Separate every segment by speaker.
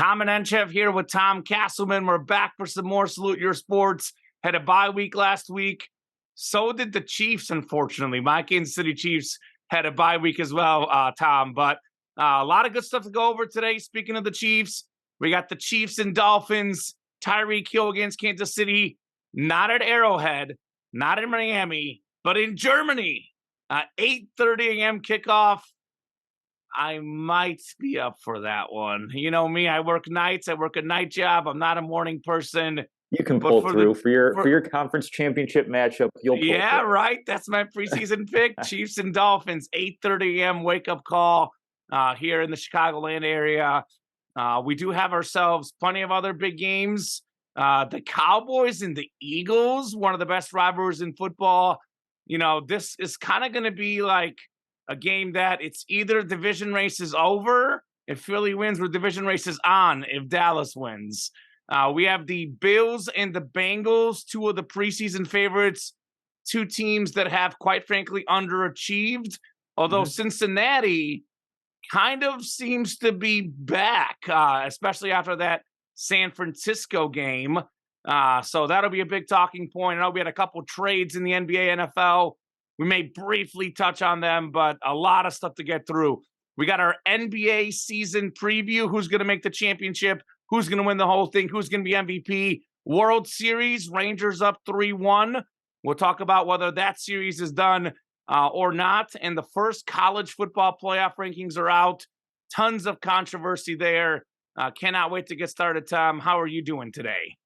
Speaker 1: Kamen Entchev here with Tom Casselman. We're back for some more Salute Your Sports. Had a bye week last week. So did the Chiefs, unfortunately. My Kansas City Chiefs had a bye week as well, Tom. But a lot of good stuff to go over today. Speaking of the Chiefs, we got the Chiefs and Dolphins. Tyreek Hill against Kansas City. Not at Arrowhead, not in Miami, but in Germany. 8:30 a.m. kickoff. I might be up for that one. You know me, I work nights. I work a night job. I'm not a morning person.
Speaker 2: You can pull through for your conference championship matchup. You'll pull
Speaker 1: yeah,
Speaker 2: through.
Speaker 1: Right. That's my preseason pick. Chiefs and Dolphins, 8:30 a.m. wake up call here in the Chicagoland area. We do have ourselves plenty of other big games. The Cowboys and the Eagles, one of the best rivalries in football. You know, this is kind of going to be like a game that it's either division race is over if Philly wins, or division race is on if Dallas wins. We have the Bills and the Bengals, two of the preseason favorites, two teams that have, quite frankly, underachieved. Although Cincinnati kind of seems to be back, especially after that San Francisco game. So that'll be a big talking point. I know we had a couple trades in the NBA, NFL. We may briefly touch on them, but a lot of stuff to get through. We got our NBA season preview. Who's going to make the championship? Who's going to win the whole thing? Who's going to be MVP? World Series, Rangers up 3-1. We'll talk about whether that series is done or not. And the first college football playoff rankings are out. Tons of controversy there. Cannot wait to get started, Tom. How are you doing today?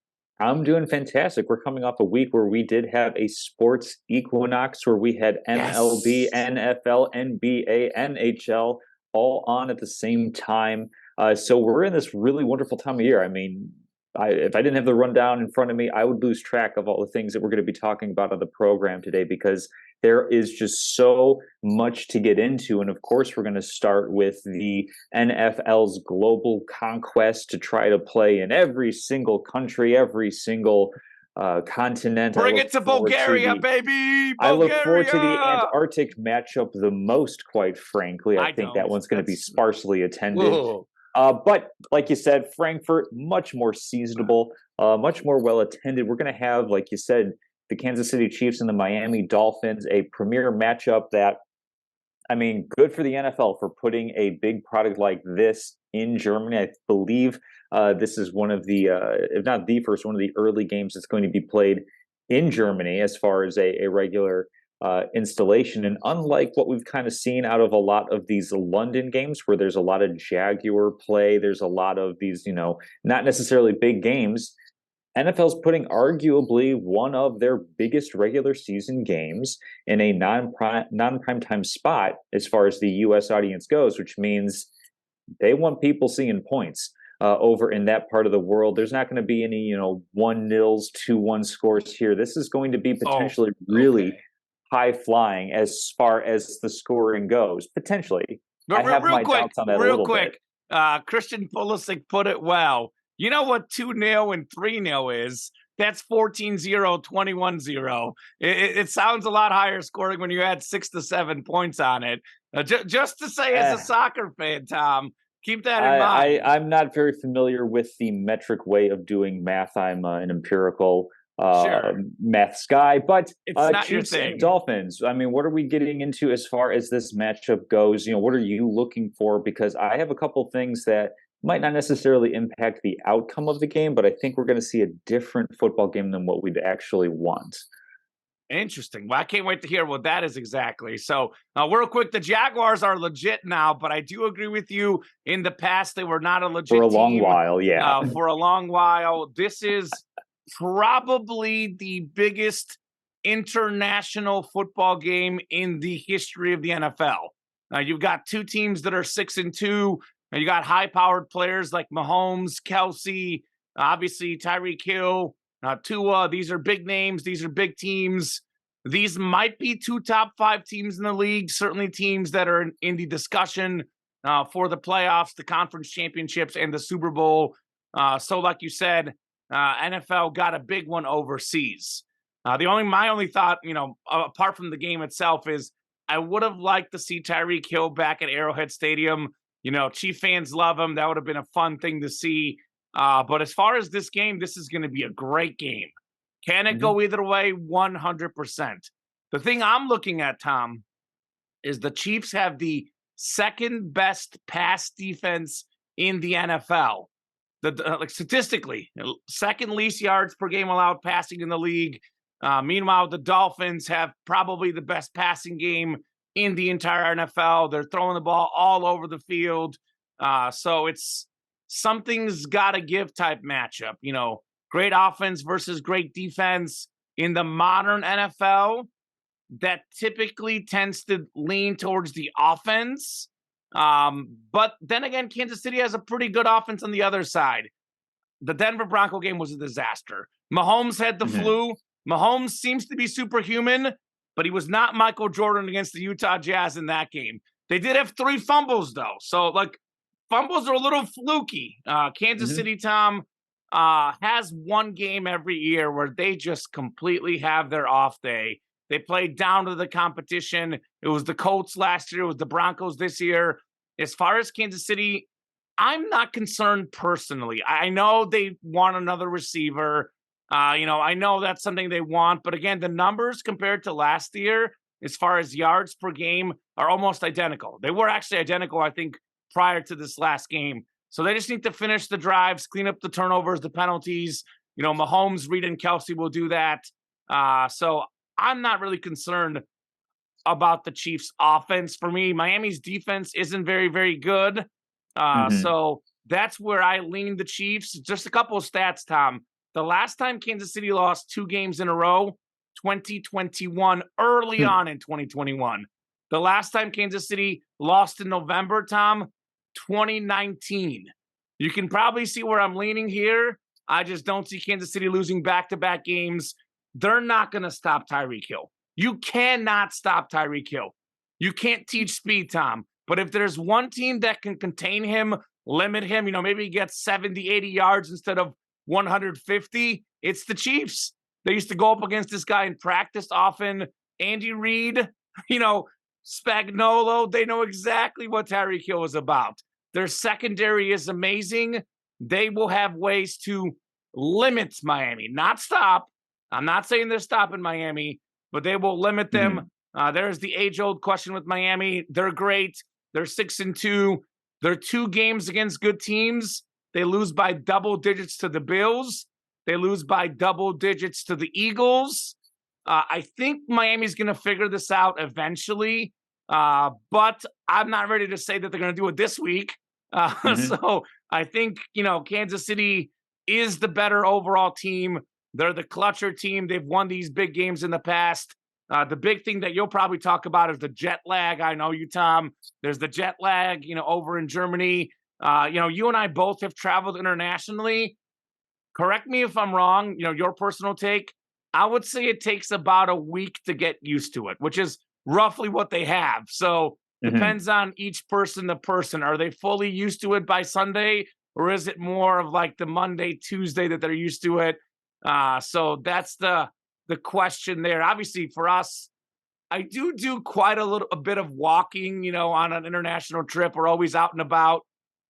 Speaker 2: I'm doing fantastic. We're coming off a week where we did have a sports equinox where we had MLB, NFL, NBA, NHL all on at the same time. So we're in this really wonderful time of year. I mean, if I didn't have the rundown in front of me, I would lose track of all the things that we're going to be talking about on the program today because there is just so much to get into. And of course, we're going to start with the NFL's global conquest to try to play in every single country, every single continent.
Speaker 1: Bring it to Bulgaria, baby! Bulgaria!
Speaker 2: I look forward to the Antarctic matchup the most, quite frankly. I think that one's going to be sparsely attended.
Speaker 1: Whoa.
Speaker 2: But like you said, Frankfurt, much more seasonable, much more well-attended. We're going to have, like you said, the Kansas City Chiefs and the Miami Dolphins, a premier matchup that, I mean, good for the NFL for putting a big product like this in Germany. I believe this is one of the, if not the first, one of the early games that's going to be played in Germany as far as a regular installation. And unlike what we've kind of seen out of a lot of these London games where there's a lot of Jaguar play, there's a lot of these, not necessarily big games, NFL's putting arguably one of their biggest regular season games in a non-primetime spot as far as the U.S. audience goes, which means they want people seeing points over in that part of the world. There's not going to be any, 1-0, 2-1 scores here. This is going to be potentially really high flying as far as the scoring goes. Potentially. I have my doubts on that a little bit.
Speaker 1: Christian Pulisic put it well. You know what 2-0 and 3-0 is? That's 14-0, 21-0. It sounds a lot higher scoring when you add 6 to 7 points on it. Just to say, as a soccer fan, Tom, keep that in mind.
Speaker 2: I'm not very familiar with the metric way of doing math. I'm an empirical math guy, but
Speaker 1: it's not your
Speaker 2: Chiefs
Speaker 1: thing.
Speaker 2: And Dolphins. I mean, what are we getting into as far as this matchup goes? What are you looking for? Because I have a couple things that might not necessarily impact the outcome of the game, but I think we're going to see a different football game than what we'd actually want.
Speaker 1: Interesting. Well, I can't wait to hear what that is exactly. So real quick, the Jaguars are legit now, but I do agree with you. In the past, they were not a legit
Speaker 2: for a
Speaker 1: team.
Speaker 2: long while. Yeah.
Speaker 1: For a long while. This is probably the biggest international football game in the history of the NFL. You've got two teams that are 6-2. You got high-powered players like Mahomes, Kelsey, obviously Tyreek Hill, Tua. These are big names. These are big teams. These might be two top 5 teams in the league, certainly teams that are in the discussion for the playoffs, the conference championships, and the Super Bowl. So like you said, NFL got a big one overseas. My only thought, apart from the game itself, is I would have liked to see Tyreek Hill back at Arrowhead Stadium. Chief fans love him. That would have been a fun thing to see. But as far as this game, this is going to be a great game. Can it go either way? 100%. The thing I'm looking at, Tom, is the Chiefs have the second best pass defense in the NFL. Statistically, second least yards per game allowed passing in the league. Meanwhile, the Dolphins have probably the best passing game in the entire NFL. They're throwing the ball all over the field. So it's something's got to give type matchup. Great offense versus great defense in the modern NFL. That typically tends to lean towards the offense. But then again, Kansas City has a pretty good offense on the other side. The Denver Bronco game was a disaster. Mahomes had the flu. Mahomes seems to be superhuman, but he was not Michael Jordan against the Utah Jazz in that game. They did have 3 fumbles, though. So, fumbles are a little fluky. Kansas City, Tom, has one game every year where they just completely have their off day. They played down to the competition. It was the Colts last year. It was the Broncos this year. As far as Kansas City, I'm not concerned personally. I know they want another receiver. I know that's something they want. But again, the numbers compared to last year, as far as yards per game, are almost identical. They were actually identical, I think, prior to this last game. So they just need to finish the drives, clean up the turnovers, the penalties. Mahomes, Reed, and Kelsey will do that. So I'm not really concerned about the Chiefs' offense. For me, Miami's defense isn't very, very good. So that's where I lean the Chiefs. Just a couple of stats, Tom. The last time Kansas City lost 2 games in a row, 2021, early on in 2021. The last time Kansas City lost in November, Tom, 2019. You can probably see where I'm leaning here. I just don't see Kansas City losing back-to-back games. They're not going to stop Tyreek Hill. You cannot stop Tyreek Hill. You can't teach speed, Tom. But if there's one team that can contain him, limit him, maybe he gets 70, 80 yards instead of 150, it's the Chiefs. They used to go up against this guy in practice often. Andy Reid, Spagnuolo, they know exactly what Tyreek Hill is about. Their secondary is amazing. They will have ways to limit Miami, not stop. I'm not saying they're stopping Miami, but they will limit them. There's the age-old question with Miami. They're great. They're 6-2. They're 2 games against good teams. They lose by double digits to the Bills. They lose by double digits to the Eagles. I think Miami's going to figure this out eventually, but I'm not ready to say that they're going to do it this week. So I think, Kansas City is the better overall team. They're the clutcher team. They've won these big games in the past. The big thing that you'll probably talk about is the jet lag. I know you, Tom. There's the jet lag, over in Germany. You and I both have traveled internationally. Correct me if I'm wrong, your personal take. I would say it takes about a week to get used to it, which is roughly what they have. So depends on each person to person. Are they fully used to it by Sunday, or is it more of like the Monday, Tuesday that they're used to it? So that's the question there. Obviously, for us, I do quite a bit of walking, on an international trip. We're always out and about,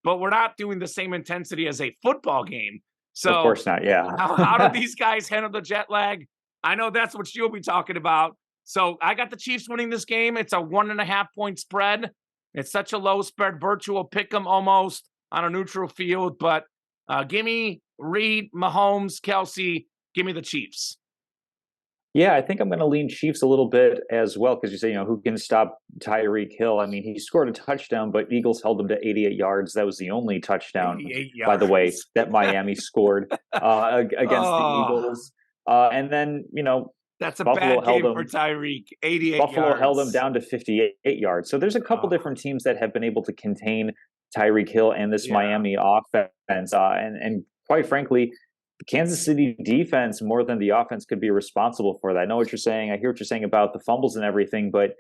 Speaker 1: but we're not doing the same intensity as a football game. So
Speaker 2: of course not. Yeah.
Speaker 1: how do these guys handle the jet lag? I know that's what you'll be talking about. So I got the Chiefs winning this game. It's a 1.5 point spread. It's such a low spread, virtual pick 'em almost on a neutral field. But give me Reed, Mahomes, Kelsey. Give me the Chiefs.
Speaker 2: Yeah, I think I'm going to lean Chiefs a little bit as well, because you say, who can stop Tyreek Hill? I mean, he scored a touchdown, but Eagles held him to 88 yards. That was the only touchdown, by the way, that Miami scored against the Eagles. And then,
Speaker 1: that's a
Speaker 2: Buffalo
Speaker 1: bad game for Tyreek. 88
Speaker 2: Buffalo
Speaker 1: yards.
Speaker 2: held him down to 58 yards. So there's a couple different teams that have been able to contain Tyreek Hill and this Miami offense. And quite frankly, the Kansas City defense, more than the offense, could be responsible for that. I know what you're saying. I hear what you're saying about the fumbles and everything, but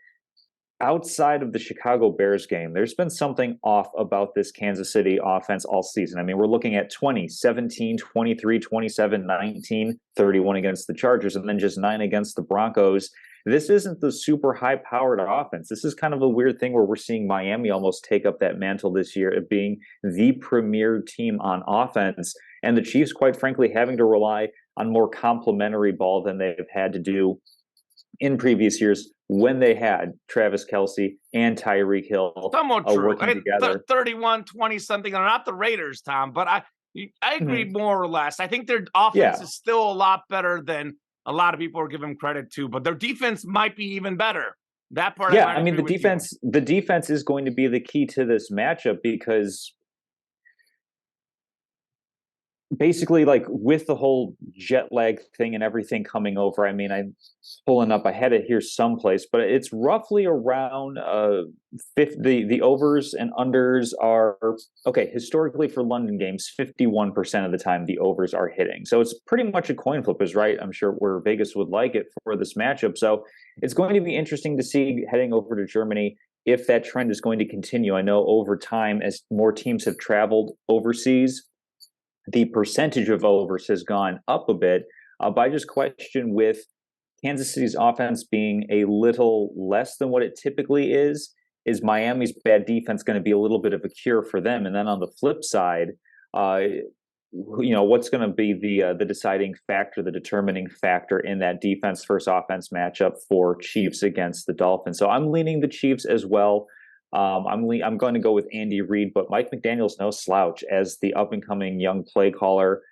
Speaker 2: outside of the Chicago Bears game, there's been something off about this Kansas City offense all season. I mean, we're looking at 20, 17, 23, 27, 19, 31 against the Chargers, and then just 9 against the Broncos. this isn't the super high-powered offense. This is kind of a weird thing where we're seeing Miami almost take up that mantle this year of being the premier team on offense, and the Chiefs, quite frankly, having to rely on more complementary ball than they've had to do in previous years when they had Travis Kelce and Tyreek Hill
Speaker 1: Somewhat true.
Speaker 2: working together.
Speaker 1: 31-20 something. They're not the Raiders, Tom, but I agree more or less. I think their offense is still a lot better than a lot of people are giving credit to, but their defense might be even better. That part,
Speaker 2: yeah, I mean, the defense is going to be the key to this matchup because basically, like with the whole jet lag thing and everything coming over, I mean, I'm pulling up, I had it here someplace, but it's roughly around 50. The overs and unders are okay. Historically, for London games, 51% of the time the overs are hitting. So it's pretty much a coin flip, is right. I'm sure where Vegas would like it for this matchup. So it's going to be interesting to see heading over to Germany if that trend is going to continue. I know over time, as more teams have traveled overseas, the percentage of overs has gone up a bit, but I just question with Kansas City's offense being a little less than what it typically is Miami's bad defense going to be a little bit of a cure for them? And then on the flip side, what's going to be the deciding factor, the determining factor in that defense versus offense matchup for Chiefs against the Dolphins? So I'm leaning the Chiefs as well. I'm going to go with Andy Reid, but Mike McDaniel's no slouch as the up and coming young play caller,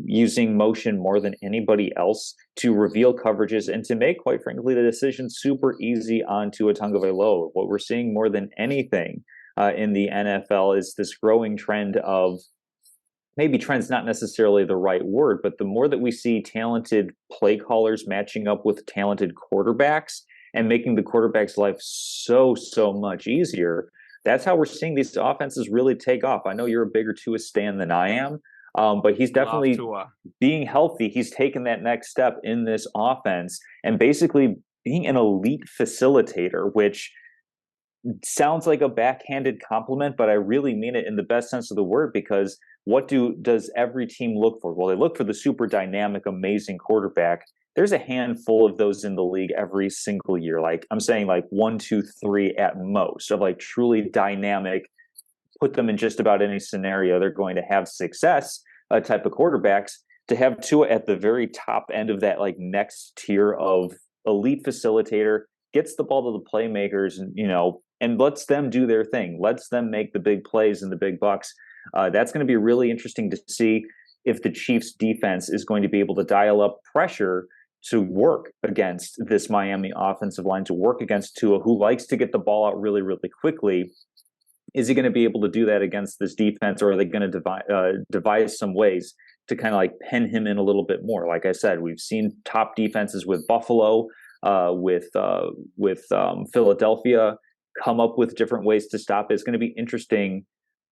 Speaker 2: using motion more than anybody else to reveal coverages and to make, quite frankly, the decision super easy on Tua Tagovailoa. What we're seeing more than anything in the NFL is this growing trend of, maybe trend's not necessarily the right word, but the more that we see talented play callers matching up with talented quarterbacks and making the quarterback's life so much easier, that's how we're seeing these offenses really take off. I know you're a bigger Tua stan than I am, but he's definitely being healthy. He's taken that next step in this offense and basically being an elite facilitator, which sounds like a backhanded compliment, but I really mean it in the best sense of the word, because what does every team look for? Well, they look for the super dynamic, amazing quarterback. There's a handful of those in the league every single year. Like I'm saying, like 1, 2, 3 at most of like truly dynamic, put them in just about any scenario, they're going to have success type of quarterbacks. To have Tua at the very top end of that, like next tier of elite facilitator, gets the ball to the playmakers and lets them do their thing, lets them make the big plays and the big bucks. That's going to be really interesting to see if the Chiefs defense is going to be able to dial up pressure to work against this Miami offensive line, to work against Tua, who likes to get the ball out really, really quickly. Is he going to be able to do that against this defense, or are they going to devise some ways to kind of like pen him in a little bit more? Like I said, we've seen top defenses with Buffalo, with Philadelphia come up with different ways to stop it. It's going to be interesting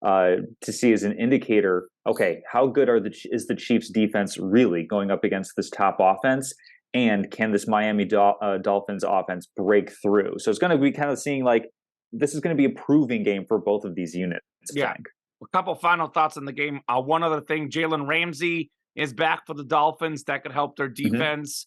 Speaker 2: to see as an indicator. Okay, how good is the Chiefs defense really going up against this top offense? And can this Miami Dolphins offense break through? So it's going to be kind of seeing like this is going to be a proving game for both of these units.
Speaker 1: Yeah. A couple final thoughts on the game. One other thing, Jalen Ramsey is back for the Dolphins. That could help their defense.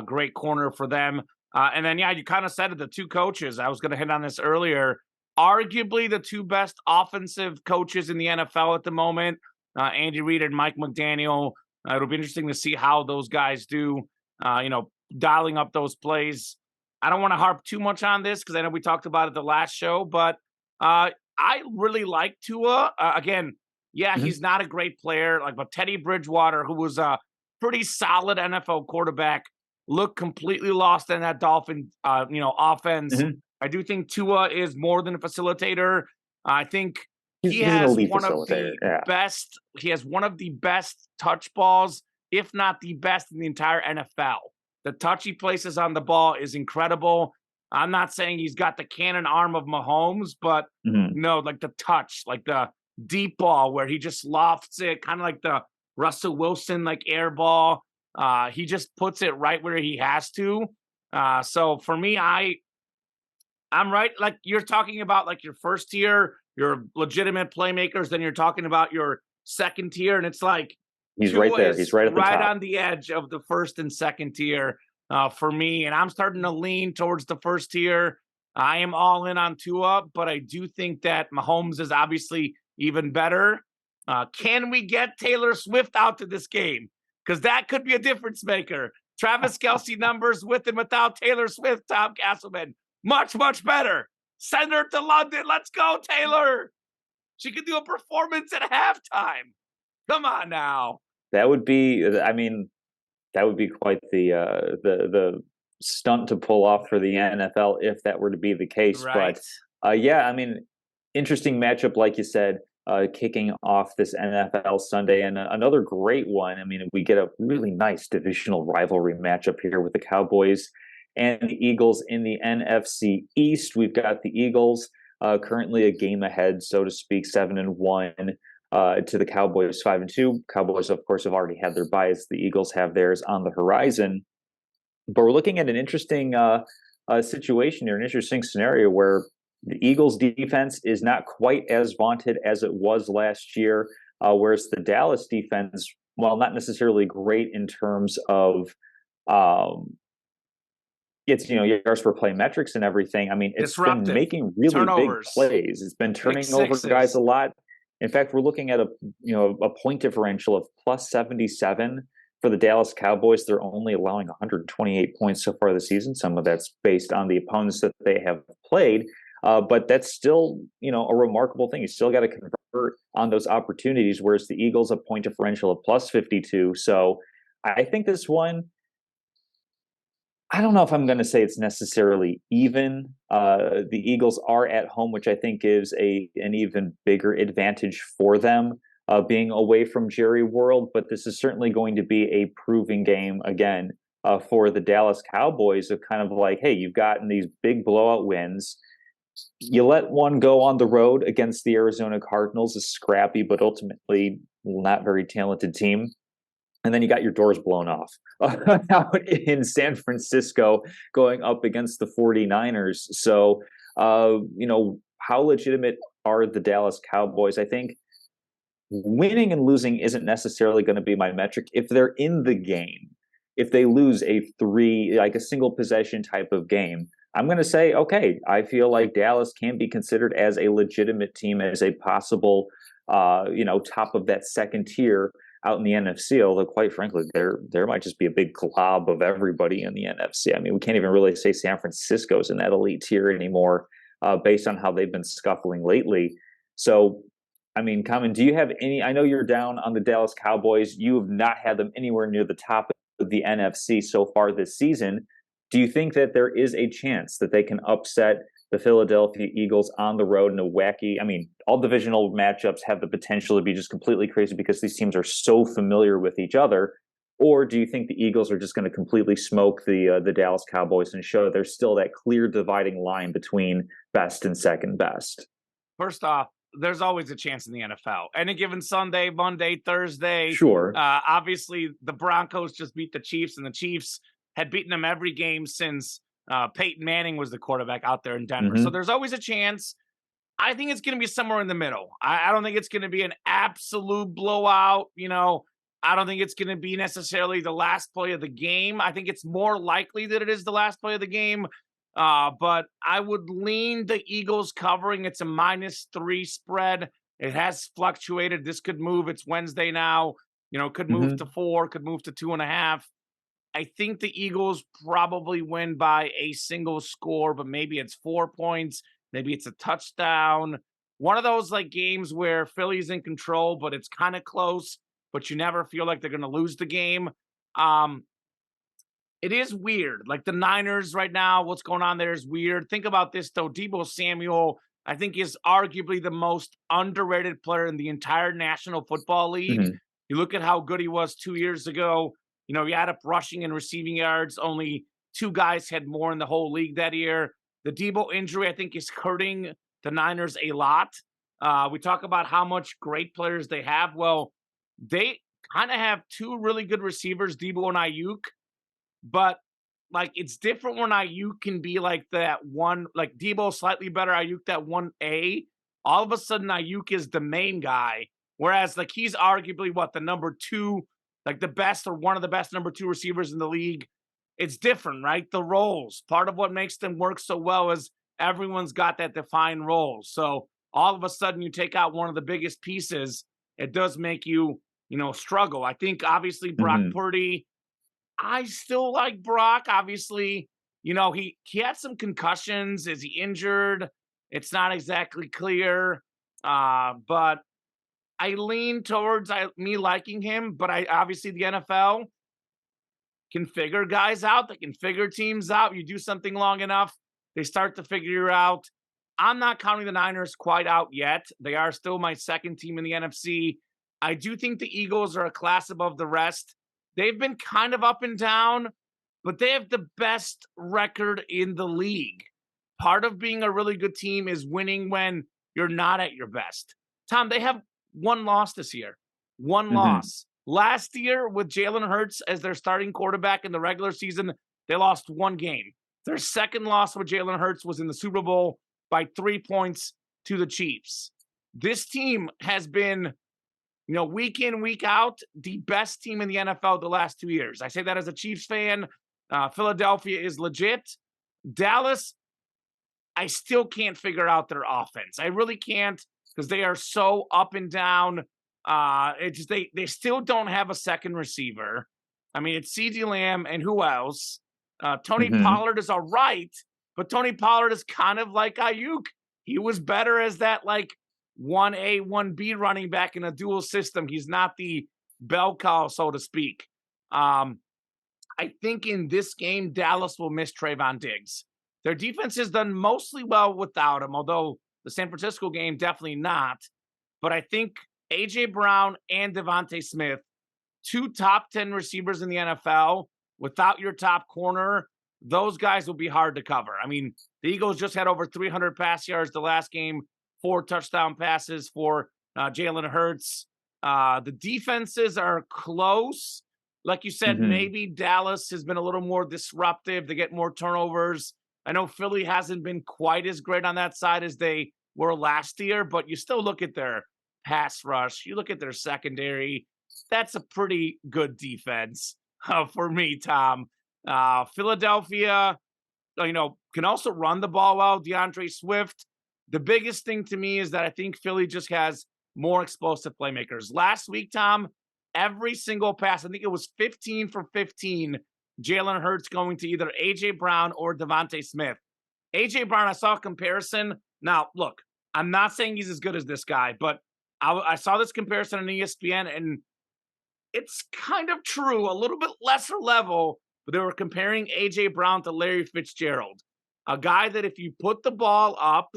Speaker 1: Great corner for them. And then, you kind of said it, the two coaches. I was going to hit on this earlier. Arguably the two best offensive coaches in the NFL at the moment, Andy Reid and Mike McDaniel. It'll be interesting to see how those guys do, dialing up those plays. I don't want to harp too much on this because I know we talked about it the last show, but I really like Tua. Again, he's not a great player, but Teddy Bridgewater, who was a pretty solid NFL quarterback, looked completely lost in that Dolphin, offense. I do think Tua is more than a facilitator. I think he has one of the best. He has one of the best touch balls, if not the best in the entire NFL. The touch he places on the ball is incredible. I'm not saying he's got the cannon arm of Mahomes, but no, like the touch, like the deep ball where he just lofts it, kind of like the Russell Wilson, like air ball. He just puts it right where he has to. So for me, I'm right. Like you're talking about like your first tier, your legitimate playmakers, then you're talking about your second tier. And it's like,
Speaker 2: he's right there. He's right at the top.
Speaker 1: Right on the edge of the first and second tier. for me, and I'm starting to lean towards the first tier. I am all in on Tua, but I do think that Mahomes is obviously even better. Can we get Taylor Swift out to this game? Because that could be a difference maker. Travis Kelce numbers with and without Taylor Swift, Tom Casselman. Much, much better. Send her to London. Let's go, Taylor. She could do a performance at halftime. Come on now.
Speaker 2: That would be, I mean, that would be quite the stunt to pull off for the NFL if that were to be the case.
Speaker 1: Right.
Speaker 2: But yeah, I mean, interesting matchup, like you said, kicking off this NFL Sunday, and another great one. I mean, we get a really nice divisional rivalry matchup here with the Cowboys and the Eagles in the NFC East. We've got the Eagles currently a game ahead, so to speak, 7-1. To the Cowboys 5-2. Cowboys, of course, have already had their byes. The Eagles have theirs on the horizon. But we're looking at an interesting situation here, an interesting scenario where the Eagles' defense is not quite as vaunted as it was last year, whereas the Dallas defense, while not necessarily great in terms of it's yards per play metrics and everything. I mean, it's been making really
Speaker 1: turnovers,
Speaker 2: big plays. It's been turning over guys a lot. In fact, we're looking at a point differential of plus 77 for the Dallas Cowboys. They're only allowing 128 points so far this season. Some of that's based on the opponents that they have played, but that's still a remarkable thing. You still got to convert on those opportunities. Whereas the Eagles a point differential of plus 52. So I think this one, I don't know if I'm going to say it's necessarily even. The Eagles are at home, which I think gives an even bigger advantage for them being away from Jerry World. But this is certainly going to be a proving game again for the Dallas Cowboys of kind of like, hey, you've gotten these big blowout wins. You let one go on the road against the Arizona Cardinals, a scrappy but ultimately not very talented team. And then you got your doors blown off out in San Francisco going up against the 49ers. So, how legitimate are the Dallas Cowboys? I think winning and losing isn't necessarily going to be my metric. If they're in the game, if they lose a single possession type of game, I'm going to say, okay, I feel like Dallas can be considered as a legitimate team, as a possible, top of that second tier out in the NFC, although quite frankly, there might just be a big glob of everybody in the NFC. I mean, we can't even really say San Francisco's in that elite tier anymore, based on how they've been scuffling lately. So, I mean, Kamen, do you have any? I know you're down on the Dallas Cowboys. You have not had them anywhere near the top of the NFC so far this season. Do you think that there is a chance that they can upset the Philadelphia Eagles on the road in a wacky, I mean, all divisional matchups have the potential to be just completely crazy because these teams are so familiar with each other? Or do you think the Eagles are just going to completely smoke the Dallas Cowboys and show there's still that clear dividing line between best and second best?
Speaker 1: First off, there's always a chance in the NFL. Any given Sunday, Monday, Thursday.
Speaker 2: Sure.
Speaker 1: Obviously, the Broncos just beat the Chiefs, and the Chiefs had beaten them every game since Peyton Manning was the quarterback out there in Denver.
Speaker 2: Mm-hmm.
Speaker 1: So there's always a chance. I think it's going to be somewhere in the middle. I don't think it's going to be an absolute blowout. I don't think it's going to be necessarily the last play of the game. I think it's more likely that it is the last play of the game. But I would lean the Eagles covering. It's a -3 spread. It has fluctuated. This could move. It's Wednesday now. Could move to 4, could move to 2.5. I think the Eagles probably win by a single score, but maybe it's 4 points. Maybe it's a touchdown. One of those games where Philly's in control, but it's kind of close, but you never feel like they're going to lose the game. It is weird. Like the Niners right now, what's going on there is weird. Think about this, though. Deebo Samuel, I think, is arguably the most underrated player in the entire National Football League.
Speaker 2: Mm-hmm.
Speaker 1: You look at how good he was 2 years ago. He add up rushing and receiving yards. Only 2 guys had more in the whole league that year. The Deebo injury, I think, is hurting the Niners a lot. We talk about how much great players they have. Well, they kind of have 2 really good receivers, Deebo and Ayuk. But, it's different when Ayuk can be that one, Deebo slightly better, Ayuk that 1A. All of a sudden, Ayuk is the main guy. Whereas, he's arguably, the number 2, the best or one of the best number 2 receivers in the league. it's different, right? The roles. Part of what makes them work so well is everyone's got that defined role. So all of a sudden you take out one of the biggest pieces, it does make you, struggle. I think obviously Brock
Speaker 2: Hmm.
Speaker 1: Purdy, I still like Brock. Obviously, he had some concussions. Is he injured? It's not exactly clear. But I lean towards me liking him, but I obviously the NFL can figure guys out. They can figure teams out. You do something long enough, they start to figure you out. I'm not counting the Niners quite out yet. They are still my second team in the NFC. I do think the Eagles are a class above the rest. They've been kind of up and down, but they have the best record in the league. Part of being a really good team is winning when you're not at your best. Tom, they have one loss this year. One
Speaker 2: Hmm.
Speaker 1: loss. Last year, with Jalen Hurts as their starting quarterback in the regular season, they lost one game. Their second loss with Jalen Hurts was in the Super Bowl by 3 points to the Chiefs. This team has been, week in, week out, the best team in the NFL the last 2 years. I say that as a Chiefs fan. Philadelphia is legit. Dallas, I still can't figure out their offense. I really can't, because they are so up and down. They still don't have a second receiver. I mean, it's CeeDee Lamb and who else? Tony
Speaker 2: Hmm.
Speaker 1: Pollard is all right, but Tony Pollard is kind of like Ayuk. He was better as that like 1A, 1B running back in a dual system. He's not the bell cow, so to speak. I think in this game, Dallas will miss Trayvon Diggs. Their defense has done mostly well without him, although the San Francisco game definitely not. But I think A.J. Brown and Devontae Smith, two top 10 receivers in the NFL, without your top corner, those guys will be hard to cover. I mean, the Eagles just had over 300 pass yards the last game, 4 touchdown passes for Jalen Hurts. The defenses are close. Like you said,
Speaker 2: Hmm.
Speaker 1: maybe Dallas has been a little more disruptive. They get more turnovers. I know Philly hasn't been quite as great on that side as they were last year, but you still look at their pass rush. You look at their secondary. That's a pretty good defense for me, Tom. Philadelphia, can also run the ball well. DeAndre Swift. The biggest thing to me is that I think Philly just has more explosive playmakers. Last week, Tom, every single pass, I think it was 15 for 15, Jalen Hurts going to either A.J. Brown or Devontae Smith. A.J. Brown, I saw a comparison. Now, look, I'm not saying he's as good as this guy, but I saw this comparison on ESPN, and it's kind of true, a little bit lesser level, but they were comparing A.J. Brown to Larry Fitzgerald, a guy that if you put the ball up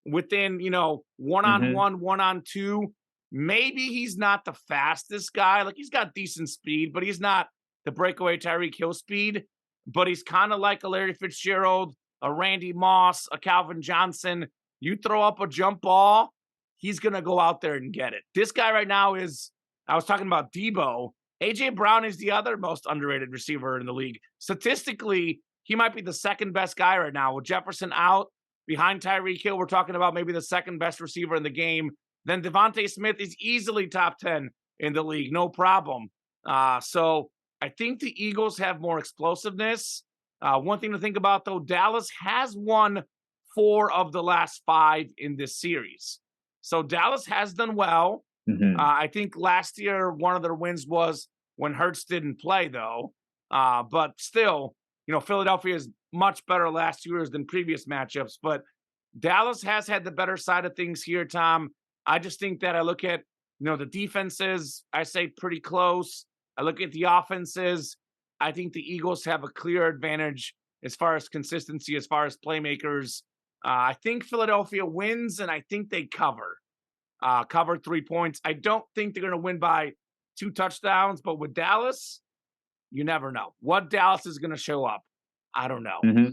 Speaker 1: within,
Speaker 2: Hmm.
Speaker 1: one-on-one, one-on-two, maybe he's not the fastest guy. Like, he's got decent speed, but he's not the breakaway Tyreek Hill speed. But he's kind of like a Larry Fitzgerald, a Randy Moss, a Calvin Johnson. You throw up a jump ball, he's going to go out there and get it. This guy right now is, I was talking about Debo. A.J. Brown is the other most underrated receiver in the league. Statistically, he might be the second best guy right now. With Jefferson out, behind Tyreek Hill, we're talking about maybe the second best receiver in the game. Then Devontae Smith is easily top 10 in the league, no problem. So I think the Eagles have more explosiveness. One thing to think about, though, Dallas has won 4 of the last 5 in this series. So Dallas has done well.
Speaker 2: Hmm.
Speaker 1: I think last year, one of their wins was when Hurts didn't play, though. But still, Philadelphia is much better last 2 years than previous matchups. But Dallas has had the better side of things here, Tom. I just think that I look at, the defenses, I say pretty close. I look at the offenses. I think the Eagles have a clear advantage as far as consistency, as far as playmakers. I think Philadelphia wins, and I think they cover 3 points. I don't think they're going to win by 2 touchdowns, but with Dallas, you never know. What Dallas is going to show up, I don't know.
Speaker 2: Hmm.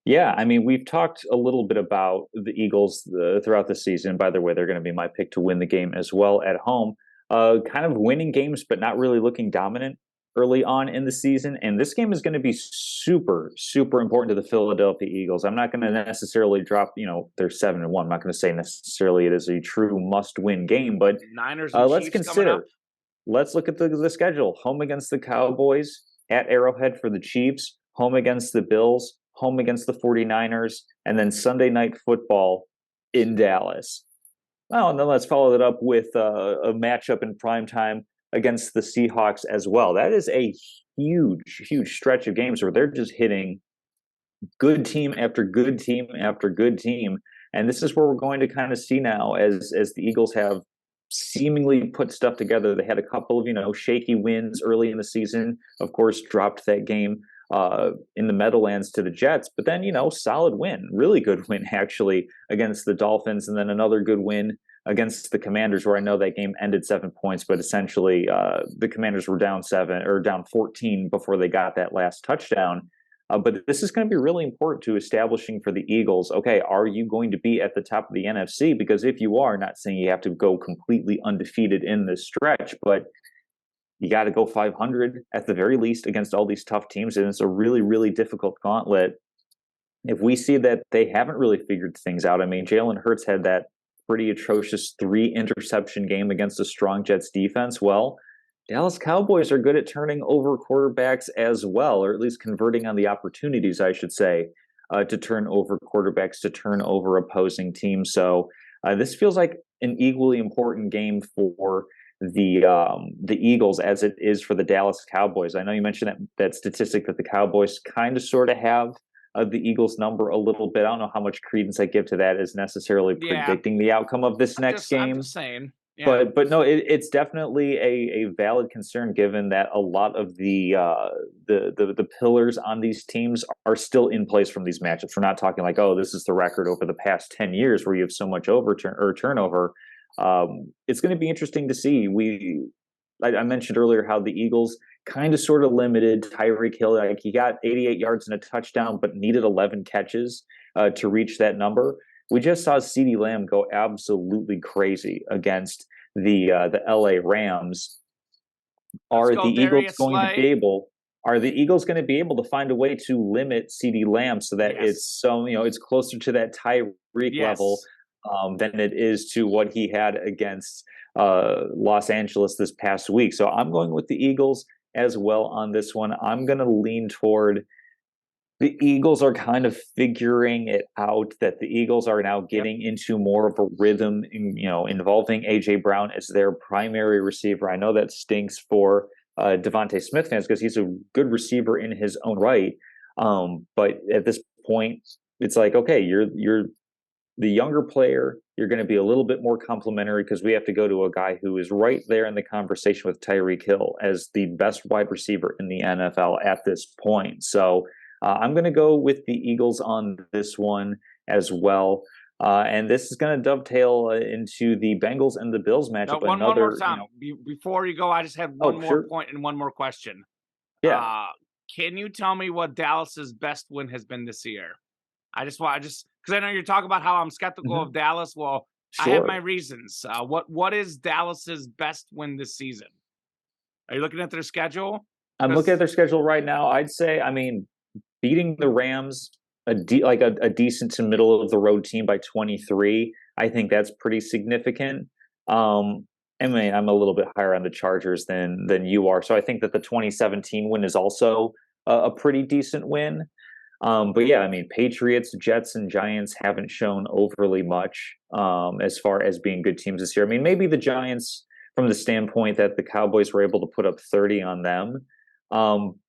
Speaker 2: Yeah, I mean, we've talked a little bit about the Eagles throughout the season. By the way, they're going to be my pick to win the game as well at home. Kind of winning games, but not really looking dominant early on in the season. And this game is going to be super, super important to the Philadelphia Eagles. I'm not going to necessarily drop, they're 7-1. I'm not going to say necessarily it is a true must-win game, but
Speaker 1: Niners and
Speaker 2: let's
Speaker 1: Chiefs coming up.
Speaker 2: consider. Let's look at the schedule. Home against the Cowboys, at Arrowhead for the Chiefs. home against the Bills, home against the 49ers, and then Sunday Night Football in Dallas. Well, and then let's follow that up with a matchup in prime time against the Seahawks as well. That is a huge stretch of games where they're just hitting good team after good team after good team. And this is where we're going to kind of see now as the Eagles have seemingly put stuff together. They had a couple of, shaky wins early in the season, of course, dropped that game in the Meadowlands to the Jets, but then, solid win, really good win actually against the Dolphins. And then another good win against the Commanders, where I know that game ended 7 points, but essentially the Commanders were down 14 before they got that last touchdown. But this is going to be really important to establishing for the Eagles, okay, are you going to be at the top of the NFC? Because if you are, not saying you have to go completely undefeated in this stretch, but you got to go 500 at the very least against all these tough teams. And it's a really difficult gauntlet. If we see that they haven't really figured things out, I mean, Jalen Hurts had that pretty atrocious 3-interception game against a strong Jets defense. Well, Dallas Cowboys are good at turning over quarterbacks as well, or at least converting on the opportunities, I should say, to turn over quarterbacks, to turn over opposing teams. So this feels like an equally important game for the Eagles as it is for the Dallas Cowboys. I know you mentioned that statistic that the Cowboys kind of sort of have the Eagles number a little bit. I don't know how much credence I give to that as necessarily predicting the outcome of this next game.
Speaker 1: I'm just saying. Yeah.
Speaker 2: But no, it's definitely a valid concern given that a lot of the pillars on these teams are still in place from these matchups. We're not talking like, oh, this is the record over the past 10 years where you have so much turnover. It's going to be interesting to see. I mentioned earlier how the Eagles kind of sort of limited Tyreek Hill. Like he got 88 yards and a touchdown, but needed 11 catches to reach that number. We just saw CeeDee Lamb go absolutely crazy against the LA Rams. Are the Eagles going to be able? Are the Eagles going to be able to find a way to limit CeeDee Lamb so that it's closer to that Tyreek level than it is to what he had against Los Angeles this past week? So I'm going with the Eagles as well on this one. I'm going to lean toward the Eagles are kind of figuring it out, that the Eagles are now getting into more of a rhythm, involving A.J. Brown as their primary receiver. I know that stinks for Devontae Smith fans because he's a good receiver in his own right. But at this point, it's like, okay, you're the younger player. You're going to be a little bit more complimentary because we have to go to a guy who is right there in the conversation with Tyreek Hill as the best wide receiver in the NFL at this point. So I'm going to go with the Eagles on this one as well. And this is going to dovetail into the Bengals and the Bills matchup.
Speaker 1: One more time. Before you go, I just had one more point and one more question.
Speaker 2: Yeah.
Speaker 1: Can you tell me what Dallas's best win has been this year? Because I know you're talking about how I'm skeptical of Dallas. Well, I have my reasons. What is Dallas's best win this season? Are you looking at their schedule?
Speaker 2: I'm looking at their schedule right now. I'd say, beating the Rams, a decent to middle of the road team by 23, I think that's pretty significant. I'm a little bit higher on the Chargers than you are, so I think that the 2017 win is also a pretty decent win. But yeah, Patriots, Jets, and Giants haven't shown overly much as far as being good teams this year. Maybe the Giants from the standpoint that the Cowboys were able to put up 30 on them.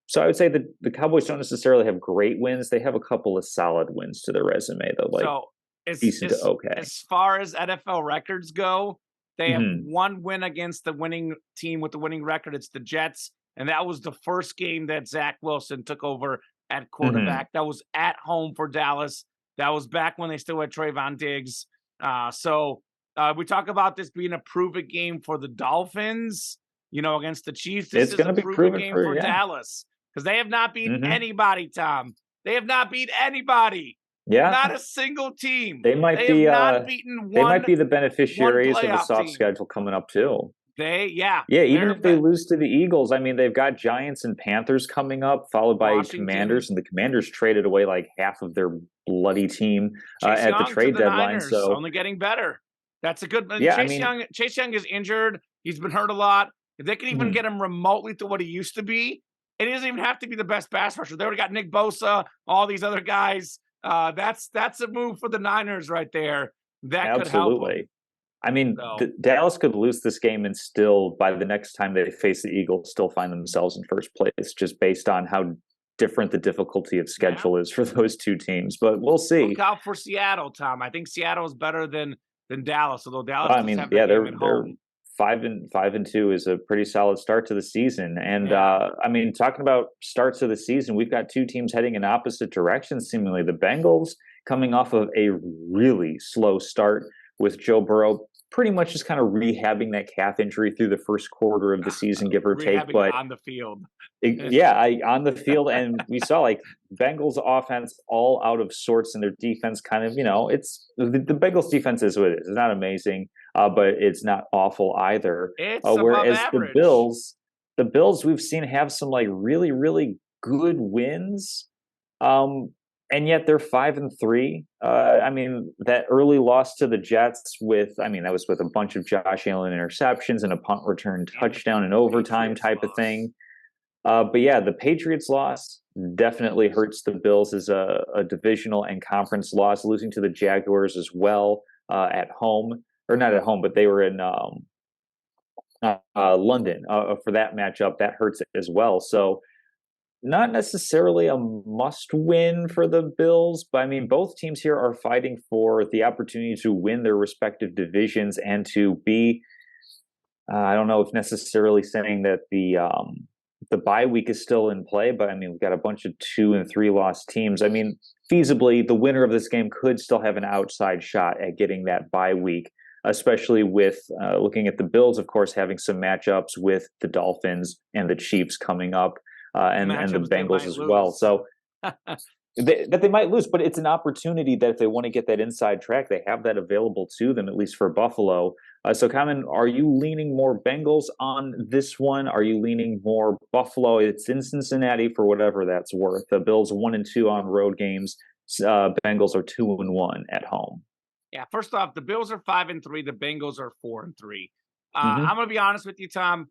Speaker 2: So I would say that the Cowboys don't necessarily have great wins. They have a couple of solid wins to their resume, though. Decent to okay.
Speaker 1: As far as NFL records go, they have one win against the winning team with the winning record. It's the Jets, and that was the first game that Zach Wilson took over at quarterback. That was at home for Dallas. That was back when they still had Trayvon Diggs. So we talk about this being a prove-it game for the Dolphins, against the Chiefs. This is a prove-it game for Dallas. Because they have not beaten anybody, Tom. They have not beat anybody.
Speaker 2: Yeah.
Speaker 1: Not a single team.
Speaker 2: They might
Speaker 1: have not beaten one.
Speaker 2: They might be the beneficiaries of the soft schedule coming up too. Even if they lose to the Eagles, they've got Giants and Panthers coming up, followed by Commanders, and the Commanders traded away like half of their bloody team at the trade deadline. So
Speaker 1: only getting better. That's a good. Chase Young is injured. He's been hurt a lot. If they can even get him remotely to what he used to be, It doesn't even have to be the best pass rusher. They already got Nick Bosa, all these other guys. That's a move for the Niners right there. That could help them.
Speaker 2: Absolutely. I mean,
Speaker 1: So
Speaker 2: Dallas could lose this game and still, by the next time they face the Eagles, still find themselves in first place, just based on how different the difficulty of schedule is for those two teams. But we'll see.
Speaker 1: Look out for Seattle, Tom. I think Seattle is better than Dallas, although Dallas
Speaker 2: I
Speaker 1: does
Speaker 2: mean,
Speaker 1: have
Speaker 2: yeah,
Speaker 1: that game at
Speaker 2: they're
Speaker 1: home.
Speaker 2: 5-2 is a pretty solid start to the season. And
Speaker 1: Yeah.
Speaker 2: I mean, talking about starts of the season, we've got two teams heading in opposite directions. Seemingly, the Bengals coming off of a really slow start with Joe Burrow pretty much just kind of rehabbing that calf injury through the first quarter of the season, give or take.
Speaker 1: Rehabbing
Speaker 2: But
Speaker 1: on the field.
Speaker 2: on the field, and we saw like Bengals offense all out of sorts, and their defense kind of, it's the Bengals defense is what it is. It's not amazing, but it's not awful either.
Speaker 1: It's above
Speaker 2: Whereas the
Speaker 1: average.
Speaker 2: Bills we've seen have some like really, really good wins. And yet they're 5-3. I mean, that early loss to the Jets that was with a bunch of Josh Allen interceptions and a punt return touchdown in overtime type of thing. But yeah, the Patriots loss definitely hurts the Bills as a divisional and conference loss, losing to the Jaguars as well at home, or not at home, but they were in London for that matchup. That hurts as well. So not necessarily a must win for the Bills, but I mean, both teams here are fighting for the opportunity to win their respective divisions and to be, I don't know if necessarily saying that the bye week is still in play, but I mean, we've got a bunch of 2 and 3 lost teams. I mean, feasibly, the winner of this game could still have an outside shot at getting that bye week, especially with looking at the Bills, of course, having some matchups with the Dolphins and the Chiefs coming up. And the Bengals as well. So that they might lose, but it's an opportunity that if they want to get that inside track, they have that available to them, at least for Buffalo. So, Kamen, are you leaning more Bengals on this one? Are you leaning more Buffalo? It's in Cincinnati for whatever that's worth. The Bills 1-2 on road games. Bengals are 2-1 at home.
Speaker 1: Yeah, first off, the Bills are 5-3. The Bengals are 4-3. I'm going to be honest with you, Tom.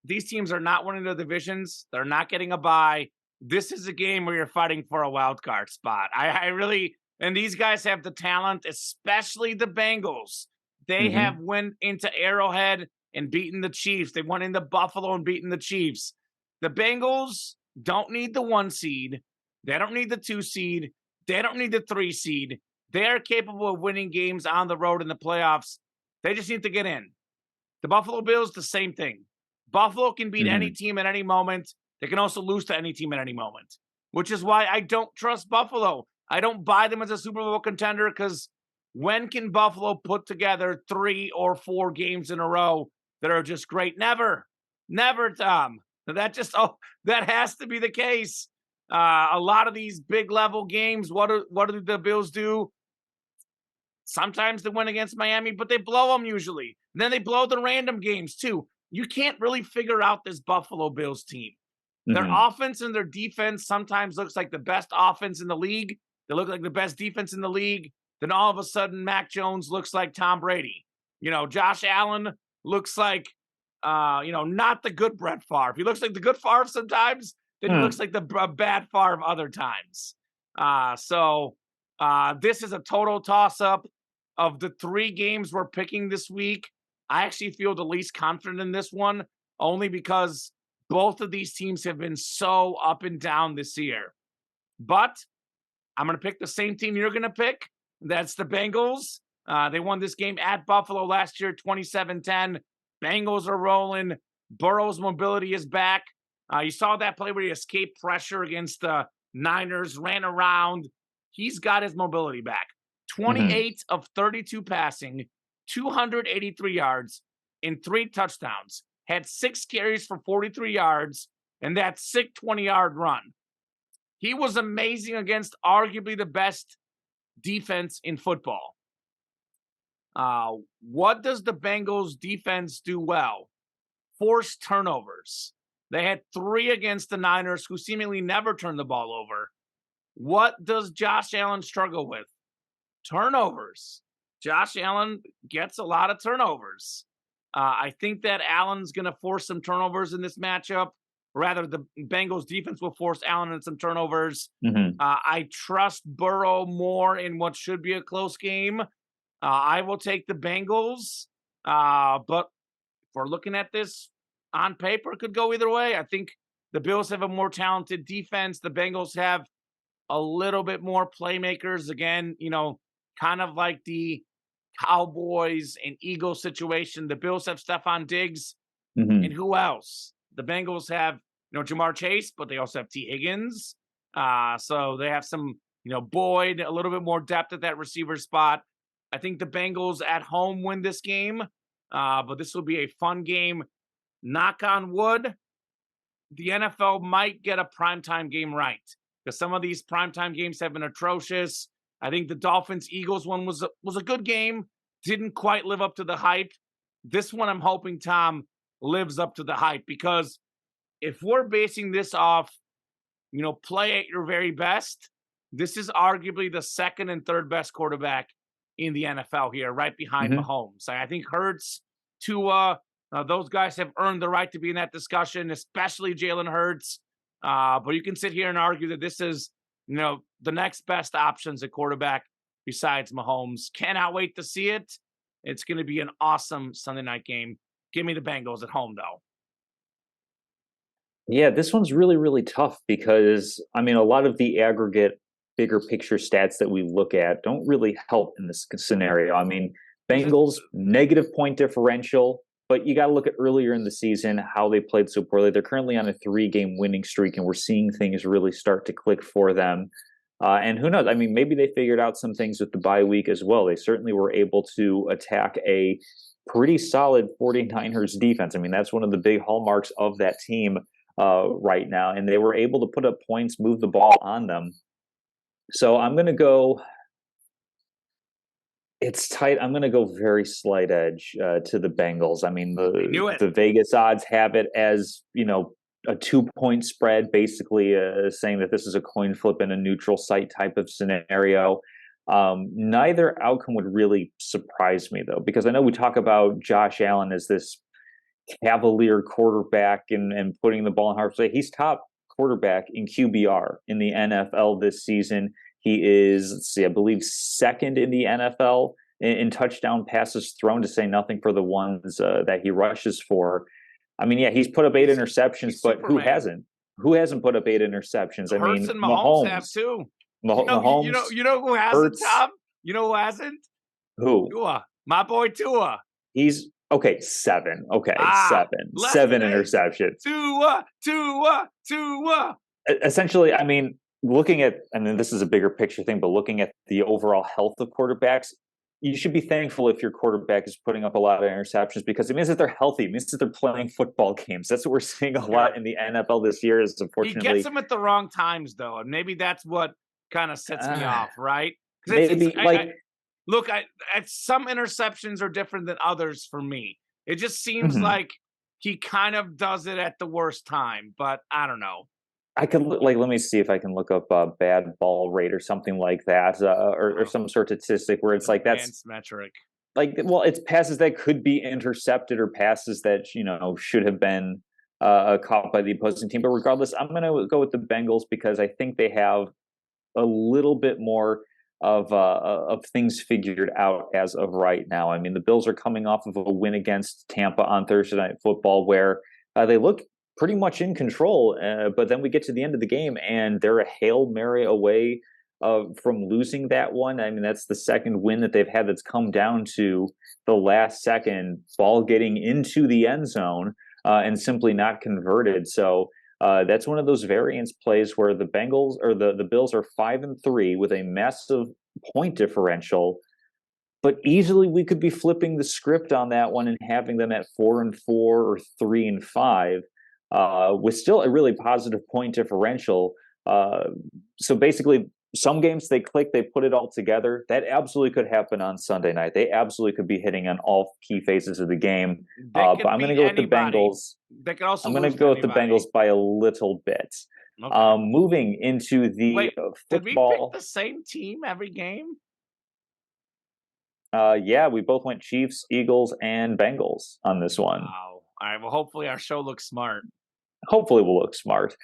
Speaker 1: These teams are not winning the divisions. They're not getting a bye. This is a game where you're fighting for a wild card spot. I really, and these guys have the talent, especially the Bengals. They have went into Arrowhead and beaten the Chiefs. They went into Buffalo and beaten the Chiefs. The Bengals don't need the 1 seed. They don't need the 2 seed. They don't need the 3 seed. They are capable of winning games on the road in the playoffs. They just need to get in. The Buffalo Bills, the same thing. Buffalo can beat any team at any moment. They can also lose to any team at any moment, which is why I don't trust Buffalo. I don't buy them as a Super Bowl contender because when can Buffalo put together 3 or 4 games in a row that are just great? Never, Tom. That has to be the case. A lot of these big level games, what do the Bills do? Sometimes they win against Miami, but they blow them usually. And then they blow the random games too. You can't really figure out this Buffalo Bills team. Their offense and their defense sometimes looks like the best offense in the league. They look like the best defense in the league. Then all of a sudden, Mac Jones looks like Tom Brady. Josh Allen looks like, not the good Brett Favre. He looks like the good Favre sometimes. Then he looks like the bad Favre other times. So this is a total toss-up. Of the 3 games we're picking this week, I actually feel the least confident in this one, only because both of these teams have been so up and down this year. But I'm going to pick the same team you're going to pick. That's the Bengals. They won this game at Buffalo last year, 27-10. Bengals are rolling. Burrow's mobility is back. You saw that play where he escaped pressure against the Niners, ran around. He's got his mobility back. 28 of 32 passing, 283 yards, and 3 touchdowns. Had 6 carries for 43 yards, and that sick 20-yard run. He was amazing against arguably the best defense in football. What does the Bengals defense do well? Force turnovers. They had 3 against the Niners, who seemingly never turned the ball over. What does Josh Allen struggle with? Turnovers. Josh Allen gets a lot of turnovers. I think that Allen's going to force some turnovers in this matchup. rather the Bengals defense will force Allen into some turnovers.
Speaker 2: Hmm.
Speaker 1: I trust Burrow more in what should be a close game. I will take the Bengals, but if we're looking at this on paper, it could go either way. I think the Bills have a more talented defense. The Bengals have a little bit more playmakers. Again, kind of like the Cowboys and Eagles situation. The Bills have Stephon Diggs, and
Speaker 2: Hmm.
Speaker 1: who else? The Bengals have, Jamar Chase, but they also have T. Higgins. So they have some, Boyd, a little bit more depth at that receiver spot. I think the Bengals at home win this game, but this will be a fun game. Knock on wood, the NFL might get a primetime game right because some of these primetime games have been atrocious. I think the Dolphins-Eagles one was a good game, didn't quite live up to the hype. This one, I'm hoping, Tom, lives up to the hype because if we're basing this off, play at your very best, this is arguably the second and third best quarterback in the NFL here, right behind
Speaker 2: Hmm.
Speaker 1: Mahomes. I think Hurts, Tua, those guys have earned the right to be in that discussion, especially Jalen Hurts. But you can sit here and argue that this is, the next best options at quarterback besides Mahomes. Cannot wait to see it. It's going to be an awesome Sunday night game. Give me the Bengals at home, though.
Speaker 2: Yeah, this one's really, really tough because I mean, a lot of the aggregate, bigger picture stats that we look at don't really help in this scenario. I mean,
Speaker 1: This is
Speaker 2: Bengals negative point differential, but you got to look at earlier in the season how they played so poorly. They're currently on a 3-game winning streak, and we're seeing things really start to click for them. And who knows? I mean, maybe they figured out some things with the bye week as well. They certainly were able to attack a pretty solid 49ers defense. I mean, that's one of the big hallmarks of that team right now, and they were able to put up points, move the ball on them. So I'm going to go. It's tight. I'm going to go very slight edge to the Bengals. I mean,
Speaker 1: I
Speaker 2: the
Speaker 1: knew it.
Speaker 2: the Vegas odds have it as a 2-point spread, basically saying that this is a coin flip in a neutral site type of scenario. Neither outcome would really surprise me though, because I know we talk about Josh Allen as this cavalier quarterback and putting the ball in harm's way. He's top quarterback in QBR in the NFL this season. He is, let's see, I believe second in the NFL in touchdown passes thrown, to say nothing for the ones that he rushes for. I mean, yeah, he's put up 8 interceptions,
Speaker 1: He's
Speaker 2: but who
Speaker 1: Superman.
Speaker 2: hasn't? Who hasn't put up 8 interceptions? I
Speaker 1: Hurts
Speaker 2: mean,
Speaker 1: and Mahomes have
Speaker 2: Mahomes,
Speaker 1: too.
Speaker 2: Mahomes,
Speaker 1: You know who hasn't,
Speaker 2: Hurts,
Speaker 1: Tom? You know who hasn't?
Speaker 2: who?
Speaker 1: Tua, my boy Tua.
Speaker 2: He's okay, 7. Okay,
Speaker 1: Ah,
Speaker 2: seven,
Speaker 1: less than
Speaker 2: 7
Speaker 1: 8.
Speaker 2: interceptions.
Speaker 1: Tua.
Speaker 2: Essentially, I mean, looking at, I mean, this is a bigger picture thing, but looking at the overall health of quarterbacks, you should be thankful if your quarterback is putting up a lot of interceptions because it means that they're healthy. It means that they're playing football games. That's what we're seeing a lot in the NFL this year. Is
Speaker 1: He gets
Speaker 2: unfortunately,
Speaker 1: them at the wrong times, though, and maybe that's what kind of sets me
Speaker 2: uh,
Speaker 1: off, right? Because
Speaker 2: maybe like,
Speaker 1: look, some interceptions are different than others for me. It just seems
Speaker 2: mhm.
Speaker 1: like he kind of does it at the worst time, but I don't know.
Speaker 2: I could like, let me see if I can look up a bad ball rate or something like that, or some sort of statistic where it's like that's
Speaker 1: Advanced metric.
Speaker 2: like, well, it's passes that could be intercepted or passes that should have been caught by the opposing team. But regardless, I'm going to go with the Bengals because I think they have a little bit more of things figured out as of right now. I mean, the Bills are coming off of a win against Tampa on Thursday Night Football, where they look pretty much in control. But then we get to the end of the game, and they're a Hail Mary away from losing that one. I mean, that's the second win that they've had that's come down to the last second ball getting into the end zone and simply not converted. So that's one of those variance plays where the Bengals or the Bills are 5-3 with a massive point differential, but easily we could be flipping the script on that one and having them at 4-4 or 3-5 with still a really positive point differential. So basically, some games they click, they put it all together. That absolutely could happen on Sunday night. They absolutely could be hitting on all key phases of the game.
Speaker 1: They
Speaker 2: But
Speaker 1: could
Speaker 2: I'm going to
Speaker 1: beat
Speaker 2: go with the
Speaker 1: anybody.
Speaker 2: Bengals.
Speaker 1: They could also
Speaker 2: I'm going
Speaker 1: lose
Speaker 2: to go with the
Speaker 1: anybody.
Speaker 2: Bengals by a little bit.
Speaker 1: Okay.
Speaker 2: Moving into the
Speaker 1: Wait, did we pick
Speaker 2: football.
Speaker 1: the same team every game?
Speaker 2: Yeah, we both went Chiefs, Eagles, and Bengals on this one.
Speaker 1: Wow. All right. Well, hopefully our show looks smart.
Speaker 2: hopefully will look smart.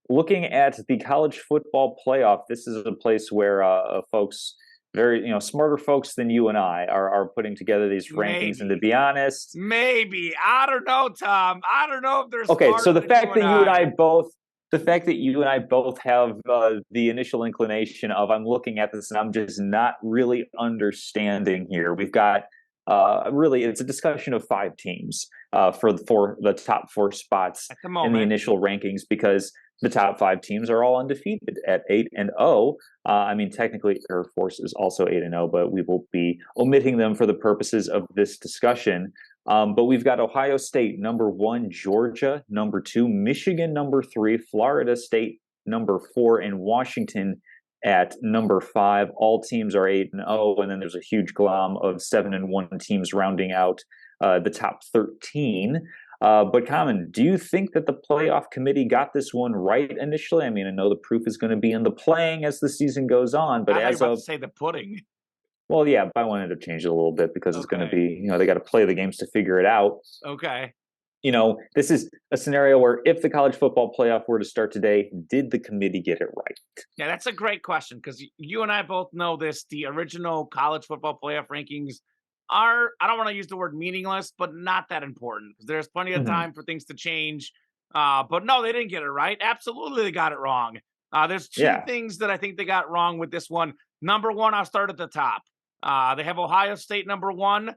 Speaker 2: Looking at the college football playoff, this is a place where folks, very smarter folks than you and I, are putting together these rankings. And to
Speaker 1: Maybe.
Speaker 2: be honest,
Speaker 1: Maybe. I don't know, Tom. I don't know if they're
Speaker 2: okay, so
Speaker 1: smarter
Speaker 2: the
Speaker 1: than you
Speaker 2: fact
Speaker 1: and
Speaker 2: that you and
Speaker 1: I.
Speaker 2: I both, the fact that you and I both have the initial inclination of I'm looking at this and I'm just not really understanding here. We've got really it's a discussion of five teams for the top four spots
Speaker 1: At the
Speaker 2: in the
Speaker 1: moment.
Speaker 2: initial rankings because the top five teams are all undefeated at 8-0. I mean, technically, Air Force is also 8-0, but we will be omitting them for the purposes of this discussion. But we've got Ohio State number one, Georgia number two, Michigan number three, Florida State number four, and Washington at number five. All teams are 8-0, and then there's a huge glom of 7-1 teams rounding out the top 13. But Kamen, do you think that the playoff committee got this one right initially? I mean, I know the proof is going to be in the playing as the season goes on, but
Speaker 1: I thought you
Speaker 2: as
Speaker 1: were about
Speaker 2: of
Speaker 1: to say the pudding.
Speaker 2: well, yeah, but I wanted to change it a little bit because it's going to
Speaker 1: Okay.
Speaker 2: be, they got to play the games to figure it out.
Speaker 1: Okay.
Speaker 2: This is a scenario where if the college football playoff were to start today, did the committee get it right?
Speaker 1: Yeah, that's a great question because you and I both know this. The original college football playoff rankings are, I don't want to use the word meaningless, but not that important because there's plenty of
Speaker 2: Mm-hmm.
Speaker 1: time for things to change. But no, they didn't get it right. Absolutely, they got it wrong. There's two
Speaker 2: Yeah.
Speaker 1: things that I think they got wrong with this one. Number one, I'll start at the top. They have Ohio State number one.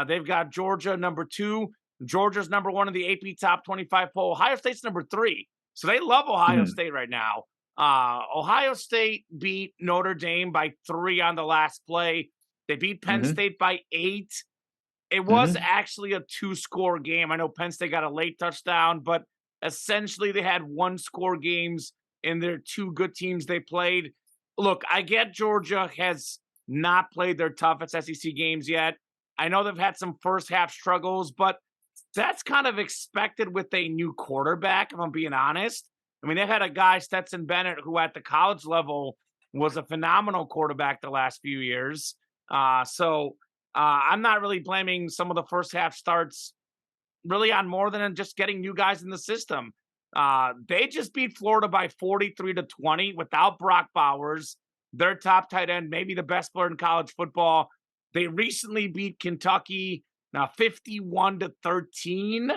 Speaker 1: They've got Georgia number two. Georgia's number one in the AP Top 25 poll. Ohio State's number three. So they love Ohio
Speaker 2: Mm-hmm.
Speaker 1: State right now. Ohio State beat Notre Dame by 3 on the last play. They beat Penn
Speaker 2: Mm-hmm.
Speaker 1: State by 8. It was
Speaker 2: Mm-hmm.
Speaker 1: actually a 2-score game. I know Penn State got a late touchdown, but essentially they had 1-score games in their two good teams they played. Look, I get Georgia has not played their toughest SEC games yet. I know they've had some first half struggles, but that's kind of expected with a new quarterback, if I'm being honest. I mean, they've had a guy, Stetson Bennett, who at the college level was a phenomenal quarterback the last few years. I'm not really blaming some of the first half starts really on more than just getting new guys in the system. They just beat Florida by 43-20 without Brock Bowers, their top tight end, maybe the best player in college football. They recently beat Kentucky now 51-13.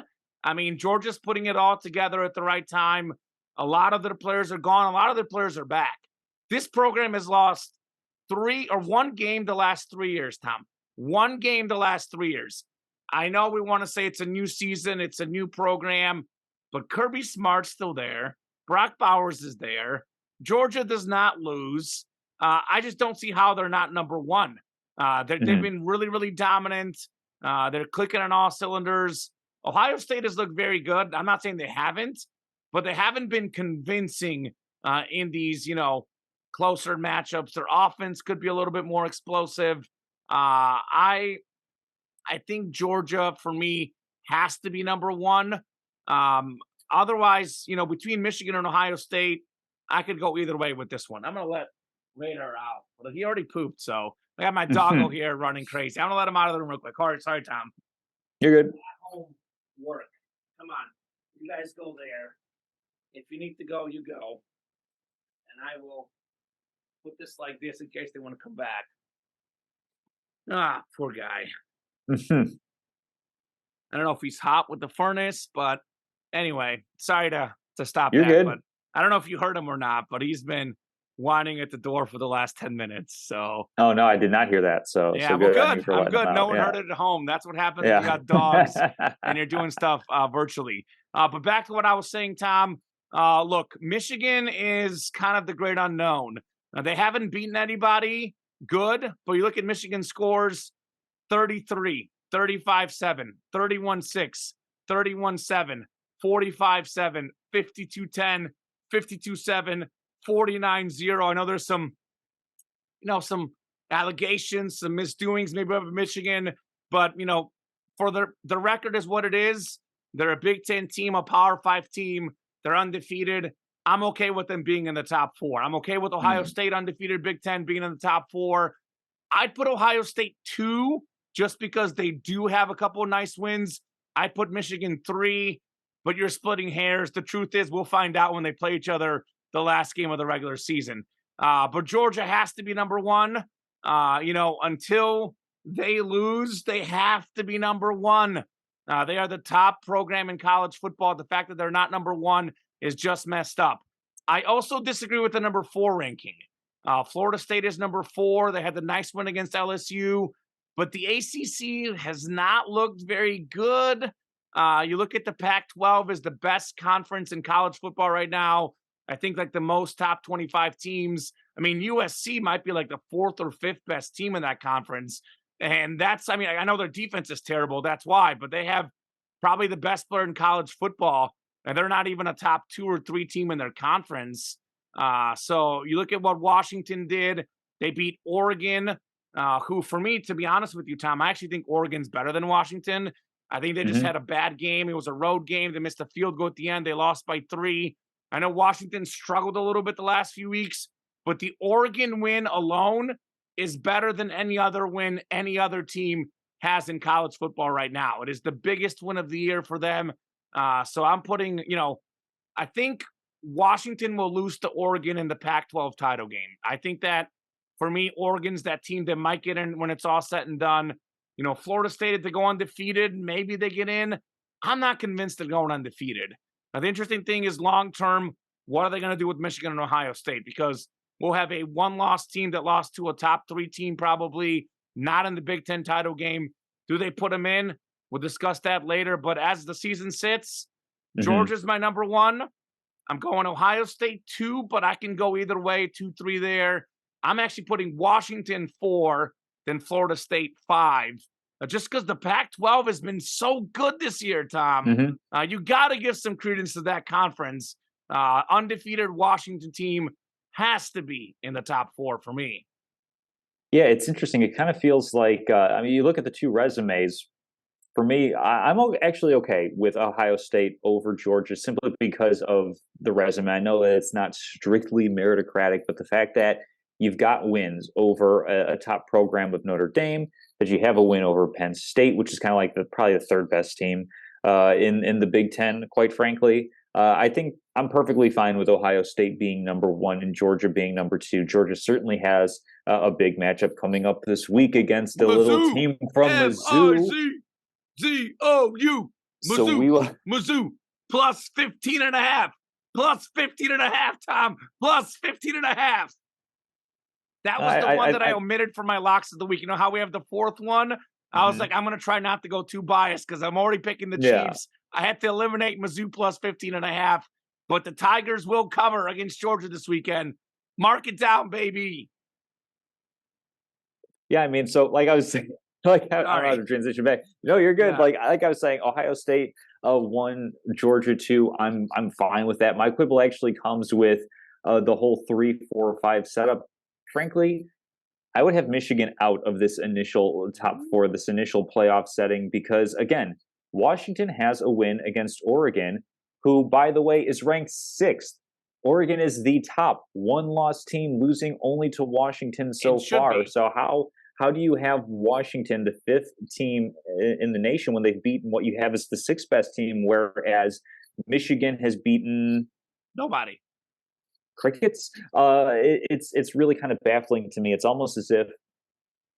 Speaker 1: I mean, Georgia's putting it all together at the right time. A lot of their players are gone. A lot of their players are back. This program has lost one game the last 3 years, Tom. One game the last 3 years. I know we want to say it's a new season, it's a new program, but Kirby Smart's still there. Brock Bowers is there. Georgia does not lose. I just don't see how they're not number one. They've
Speaker 2: Mm-hmm.
Speaker 1: been really, really dominant. They're clicking on all cylinders. Ohio State has looked very good. I'm not saying they haven't, but they haven't been convincing in these, closer matchups. Their offense could be a little bit more explosive. I think Georgia, for me, has to be number one. Otherwise, between Michigan and Ohio State, I could go either way with this one. I'm going to let Radar out. But he already pooped, so I got my doggo here running crazy. I'm going to let him out of the room real quick. All right, sorry, Tom.
Speaker 2: You're good.
Speaker 1: Home work. Come on. You guys go there. If you need to go, you go. And I will put this like this in case they want to come back. Poor guy.
Speaker 2: Mm-hmm.
Speaker 1: I don't know if he's hot with the furnace, but anyway, sorry to stop
Speaker 2: You're
Speaker 1: that.
Speaker 2: good.
Speaker 1: But I don't know if you heard him or not, but he's been whining at the door for the last 10 minutes. So
Speaker 2: Oh no, I did not hear that. So
Speaker 1: yeah,
Speaker 2: good
Speaker 1: well,
Speaker 2: on you
Speaker 1: good.
Speaker 2: for
Speaker 1: I'm
Speaker 2: letting them
Speaker 1: good.
Speaker 2: out.
Speaker 1: No one
Speaker 2: Yeah.
Speaker 1: heard it at home. That's what happens when you
Speaker 2: Yeah.
Speaker 1: got dogs and you're doing stuff virtually. But back to what I was saying, Tom. Look, Michigan is kind of the great unknown. They haven't beaten anybody good, but you look at Michigan scores 33, 35-7, 31-6, 31-7, 45-7, 52-10, 52-7, 49-0. I know there's some allegations, some misdoings maybe of Michigan, but for the record is what it is. They're a Big Ten team, a Power 5 team. They're undefeated. I'm okay with them being in the top 4. I'm okay with Ohio State undefeated Big Ten being in the top 4. I'd put Ohio State 2 just because they do have a couple of nice wins. I put Michigan 3. but you're splitting hairs. The truth is, we'll find out when they play each other the last game of the regular season. But Georgia has to be number one. Until they lose, they have to be number one. They are the top program in college football. The fact that they're not number one is just messed up. I also disagree with the number 4 ranking. Florida State is number 4. They had the nice win against LSU, but the ACC has not looked very good. You look at the Pac-12 as the best conference in college football right now. I think like the most top 25 teams. I mean, USC might be like the 4th or 5th best team in that conference. And I know their defense is terrible. That's why, but they have probably the best player in college football, and they're not even a top 2 or 3 team in their conference. So you look at what Washington did. They beat Oregon, who, for me, to be honest with you, Tom, I actually think Oregon's better than Washington. I think they just had a bad game. It was a road game. They missed a field goal at the end. They lost by 3. I know Washington struggled a little bit the last few weeks, but the Oregon win alone is better than any other win any other team has in college football right now. It is the biggest win of the year for them. So I'm putting, I think Washington will lose to Oregon in the Pac-12 title game. I think that, for me, Oregon's that team that might get in when it's all said and done. Florida State, if they go undefeated, maybe they get in. I'm not convinced they're going undefeated. Now, the interesting thing is long-term, what are they going to do with Michigan and Ohio State? Because we'll have a one-loss team that lost to a top 3 team, probably not in the Big Ten title game. Do they put them in? We'll discuss that later. But as the season sits, Georgia's my number 1. I'm going Ohio State 2, but I can go either way, 2, 3 there. I'm actually putting Washington 4, then Florida State 5. Just because the Pac-12 has been so good this year, Tom. You got to give some credence to that conference. Undefeated Washington team has to be in the top 4 for me.
Speaker 2: Yeah, it's interesting. It kind of feels like, you look at the 2 resumes. For me, I'm actually okay with Ohio State over Georgia simply because of the resume. I know that it's not strictly meritocratic, but the fact that you've got wins over a top program with Notre Dame, that you have a win over Penn State, which is kind of like probably the 3rd best team in the Big Ten, quite frankly. I think I'm perfectly fine with Ohio State being number 1 and Georgia being number 2. Georgia certainly has a big matchup coming up this week against a little team from Mizzou.
Speaker 1: Mizzou.
Speaker 2: So we will
Speaker 1: Mizzou plus 15.5. Plus 15.5, Tom. Plus 15.5. That was the one that I omitted for my locks of the week. You know how we have the 4th one? I was like, I'm going to try not to go too biased because I'm already picking the Chiefs. I had to eliminate Mizzou plus 15.5, but the Tigers will cover against Georgia this weekend. Mark it down, baby.
Speaker 2: Yeah, so like I was saying, I'm out of transition back. No, you're good. Yeah. Like I was saying, Ohio State 1, Georgia 2. I'm fine with that. My quibble actually comes with the whole 3, 4, 5 setup. Frankly, I would have Michigan out of this initial top 4, this initial playoff setting, because again, Washington has a win against Oregon, who, by the way, is ranked 6th. Oregon is the top 1-loss team, losing only to Washington so far. So how do you have Washington, the 5th team in the nation, when they've beaten what you have as the 6th best team, whereas Michigan has beaten
Speaker 1: nobody?
Speaker 2: Crickets. It's really kind of baffling to me. It's almost as if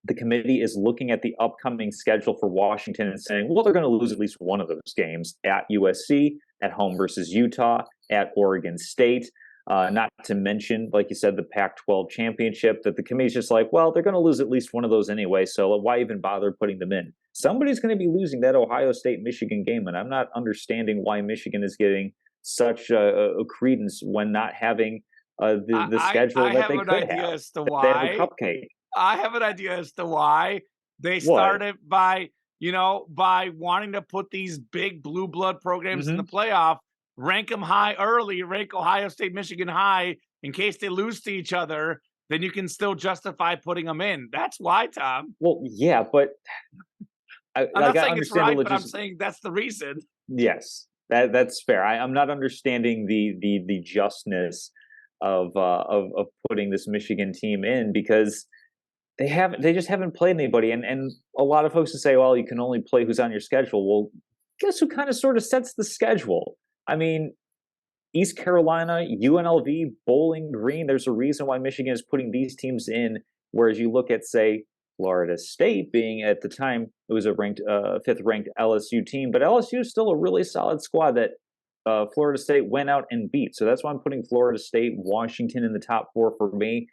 Speaker 2: the committee is looking at the upcoming schedule for Washington and saying, well, they're going to lose at least one of those games at USC, at home versus Utah, at Oregon State. Not to mention, like you said, the Pac-12 championship, that the committee's just like, well, they're going to lose at least one of those anyway, so why even bother putting them in? Somebody's going to be losing that Ohio State-Michigan game, and I'm not understanding why Michigan is getting such a credence when not having the schedule that they could have.
Speaker 1: They have
Speaker 2: a cupcake.
Speaker 1: I have an idea as to why they started by wanting to put these big blue blood programs in the playoff, rank them high early, rank Ohio State, Michigan high in case they lose to each other. Then you can still justify putting them in. That's why, Tom.
Speaker 2: Well, yeah, but
Speaker 1: I'm not saying it's right, but I'm saying that's the reason.
Speaker 2: Yes, that's fair. I'm not understanding the justness of putting this Michigan team in, because they just haven't played anybody, and a lot of folks will say, well, you can only play who's on your schedule. Well, guess who kind of sort of sets the schedule? I mean, East Carolina, UNLV, Bowling Green. There's a reason why Michigan is putting these teams in, whereas you look at, say, Florida State being at the time it was a ranked fifth ranked LSU team, but LSU is still a really solid squad that Florida State went out and beat. So that's why I'm putting Florida State, Washington in the top four for me.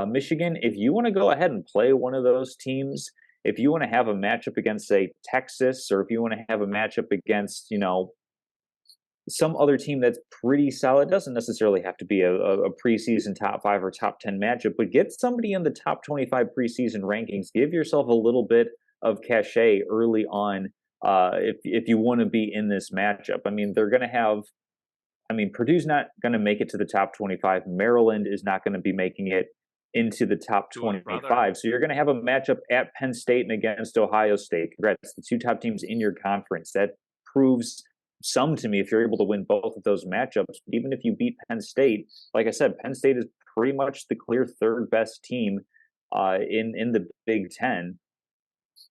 Speaker 2: Michigan, if you want to go ahead and play one of those teams, if you want to have a matchup against, say, Texas, or if you want to have a matchup against, some other team that's pretty solid, doesn't necessarily have to be a preseason top 5 or top 10 matchup, but get somebody in the top 25 preseason rankings. Give yourself a little bit of cachet early on if you want to be in this matchup. I mean, they're going to have. I mean, Purdue's not going to make it to the top 25. Maryland is not going to be making it into the top 25. So you're going to have a matchup at Penn State and against Ohio State. Congrats, the two top teams in your conference. That proves some to me if you're able to win both of those matchups. Even if you beat Penn State, like I said, Penn State is pretty much the clear third best team in the Big Ten.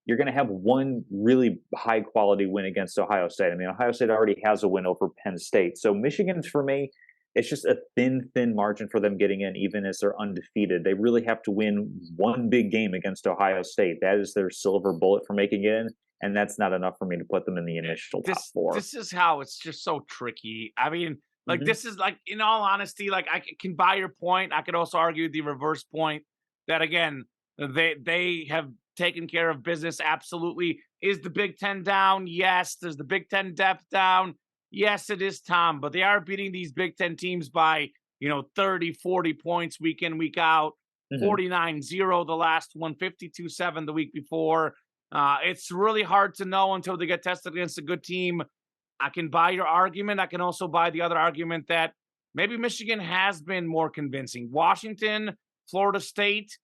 Speaker 2: You're going to have one really high quality win against Ohio State. I mean, Ohio State already has a win over Penn State. So Michigan, for me, it's just a thin margin for them getting in, even as they're undefeated. They really have to win one big game against Ohio State. That is their silver bullet for making it in. And that's not enough for me to put them in the initial top four.
Speaker 1: This is how it's just so tricky. I mean, like, this is like, in all honesty, like, I can buy your point. I could also argue the reverse point that, again, they have taken care of business. Absolutely. Is the Big Ten down? Yes. Does the Big Ten depth down? Yes, it is, Tom. But they are beating these Big Ten teams by, 30, 40 points week in, week out. 49-0 the last one, 52-7 the week before. It's really hard to know until they get tested against a good team. I can buy your argument. I can also buy the other argument that maybe Michigan has been more convincing. Washington, Florida State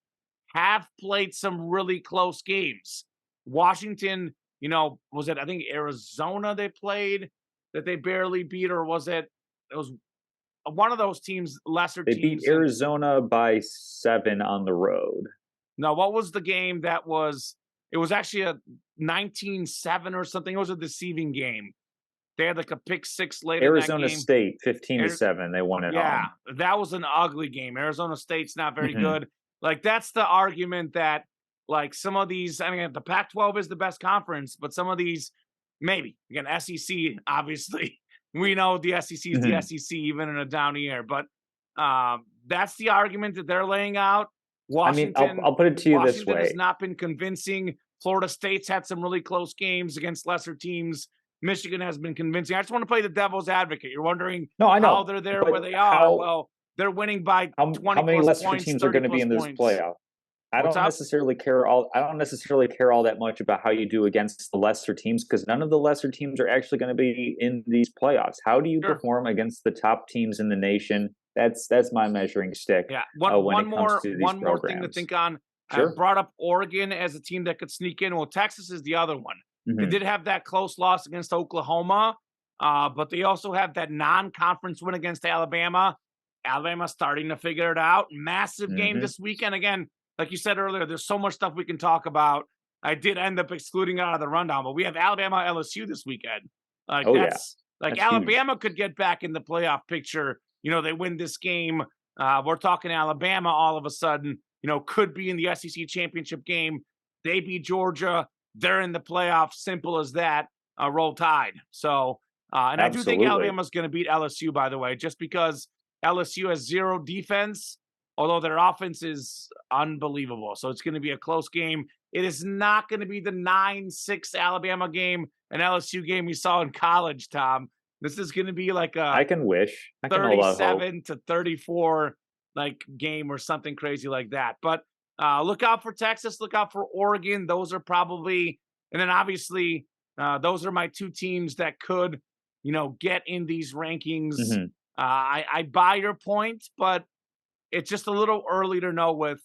Speaker 1: have played some really close games. Washington, was it, I think, Arizona they played that they barely beat, or was it was one of those teams, lesser teams?
Speaker 2: They beat Arizona by 7 on the road.
Speaker 1: No, what was the game that was? It was actually a 19-7 or something. It was a deceiving game. They had like a pick six later.
Speaker 2: Arizona State, 15-7. They won it.
Speaker 1: Yeah, that was an ugly game. Arizona State's not very good. Like, that's the argument that, like, some of these, I mean, the Pac-12 is the best conference, but some of these, maybe. Again, SEC, obviously. We know the SEC is the SEC, even in a down year. But that's the argument that they're laying out. Washington,
Speaker 2: I mean, I'll put it to you this way.
Speaker 1: Washington has not been convincing. Florida State's had some really close games against lesser teams. Michigan has been convincing. I just want to play the devil's advocate. You're wondering how they're there where they are. Well, they're winning by 20
Speaker 2: how many lesser
Speaker 1: points,
Speaker 2: teams are going to be in this playoff? I don't necessarily care all that much about how you do against the lesser teams, because none of the lesser teams are actually going to be in these playoffs. How do you perform against the top teams in the nation? That's my measuring stick.
Speaker 1: Yeah. One more thing to think on.
Speaker 2: Sure.
Speaker 1: I brought up Oregon as a team that could sneak in. Well, Texas is the other one. They did have that close loss against Oklahoma, but they also have that non-conference win against Alabama. Alabama starting to figure it out. Massive game this weekend. Again, like you said earlier, there's so much stuff we can talk about. I did end up excluding it out of the rundown, but we have Alabama LSU this weekend. That's Alabama huge. Could get back in the playoff picture. They win this game. We're talking Alabama all of a sudden, could be in the SEC championship game. They beat Georgia. They're in the playoffs. Simple as that. Roll Tide. So, and I do think Alabama's going to beat LSU, by the way, just because LSU has zero defense, although their offense is unbelievable. So it's going to be a close game. It is not going to be the 9-6 Alabama game, an LSU game we saw in college, Tom. This is going to be like a 37-34 like game or something crazy like that. But look out for Texas. Look out for Oregon. Those are probably, and then obviously those are my two teams that could, get in these rankings. I buy your point, but it's just a little early to know with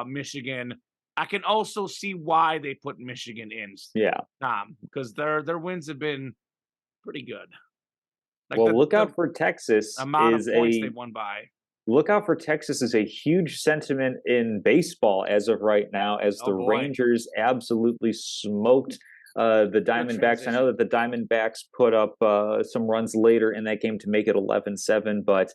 Speaker 1: Michigan. I can also see why they put Michigan in.
Speaker 2: Yeah,
Speaker 1: because their wins have been pretty good.
Speaker 2: Like look out for Texas.
Speaker 1: Amount of points they won by.
Speaker 2: Look out for Texas is a huge sentiment in baseball as of right now, as the Rangers absolutely smoked The Diamondbacks, I know that the Diamondbacks put up some runs later in that game to make it 11-7, but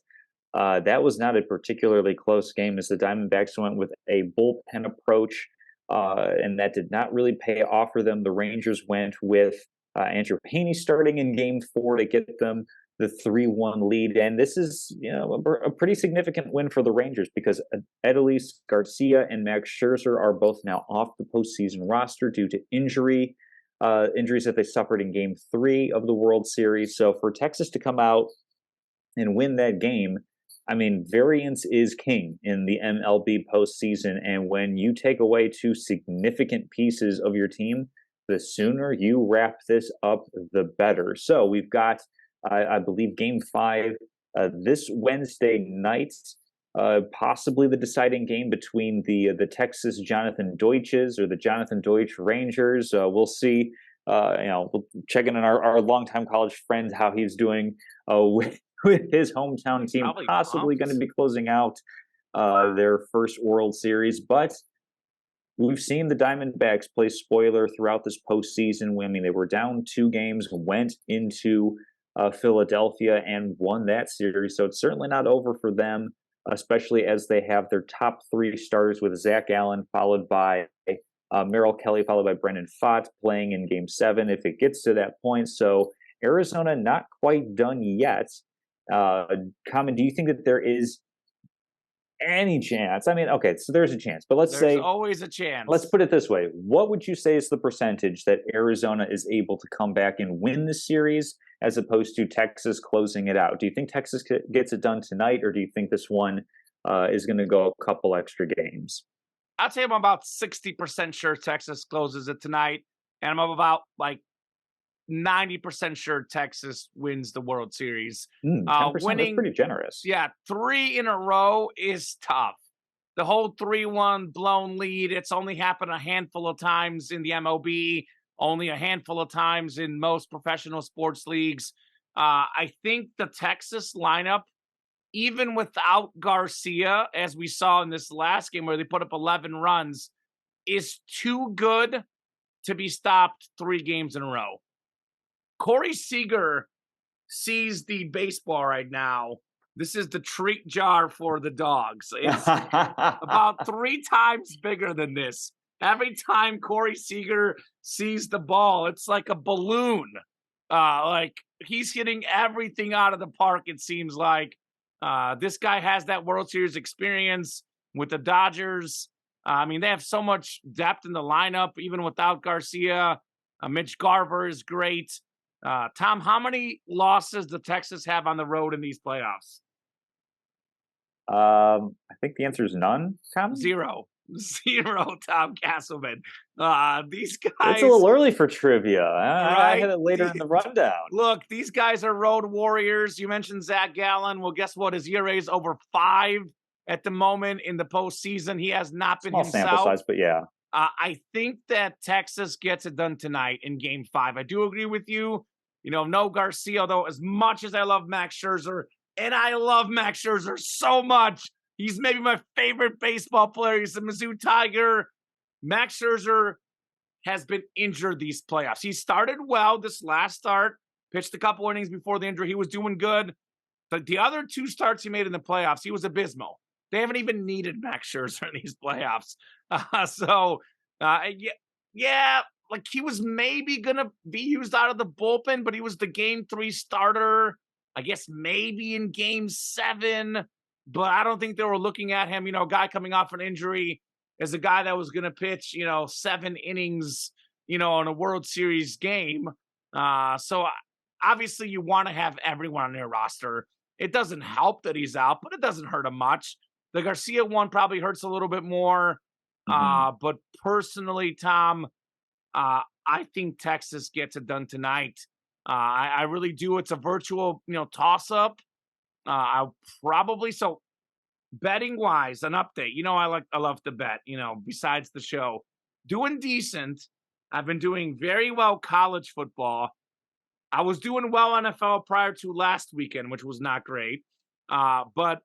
Speaker 2: that was not a particularly close game as the Diamondbacks went with a bullpen approach, and that did not really pay off for them. The Rangers went with Andrew Heaney starting in Game 4 to get them the 3-1 lead, and this is a pretty significant win for the Rangers because Adolis Garcia and Max Scherzer are both now off the postseason roster due to injuries that they suffered in Game 3 of the World Series. So for Texas to come out and win that game, I mean, variance is king in the MLB postseason, and when you take away two significant pieces of your team, the sooner you wrap this up, the better. So we've got, I believe, Game 5 this Wednesday night, possibly the deciding game between the Texas Jonathan Deutsches or the Jonathan Deutsch Rangers. We'll see. We'll check in on our longtime college friend how he's doing with his hometown team, possibly going to be closing out their first World Series. But we've seen the Diamondbacks play spoiler throughout this postseason. I mean, they were down 2 games, went into Philadelphia and won that series. So it's certainly not over for them, especially as they have their top 3 starters with Zach Allen, followed by Merrill Kelly, followed by Brendan Pfaadt playing in Game 7 if it gets to that point. So Arizona not quite done yet. Kamen, do you think that there is any chance? I mean, okay, so there's a chance, but
Speaker 1: there's always a chance.
Speaker 2: Let's put it this way. What would you say is the percentage that Arizona is able to come back and win the series as opposed to Texas closing it out? Do you think Texas gets it done tonight, or do you think this one is going to go a couple extra games?
Speaker 1: I'd say I'm about 60% sure Texas closes it tonight, and I'm about 90% sure Texas wins the World Series.
Speaker 2: 10%, winning, that's pretty generous.
Speaker 1: Yeah, 3 in a row is tough. The whole 3-1 blown lead, it's only happened a handful of times in the MLB, only a handful of times in most professional sports leagues. I think the Texas lineup, even without Garcia, as we saw in this last game where they put up 11 runs, is too good to be stopped 3 games in a row. Corey Seager sees the baseball right now. This is the treat jar for the dogs. It's about 3 times bigger than this. Every time Corey Seager sees the ball, it's like a balloon. He's hitting everything out of the park, it seems like. This guy has that World Series experience with the Dodgers. I mean, they have so much depth in the lineup, even without Garcia. Mitch Garver is great. Tom, how many losses does Texas have on the road in these playoffs?
Speaker 2: I think the answer is none, Tom?
Speaker 1: 0, Tom Casselman. These guys...
Speaker 2: It's a little early for trivia. Right? I had it later in the rundown.
Speaker 1: Look, these guys are road warriors. You mentioned Zach Gallen. Well, guess what? His ERA is over 5 at the moment in the postseason. He has not been himself.
Speaker 2: Small sample size, but yeah.
Speaker 1: I think that Texas gets it done tonight in Game 5. I do agree with you. No Garcia, although as much as I love Max Scherzer, and I love Max Scherzer so much, he's maybe my favorite baseball player. He's the Mizzou Tiger. Max Scherzer has been injured these playoffs. He started well this last start, pitched a couple innings before the injury. He was doing good. But the other 2 starts he made in the playoffs, he was abysmal. They haven't even needed Max Scherzer in these playoffs. He was maybe going to be used out of the bullpen, but he was the Game 3 starter. I guess maybe in Game 7, but I don't think they were looking at him, a guy coming off an injury as a guy that was going to pitch, 7 innings, in a World Series game. So obviously you want to have everyone on their roster. It doesn't help that he's out, but it doesn't hurt him much. The Garcia one probably hurts a little bit more. But personally, Tom, I think Texas gets it done tonight. I really do. It's a virtual, toss-up. So betting wise, an update. I love to bet, besides the show. Doing decent. I've been doing very well college football. I was doing well NFL prior to last weekend, which was not great. But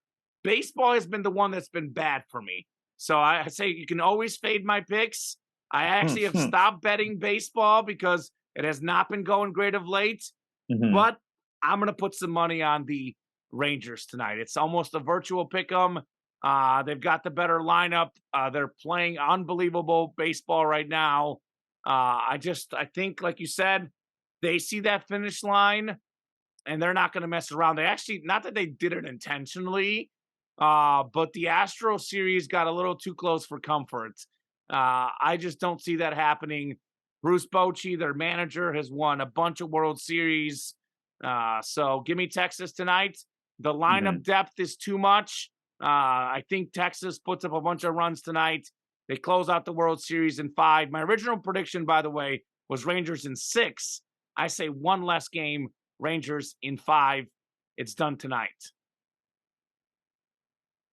Speaker 1: baseball has been the one that's been bad for me. So I say you can always fade my picks. I actually have
Speaker 2: Mhm.
Speaker 1: stopped betting baseball because it has not been going great of late, but I'm going to put some money on the Rangers tonight. It's almost a virtual pick 'em. They've got the better lineup. They're playing unbelievable baseball right now. I think, like you said, they see that finish line and they're not going to mess around. They actually, not that they did it intentionally, but the Astro series got a little too close for comfort. I just don't see that happening. Bruce Bochy, their manager, has won a bunch of World Series. So give me Texas tonight. The lineup
Speaker 2: Mhm.
Speaker 1: depth is too much. I think Texas puts up a bunch of runs tonight. They close out the World Series in 5. My original prediction, by the way, was Rangers in 6. I say one less game, Rangers in 5. It's done tonight.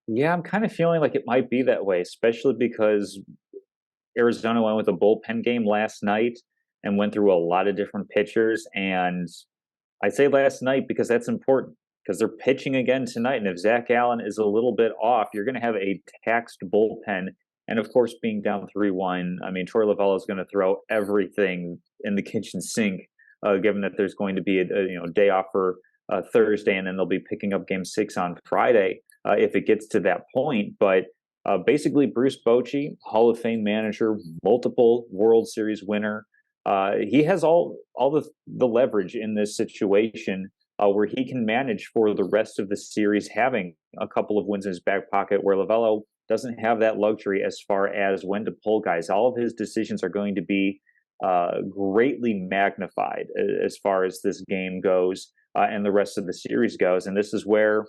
Speaker 2: Yeah, I'm kind of feeling like it might be that way, especially because Arizona went with a bullpen game last night and went through a lot of different pitchers. And I say last night because that's important because they're pitching again tonight. And if Zach Allen is a little bit off, you're going to have a taxed bullpen. And of course, being down 3-1, I mean, Troy Lavella is going to throw everything in the kitchen sink, given that there's going to be a day off for Thursday, and then they'll be picking up Game 6 on Friday if it gets to that point. But basically, Bruce Bochy, Hall of Fame manager, multiple World Series winner, he has all the leverage in this situation where he can manage for the rest of the series, having a couple of wins in his back pocket. Where Lavello doesn't have that luxury as far as when to pull guys. All of his decisions are going to be greatly magnified as far as this game goes and the rest of the series goes. And this is where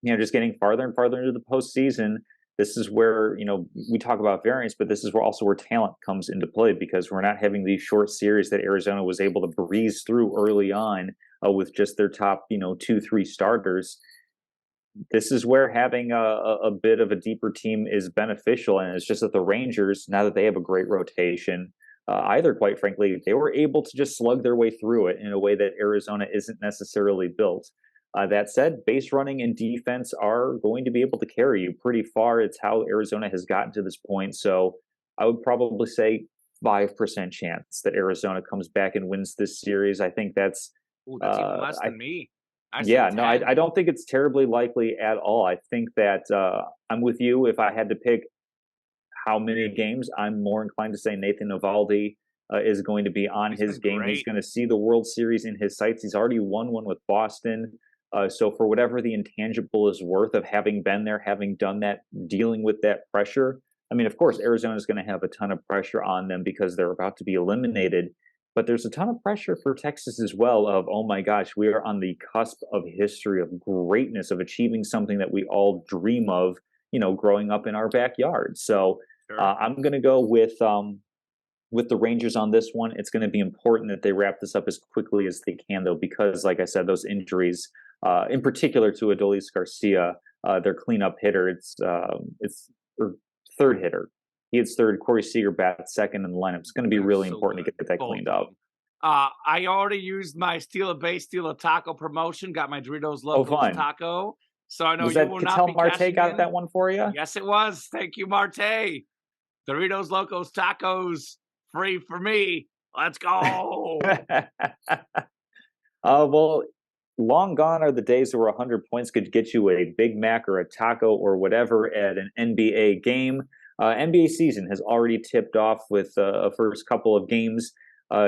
Speaker 2: just getting farther and farther into the postseason, this is where, we talk about variance, but this is where also where talent comes into play because we're not having these short series that Arizona was able to breeze through early on with just their top, 2, 3 starters. This is where having a bit of a deeper team is beneficial. And it's just that the Rangers, now that they have a great rotation, either, quite frankly, they were able to just slug their way through it in a way that Arizona isn't necessarily built. That said, base running and defense are going to be able to carry you pretty far. It's how Arizona has gotten to this point. So I would probably say 5% chance that Arizona comes back and wins this series. I think that's,
Speaker 1: Ooh, that's even less
Speaker 2: I
Speaker 1: than me. I say
Speaker 2: yeah, no,
Speaker 1: 10.
Speaker 2: I don't think it's terribly likely at all. I think that I'm with you. If I had to pick how many games, I'm more inclined to say Nathan Eovaldi is going to be on
Speaker 1: He's
Speaker 2: his
Speaker 1: been
Speaker 2: game. He's
Speaker 1: great.
Speaker 2: going to see the World Series in his sights. He's already won one with Boston. So for whatever the intangible is worth of having been there, having done that, dealing with that pressure, I mean, of course, Arizona is going to have a ton of pressure on them because they're about to be eliminated. But there's a ton of pressure for Texas as well of, oh my gosh, we are on the cusp of history, of greatness, of achieving something that we all dream of, growing up in our backyard. So
Speaker 1: Sure.
Speaker 2: I'm going to go with the Rangers on this one. It's going to be important that they wrap this up as quickly as they can, though, because, like I said, those injuries, in particular to Adolis Garcia, their cleanup hitter, it's or third hitter. He hits third. Corey Seager bats second in the lineup. It's going to be
Speaker 1: They're
Speaker 2: really
Speaker 1: so
Speaker 2: important to
Speaker 1: good,
Speaker 2: get that
Speaker 1: both
Speaker 2: cleaned
Speaker 1: of
Speaker 2: up.
Speaker 1: them. I already used my Steal a Base, Steal a Taco promotion. Got my Doritos
Speaker 2: Oh,
Speaker 1: Locos
Speaker 2: fun.
Speaker 1: Taco. So I know
Speaker 2: Was
Speaker 1: you
Speaker 2: that
Speaker 1: will not
Speaker 2: Cattell
Speaker 1: be
Speaker 2: Marte
Speaker 1: cashing
Speaker 2: got
Speaker 1: in.
Speaker 2: that one for you?
Speaker 1: Yes, it was. Thank you, Marte. Doritos Locos Tacos free for me. Let's go.
Speaker 2: Well, long gone are the days where 100 points could get you a Big Mac or a taco or whatever at an NBA game. NBA season has already tipped off with a first couple of games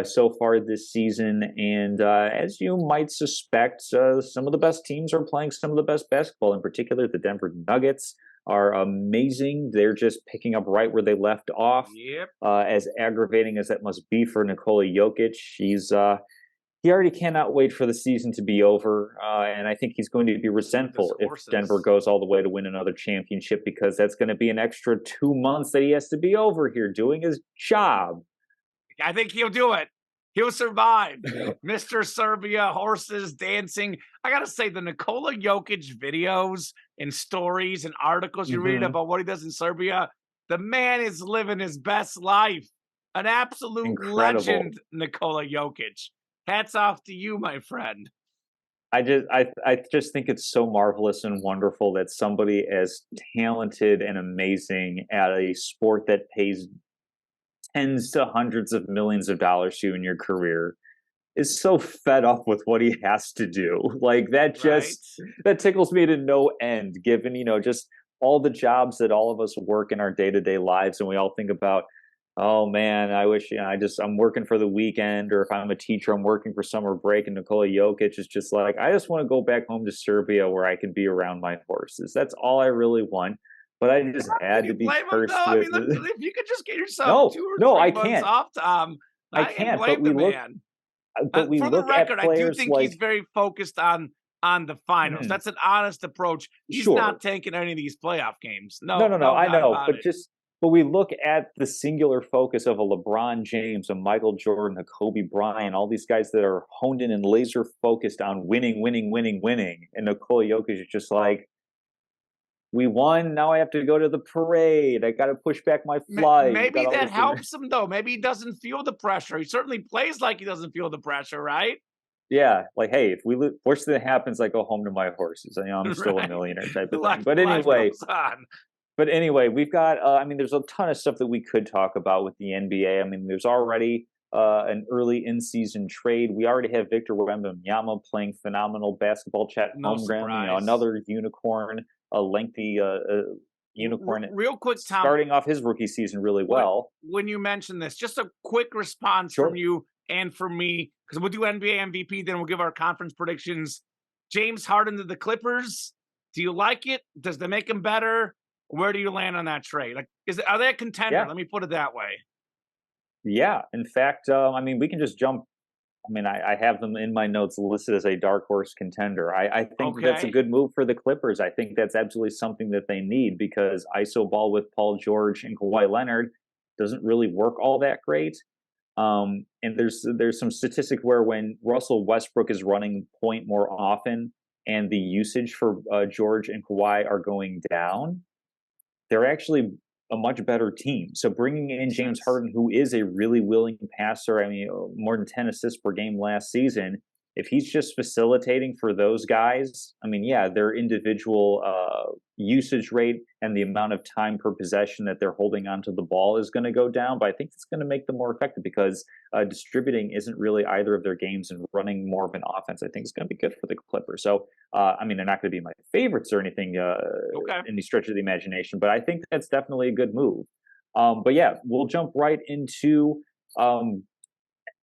Speaker 2: so far this season. And as you might suspect, some of the best teams are playing some of the best basketball. In particular, the Denver Nuggets are amazing. They're just picking up right where they left off.
Speaker 1: Yep.
Speaker 2: As aggravating as that must be for Nikola Jokic, he already cannot wait for the season to be over, and I think he's going to be
Speaker 1: Those
Speaker 2: resentful if Denver
Speaker 1: horses.
Speaker 2: goes all the way to win another championship because that's going to be an extra 2 months that he has to be over here doing his job.
Speaker 1: I think he'll do it. He'll survive. Mr. Serbia, horses, dancing. I got to say, the Nikola Jokic videos and stories and articles you read
Speaker 2: Hmm.
Speaker 1: about what he does in Serbia, the man is living his best life. An absolute
Speaker 2: Incredible.
Speaker 1: legend, Nikola Jokic. Hats off to you, my friend.
Speaker 2: I just think it's so marvelous and wonderful that somebody as talented and amazing at a sport that pays tens to hundreds of millions of dollars to you in your career is so fed up with what he has to do. Like
Speaker 1: Right?
Speaker 2: that tickles me to no end, given, just all the jobs that all of us work in our day-to-day lives. And we all think about, oh man, I wish, I'm working for the weekend, or if I'm a teacher, I'm working for summer break. And Nikola Jokic is just like, I just want to go back home to Serbia where I can be around my horses. That's all I really want. But I just
Speaker 1: Can
Speaker 2: had
Speaker 1: you
Speaker 2: to be
Speaker 1: blame him though?
Speaker 2: cursed
Speaker 1: I
Speaker 2: with
Speaker 1: mean, look,
Speaker 2: it.
Speaker 1: if you could just get yourself
Speaker 2: No,
Speaker 1: 2 or
Speaker 2: no, I
Speaker 1: 3 months
Speaker 2: can't.
Speaker 1: off, Tom,
Speaker 2: I
Speaker 1: I can
Speaker 2: can't. But
Speaker 1: blame the
Speaker 2: we look,
Speaker 1: man.
Speaker 2: but we
Speaker 1: For the
Speaker 2: look at
Speaker 1: record, I do
Speaker 2: players
Speaker 1: think he's
Speaker 2: like,
Speaker 1: very focused on the finals.
Speaker 2: mhm,
Speaker 1: That's an honest approach. He's
Speaker 2: sure.
Speaker 1: not taking any of these playoff games.
Speaker 2: No,
Speaker 1: No,
Speaker 2: no, no.
Speaker 1: no
Speaker 2: I
Speaker 1: doubt
Speaker 2: know,
Speaker 1: about it.
Speaker 2: but we look at the singular focus of a LeBron James, a Michael Jordan, a Kobe Bryant, all these guys that are honed in and laser focused on winning, winning, winning, winning. And Nikola Jokic is just like, we won. Now I have to go to the parade. I got to push back my flight. We
Speaker 1: Maybe
Speaker 2: got all
Speaker 1: that
Speaker 2: this. Thing.
Speaker 1: helps him though. Maybe he doesn't feel the pressure. He certainly plays like he doesn't feel the pressure, right?
Speaker 2: Yeah, like hey, if we worst thing that happens, I go home to my horses. I'm still a
Speaker 1: Right.
Speaker 2: millionaire type of thing.
Speaker 1: Life life goes on.
Speaker 2: But anyway, we've got. There's a ton of stuff that we could talk about with the NBA. I mean, there's already an early in-season trade. We already have Victor Wembanyama playing phenomenal basketball. Chat
Speaker 1: No
Speaker 2: Holmgren,
Speaker 1: surprise.
Speaker 2: another unicorn, a lengthy unicorn,
Speaker 1: Real quick, Tom,
Speaker 2: starting off his rookie season really well.
Speaker 1: when you mention this, just a quick response from
Speaker 2: Sure.
Speaker 1: you and from me, because we'll do NBA MVP, then we'll give our conference predictions. James Harden to the Clippers. Do you like it? Does that make him better? Where do you land on that trade? Like, are they a contender?
Speaker 2: Yeah,
Speaker 1: Let me put it that way.
Speaker 2: yeah. In fact, we can just jump. I have them in my notes listed as a dark horse contender. I think that's a
Speaker 1: Okay.
Speaker 2: good move for the Clippers. I think that's absolutely something that they need because ISO ball with Paul George and Kawhi Leonard doesn't really work all that great. And there's some statistic where when Russell Westbrook is running point more often and the usage for George and Kawhi are going down, they're actually a much better team. So bringing in
Speaker 1: Makes
Speaker 2: James
Speaker 1: sense.
Speaker 2: Harden, who is a really willing passer, more than 10 assists per game last season, if he's just facilitating for those guys, yeah, their individual usage rate and the amount of time per possession that they're holding onto the ball is going to go down. But I think it's going to make them more effective because distributing isn't really either of their games, and running more of an offense, I think, is going to be good for the Clippers. So, they're not going to be my favorites or anything
Speaker 1: Okay.
Speaker 2: in the stretch of the imagination, but I think that's definitely a good move. But yeah, we'll jump right into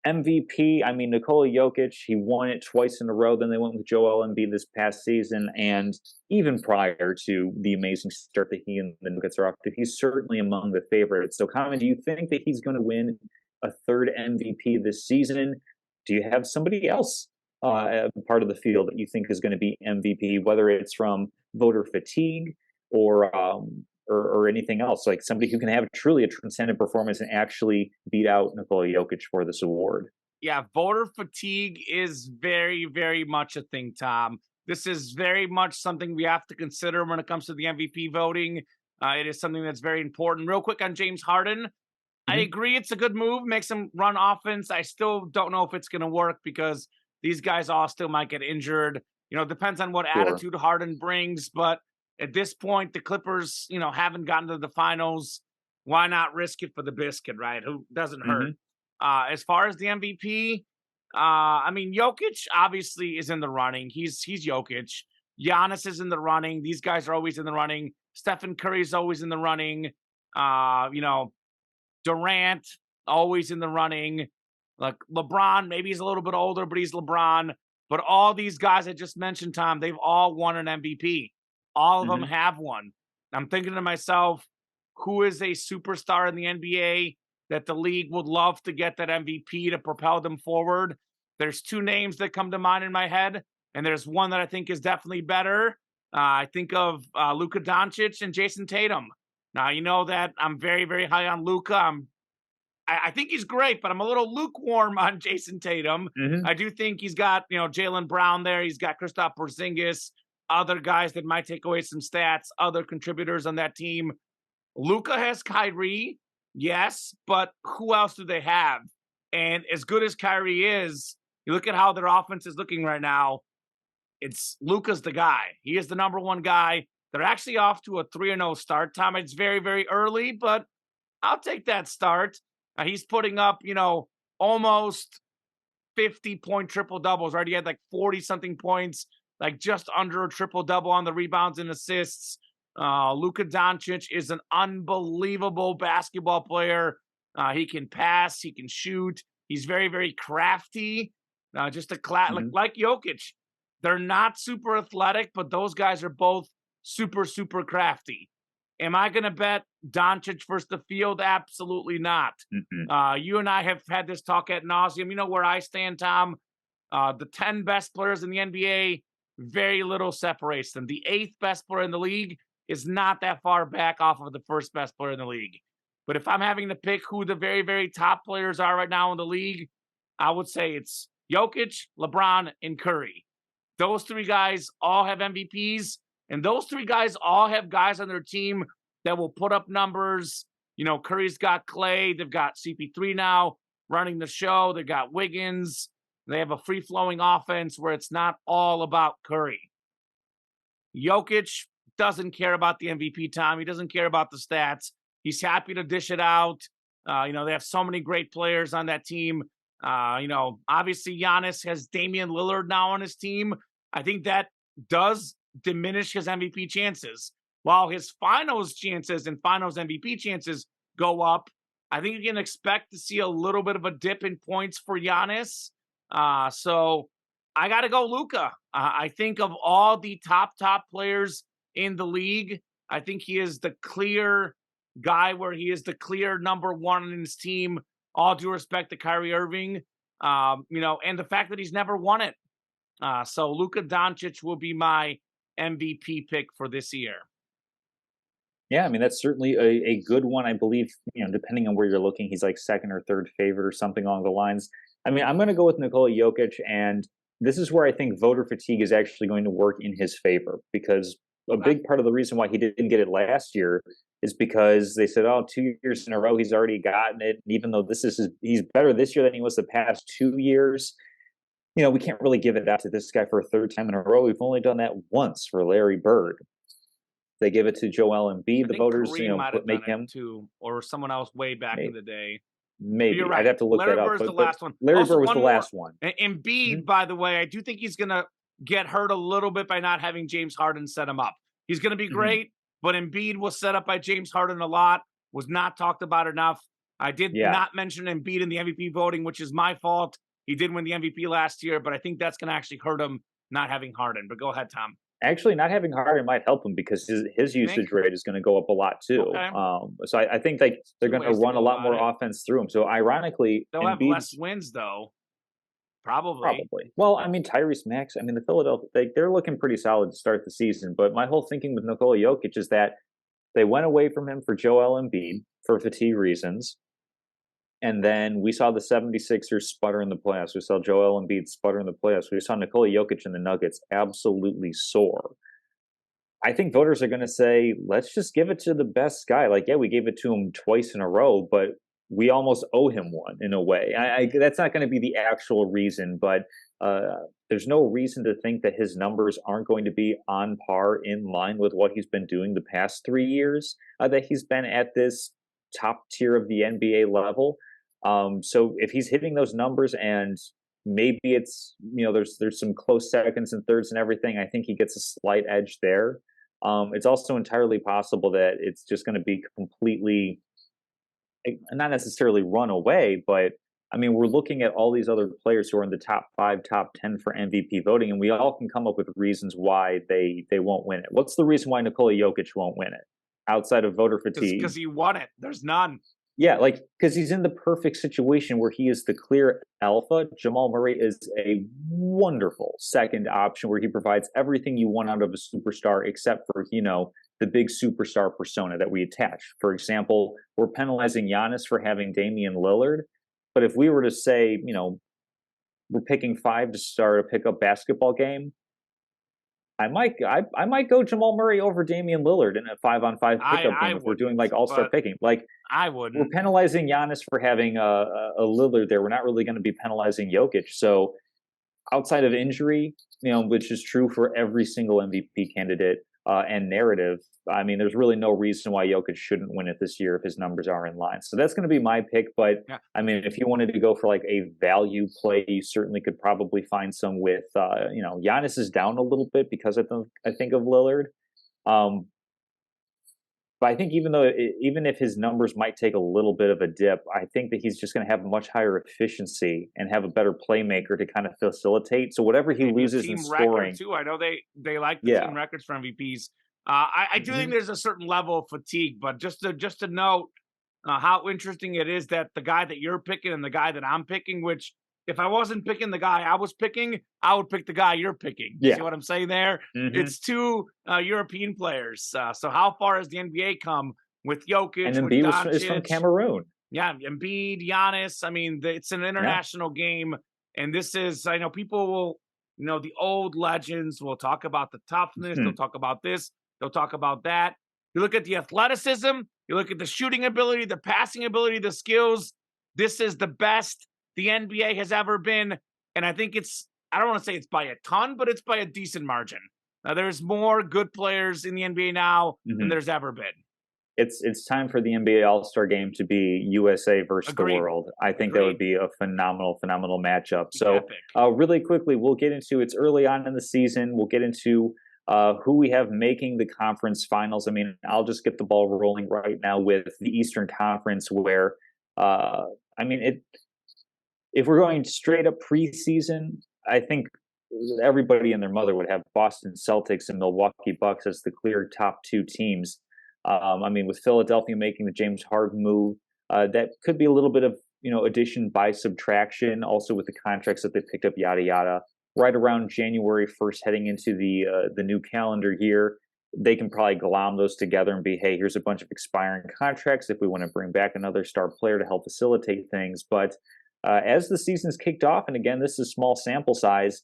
Speaker 2: MVP. Nikola Jokic, he won it twice in a row. Then they went with Joel Embiid this past season, and even prior to the amazing start that he and the Nuggets are off to, he's certainly among the favorites. So, Kamen, do you think that he's going to win a third MVP this season? Do you have somebody else part of the field that you think is going to be MVP, whether it's from voter fatigue or anything else, like somebody who can have truly a transcendent performance and actually beat out Nikola Jokic for this award?
Speaker 1: Yeah, voter fatigue is very, very much a thing, Tom. This is very much something we have to consider when it comes to the MVP voting. It is something that's very important. Real quick on James Harden, I
Speaker 2: Mm-hmm.
Speaker 1: agree it's a good move, makes him run offense. I still don't know if it's going to work because these guys all still might get injured. Depends on what
Speaker 2: Sure.
Speaker 1: attitude Harden brings. But at this point, the Clippers, haven't gotten to the finals. Why not risk it for the biscuit, right? Who doesn't hurt?
Speaker 2: Mm-hmm.
Speaker 1: As far as the MVP, Jokic obviously is in the running. He's Jokic. Giannis is in the running. These guys are always in the running. Stephen Curry's always in the running. Durant, always in the running. Like LeBron, maybe he's a little bit older, but he's LeBron. But all these guys I just mentioned, Tom, they've all won an MVP. All of them
Speaker 2: Mm-hmm.
Speaker 1: have one. I'm thinking to myself, who is a superstar in the NBA that the league would love to get that MVP to propel them forward? There's two names that come to mind in my head, and there's one that I think is definitely better. I think of Luka Doncic and Jason Tatum. Now, you know that I'm very, very high on Luka. I think he's great, but I'm a little lukewarm on Jason Tatum.
Speaker 2: Mm-hmm.
Speaker 1: I do think he's got, Jaylen Brown there. He's got Kristaps Porzingis, other guys that might take away some stats, other contributors on that team. Luka has Kyrie, yes, but who else do they have? And as good as Kyrie is, you look at how their offense is looking right now. It's Luka's the guy. He is the number one guy. They're actually off to a 3-0 start. Tom, it's very, very early, but I'll take that start. He's putting up, almost 50-point triple doubles, right? He had like 40 something points, like just under a triple double on the rebounds and assists. Luka Doncic is an unbelievable basketball player. He can pass, he can shoot. He's very, very crafty. Just a like Jokic. They're not super athletic, but those guys are both super, super crafty. Am I going to bet Doncic versus the field? Absolutely not. You and I have had this talk ad nauseum. You know where I stand, Tom? The 10 best players in the NBA, very little separates them. The 8th best player in the league is not that far back off of the 1st best player in the league. But if I'm having to pick who the very, very top players are right now in the league, I would say it's Jokic, LeBron, and Curry. Those 3 guys all have MVPs, and those 3 guys all have guys on their team that will put up numbers. Curry's got Clay. They've got CP3 now running the show. They've got Wiggins. They have a free-flowing offense where it's not all about Curry. Jokic doesn't care about the MVP, Tom. He doesn't care about the stats. He's happy to dish it out. They have so many great players on that team. Obviously Giannis has Damian Lillard now on his team. I think that does diminish his MVP chances. While his finals chances and finals MVP chances go up, I think you can expect to see a little bit of a dip in points for Giannis. So I got to go Luka. I think of all the top players in the league, I think he is the clear guy where he is the clear number 1 in his team. All due respect to Kyrie Irving, and the fact that he's never won it. So Luka Doncic will be my MVP pick for this year.
Speaker 2: Yeah, I mean, that's certainly a good one. I believe, depending on where you're looking, he's like 2nd or 3rd favorite or something along the lines. I mean, I'm going to go with Nikola Jokic, and this is where I think voter fatigue is actually going to work in his favor, because a big part of the reason why he didn't get it last year is because they said, 2 years in a row, he's already gotten it. And even though he's better this year than he was the past 2 years, we can't really give it out to this guy for a 3rd time in a row. We've only done that once for Larry Bird. They give it to Joel Embiid. The voters, make him
Speaker 1: too, or someone else way back in the day.
Speaker 2: Maybe
Speaker 1: you're right.
Speaker 2: I'd have to look
Speaker 1: Larry
Speaker 2: that up.
Speaker 1: Bird's the last one.
Speaker 2: Larry Bird was the last one.
Speaker 1: Embiid, by the way, I do think he's going to get hurt a little bit by not having James Harden set him up. He's going to be great, but Embiid was set up by James Harden a lot, was not talked about enough. I did not mention Embiid in the MVP voting, which is my fault. He did win the MVP last year, but I think that's going to actually hurt him not having Harden. But go ahead, Tom.
Speaker 2: Actually, not having Harden might help him because his usage rate is going to go up a lot too.
Speaker 1: Okay.
Speaker 2: So I think they're going to run a lot more offense through him. So ironically,
Speaker 1: they'll have less wins though. Probably.
Speaker 2: Well, I mean, Tyrese Max. I mean, the Philadelphia they're looking pretty solid to start the season. But my whole thinking with Nikola Jokic is that they went away from him for Joel Embiid for fatigue reasons. And then we saw the 76ers sputter in the playoffs. We saw Joel Embiid sputter in the playoffs. We saw Nikola Jokic and the Nuggets absolutely soar. I think voters are going to say, let's just give it to the best guy. Like, yeah, we gave it to him twice in a row, but we almost owe him one in a way. That's not going to be the actual reason, but there's no reason to think that his numbers aren't going to be on par in line with what he's been doing the past 3 years, that he's been at this top tier of the NBA level. So if he's hitting those numbers and maybe it's, there's some close seconds and thirds and everything, I think he gets a slight edge there. It's also entirely possible that it's just going to be completely, not necessarily run away, but I mean, we're looking at all these other players who are in the top 5, top 10 for MVP voting, and we all can come up with reasons why they won't win it. What's the reason why Nikola Jokic won't win it outside of voter fatigue?
Speaker 1: Because he won it. There's none.
Speaker 2: Yeah, because he's in the perfect situation where he is the clear alpha. Jamal Murray is a wonderful second option where he provides everything you want out of a superstar except for, the big superstar persona that we attach. For example, we're penalizing Giannis for having Damian Lillard. But if we were to say, we're picking 5 to start a pickup basketball game, I might go Jamal Murray over Damian Lillard in a 5-on-5 pickup game if we're doing all-star picking.
Speaker 1: I wouldn't.
Speaker 2: We're penalizing Giannis for having a Lillard there. We're not really going to be penalizing Jokic. So outside of injury, which is true for every single MVP candidate, and narrative, I mean, there's really no reason why Jokic shouldn't win it this year if his numbers are in line. So that's going to be my pick. But
Speaker 1: Yeah.
Speaker 2: I mean, if you wanted to go for like a value play, you certainly could probably find some with, Giannis is down a little bit because I think of Lillard. Um, but I think even if his numbers might take a little bit of a dip, I think that he's just going to have much higher efficiency and have a better playmaker to kind of facilitate. So whatever he
Speaker 1: Maybe a
Speaker 2: loses in
Speaker 1: team record
Speaker 2: scoring,
Speaker 1: too. I know they like the team
Speaker 2: yeah.
Speaker 1: records for MVPs. I do think
Speaker 2: Mhm.
Speaker 1: there's a certain level of fatigue, but just to note how interesting it is that the guy that you're picking and the guy that I'm picking, which if I wasn't picking the guy I was picking, I would pick the guy you're picking. You see
Speaker 2: Yeah.
Speaker 1: what I'm saying there?
Speaker 2: Hmm.
Speaker 1: It's two European players. So how far has the NBA come with
Speaker 2: And
Speaker 1: Jokic,
Speaker 2: then
Speaker 1: with
Speaker 2: B is from
Speaker 1: Doncic?
Speaker 2: Cameroon.
Speaker 1: Yeah, Embiid, Giannis. I mean, it's an
Speaker 2: Yeah.
Speaker 1: international game, and this is. I know people will, the old legends will talk about the toughness. They'll
Speaker 2: Hmm.
Speaker 1: talk about this. They'll talk about that. You look at the athleticism. You look at the shooting ability, the passing ability, the skills. This is the best the NBA has ever been, and I think it's. I don't want to say it's by a ton, but it's by a decent margin. There's more good players in the NBA now than
Speaker 2: Hmm.
Speaker 1: there's ever been.
Speaker 2: It's time for the NBA All-Star game to be USA versus the
Speaker 1: Agreed.
Speaker 2: world. I think that would
Speaker 1: Agreed.
Speaker 2: be a phenomenal matchup.
Speaker 1: Be
Speaker 2: So,
Speaker 1: epic.
Speaker 2: really quickly, we'll get into it's early on in the season. We'll get into who we have making the conference finals. I mean, I'll just get the ball rolling right now with the Eastern Conference, where I mean, if we're going straight up preseason, I think everybody and their mother would have Boston Celtics and Milwaukee Bucks as the clear top two teams. I mean, with Philadelphia making the James Harden move, that could be a little bit of addition by subtraction. Also with the contracts that they picked up, yada yada. Right around January 1st, heading into the new calendar year, they can probably glom those together and be, hey, here's a bunch of expiring contracts if we want to bring back another star player to help facilitate things. But as the season's kicked off, and again, this is small sample size,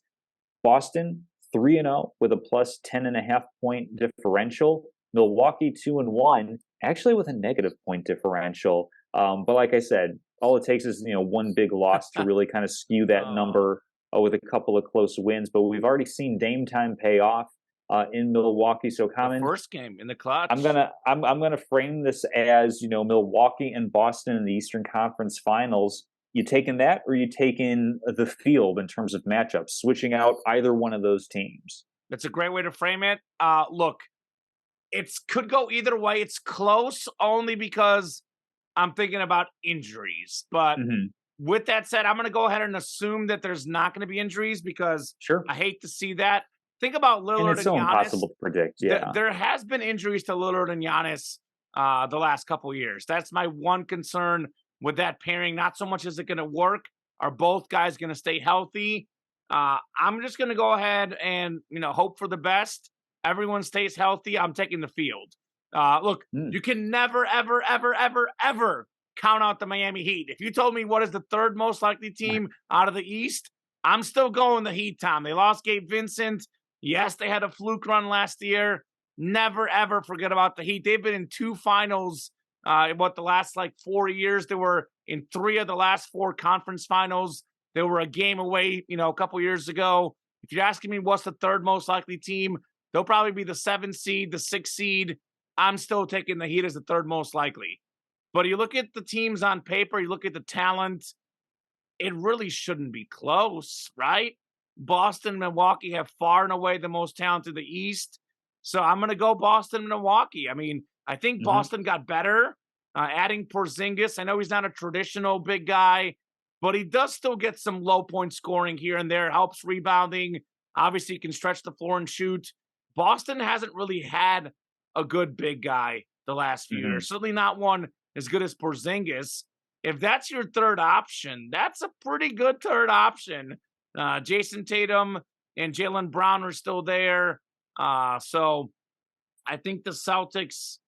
Speaker 2: Boston 3-0 with a plus 10.5 point differential. Milwaukee 2-1, actually with a negative point differential. But like I said, all it takes is one big loss to really kind of skew that
Speaker 1: Oh.
Speaker 2: number with a couple of close wins. But we've already seen Dame time pay off in Milwaukee. So
Speaker 1: The
Speaker 2: Kamen,
Speaker 1: first game in the clutch.
Speaker 2: I'm gonna frame this as Milwaukee and Boston in the Eastern Conference Finals. You taking that, or you taking the field in terms of matchups, switching out either one of those teams?
Speaker 1: That's a great way to frame it. Look, it's could go either way. It's close only because I'm thinking about injuries. But
Speaker 2: Hmm.
Speaker 1: with that said, I'm going to go ahead and assume that there's not going to be injuries because
Speaker 2: Sure,
Speaker 1: I hate to see that. Think about
Speaker 2: and
Speaker 1: Lillard
Speaker 2: it's
Speaker 1: and
Speaker 2: so
Speaker 1: Giannis.
Speaker 2: impossible to predict. Yeah.
Speaker 1: There has been injuries to Lillard and Giannis the last couple years. That's my one concern with that pairing. Not so much is it going to work. Are both guys going to stay healthy? I'm just going to go ahead and hope for the best. Everyone stays healthy. I'm taking the field. Look,
Speaker 2: Mm.
Speaker 1: you can never, ever, ever, ever, ever count out the Miami Heat. If you told me what is the third most likely team out of the East, I'm still going the Heat, Tom. They lost Gabe Vincent. Yes, they had a fluke run last year. Never, ever forget about the Heat. They've been in two finals the last 4 years. They were in three of the last four conference finals. They were a game away, a couple years ago. If you're asking me what's the third most likely team, they'll probably be the 7th seed, the 6th seed. I'm still taking the Heat as the third most likely. But you look at the teams on paper, you look at the talent, it really shouldn't be close, right? Boston and Milwaukee have far and away the most talent in the East. So I'm going to go Boston and Milwaukee. I mean, I think
Speaker 2: Hmm.
Speaker 1: Boston got better adding Porzingis. I know he's not a traditional big guy, but he does still get some low point scoring here and there, helps rebounding. Obviously, he can stretch the floor and shoot. Boston hasn't really had a good big guy the last few
Speaker 2: Hmm.
Speaker 1: years, certainly not one as good as Porzingis. If that's your third option, that's a pretty good third option. Jason Tatum and Jalen Brown are still there. So I think the Celtics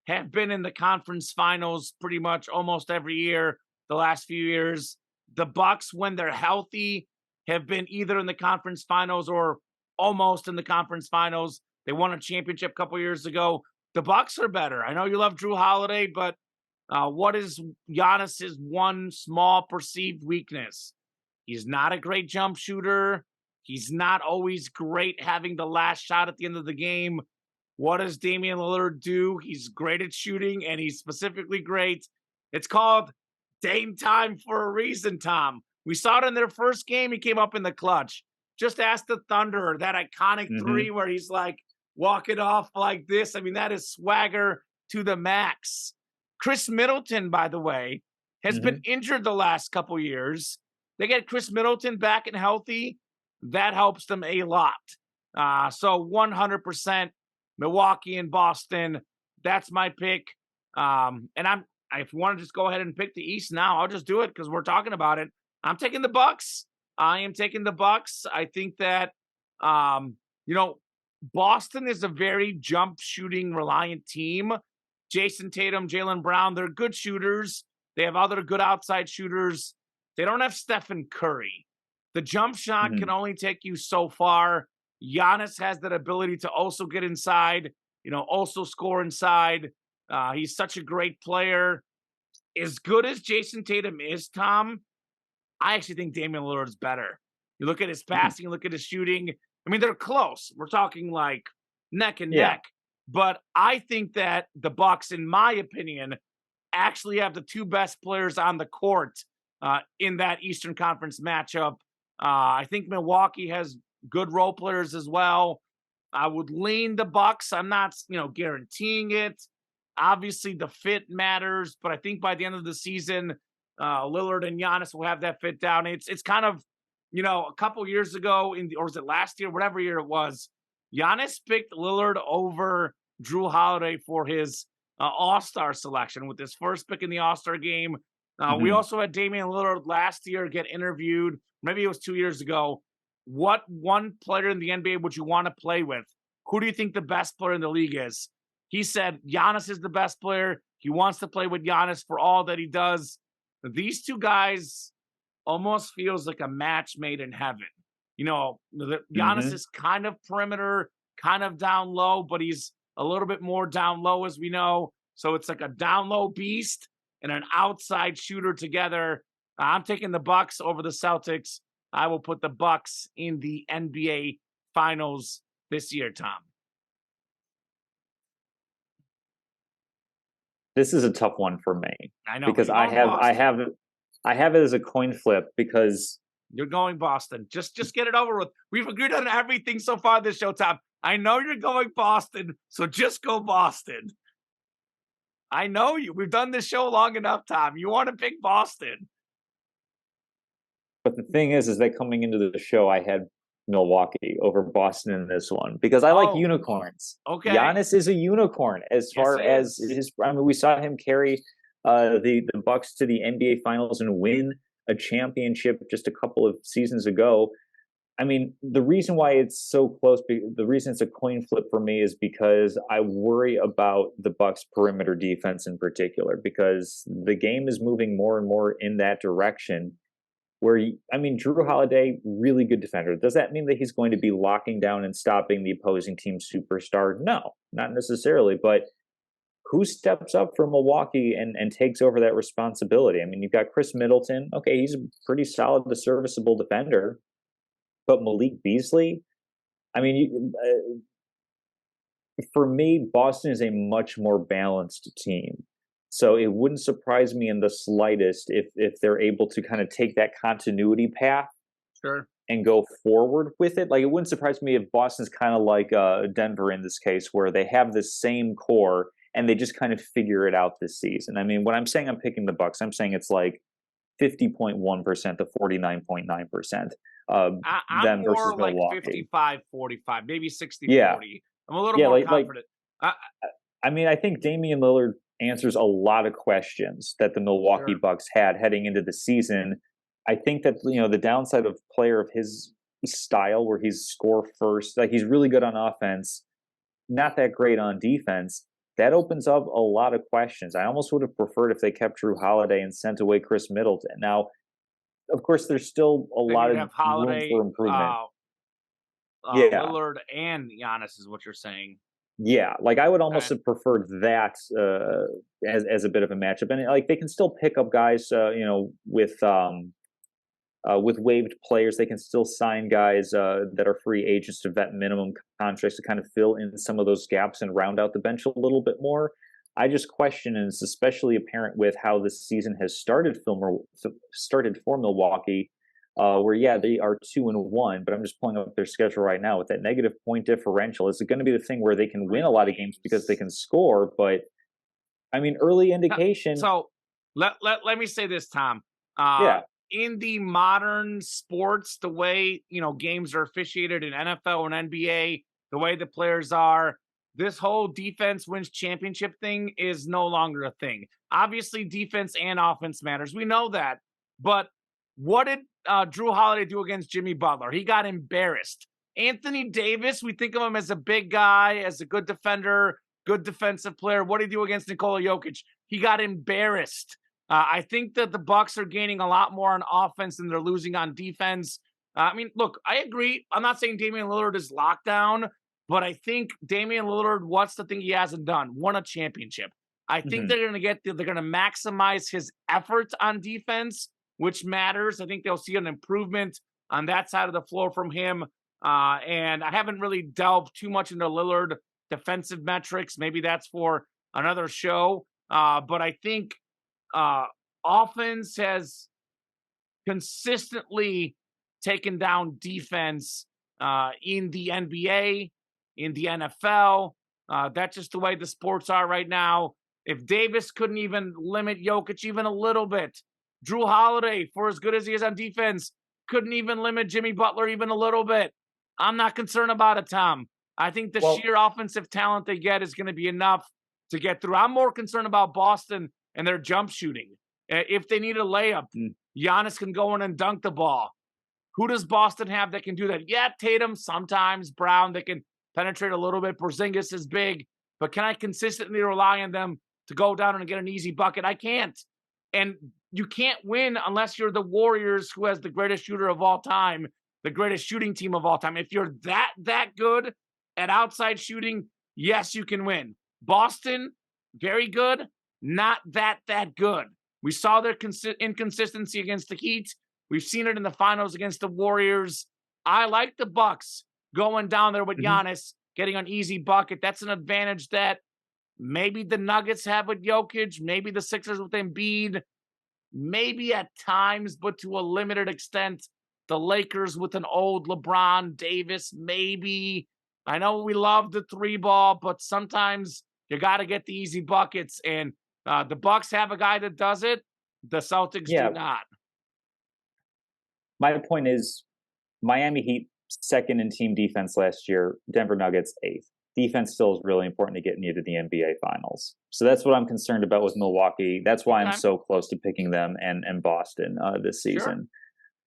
Speaker 1: have been in the conference finals pretty much almost every year the last few years. The Bucks, when they're healthy, have been either in the conference finals or almost in the conference finals. They won a championship a couple years ago. The Bucks are better. I know you love Drew Holiday, but what is Giannis's one small perceived weakness? He's not a great jump shooter. He's not always great having the last shot at the end of the game. What does Damian Lillard do? He's great at shooting, and he's specifically great. It's called Dame time for a reason, Tom. We saw it in their first game. He came up in the clutch. Just ask the Thunder, that iconic three where he's like walking off like this. I mean, that is swagger to the max. Chris Middleton, by the way, has been injured the last couple years. They get Chris Middleton back and healthy. That helps them a lot. So 100% Milwaukee and Boston. That's my pick. And if you want to just go ahead and pick the East now, I'll just do it because we're talking about it. I'm taking the Bucks. I am taking the Bucks. I think that Boston is a very jump shooting reliant team. Jason Tatum, Jaylen Brown, they're good shooters. They have other good outside shooters. They don't have Stephen Curry. The jump shot can only take you so far. Giannis has that ability to also get inside, also score inside. He's such a great player. As good as Jason Tatum is, Tom, I actually think Damian Lillard is better. You look at his passing, you look at his shooting. I mean, they're close. We're talking like neck and neck. But I think that the Bucks, in my opinion, actually have the two best players on the court in that Eastern Conference matchup. I think Milwaukee has good role players as well. I would lean the Bucks. I'm not, guaranteeing it. Obviously, the fit matters, but I think by the end of the season, Lillard and Giannis will have that fit down. It's kind of, a couple years ago, or was it last year, whatever year it was, Giannis picked Lillard over Drew Holiday for his All-Star selection with his first pick in the All-Star game. We also had Damian Lillard last year get interviewed. Maybe it was 2 years ago. What one player in the NBA would you want to play with? Who do you think the best player in the league is? He said Giannis is the best player. He wants to play with Giannis for all that he does. These two guys almost feels like a match made in heaven. Giannis is kind of perimeter, kind of down low, but he's a little bit more down low, as we know. So it's like a down low beast and an outside shooter together. I'm taking the Bucks over the Celtics. I will put the Bucks in the NBA Finals this year, Tom.
Speaker 2: This is a tough one for me.
Speaker 1: I know
Speaker 2: because I have it as a coin flip because
Speaker 1: you're going Boston. Just get it over with. We've agreed on everything so far this show, Tom. I know you're going Boston, so just go Boston. I know you. We've done this show long enough, Tom. You want to pick Boston.
Speaker 2: But the thing is that coming into the show, I had Milwaukee over Boston in this one because I like unicorns.
Speaker 1: Okay.
Speaker 2: Giannis is a unicorn as far as his. I mean, we saw him carry the Bucks to the NBA Finals and win a championship just a couple of seasons ago. I mean, the reason why it's so close, the reason it's a coin flip for me is because I worry about the Bucks perimeter defense in particular, because the game is moving more and more in that direction where, Drew Holiday, really good defender. Does that mean that he's going to be locking down and stopping the opposing team's superstar? No, not necessarily. But who steps up for Milwaukee and takes over that responsibility? I mean, you've got Chris Middleton. Okay, he's a pretty solid, serviceable defender. But Malik Beasley, for me, Boston is a much more balanced team. So it wouldn't surprise me in the slightest if they're able to kind of take that continuity path and go forward with it. Like, it wouldn't surprise me if Boston's kind of like Denver in this case, where they have the same core and they just kind of figure it out this season. I mean, when I'm saying I'm picking the Bucks, I'm saying it's like 50.1% to 49.9%.
Speaker 1: I'm
Speaker 2: them
Speaker 1: more
Speaker 2: versus
Speaker 1: like
Speaker 2: Milwaukee.
Speaker 1: 55-45, maybe 60-40. I'm a little more confident.
Speaker 2: I think Damian Lillard answers a lot of questions that the Milwaukee Bucks had heading into the season. I think that, the downside of player of his style, where he's score first, like he's really good on offense, not that great on defense, that opens up a lot of questions. I almost would have preferred if they kept Drew Holiday and sent away Chris Middleton. Now, of course, there's still a lot of
Speaker 1: Holiday,
Speaker 2: room for improvement.
Speaker 1: Lillard and Giannis is what you're saying.
Speaker 2: Yeah, like I would almost have preferred that as a bit of a matchup, and like they can still pick up guys, with with waived players, they can still sign guys that are free agents to vet minimum contracts to kind of fill in some of those gaps and round out the bench a little bit more. I just question, and it's especially apparent with how this season has started for Milwaukee, where they are 2-1, but I'm just pulling up their schedule right now with that negative point differential. Is it going to be the thing where they can win a lot of games because they can score? But I mean, early indication.
Speaker 1: So let me say this, Tom.
Speaker 2: Yeah.
Speaker 1: In the modern sports, the way games are officiated in NFL and NBA, the way the players are, this whole defense wins championship thing is no longer a thing. Obviously, defense and offense matters. We know that. But what did Drew Holiday do against Jimmy Butler? He got embarrassed. Anthony Davis, we think of him as a big guy, as a good defender, good defensive player. What did he do against Nikola Jokic? He got embarrassed. I think that the Bucks are gaining a lot more on offense than they're losing on defense. I mean, look, I agree. I'm not saying Damian Lillard is locked down, but I think Damian Lillard, what's the thing he hasn't done? Won a championship. I think they're going to they're going to maximize his efforts on defense, which matters. I think they'll see an improvement on that side of the floor from him. And I haven't really delved too much into Lillard defensive metrics. Maybe that's for another show. But I think offense has consistently taken down defense in the NBA, in the NFL. That's just the way the sports are right now. If Davis couldn't even limit Jokic even a little bit, Drew Holiday, for as good as he is on defense, couldn't even limit Jimmy Butler even a little bit. I'm not concerned about it, Tom. I think the sheer offensive talent they get is going to be enough to get through. I'm more concerned about Boston and their jump shooting. If they need a layup, Giannis can go in and dunk the ball. Who does Boston have that can do that? Yeah, Tatum, sometimes Brown, that can penetrate a little bit. Porzingis is big, but can I consistently rely on them to go down and get an easy bucket? I can't. And you can't win unless you're the Warriors, who has the greatest shooter of all time, the greatest shooting team of all time. If you're that good at outside shooting, yes, you can win. Boston, very good, not that good. We saw their inconsistency against the Heat. We've seen it in the finals against the Warriors. I like the Bucks going down there with Giannis, getting an easy bucket. That's an advantage that maybe the Nuggets have with Jokic, maybe the Sixers with Embiid, maybe at times, but to a limited extent, the Lakers with an old LeBron, Davis, maybe. I know we love the three ball, but sometimes you got to get the easy buckets. And the Bucks have a guy that does it. The Celtics do not.
Speaker 2: My point is, Miami Heat second in team defense last year, Denver Nuggets eighth. Defense still is really important to getting you to the NBA Finals. So that's what I'm concerned about with Milwaukee. That's why I'm so close to picking them and Boston this season.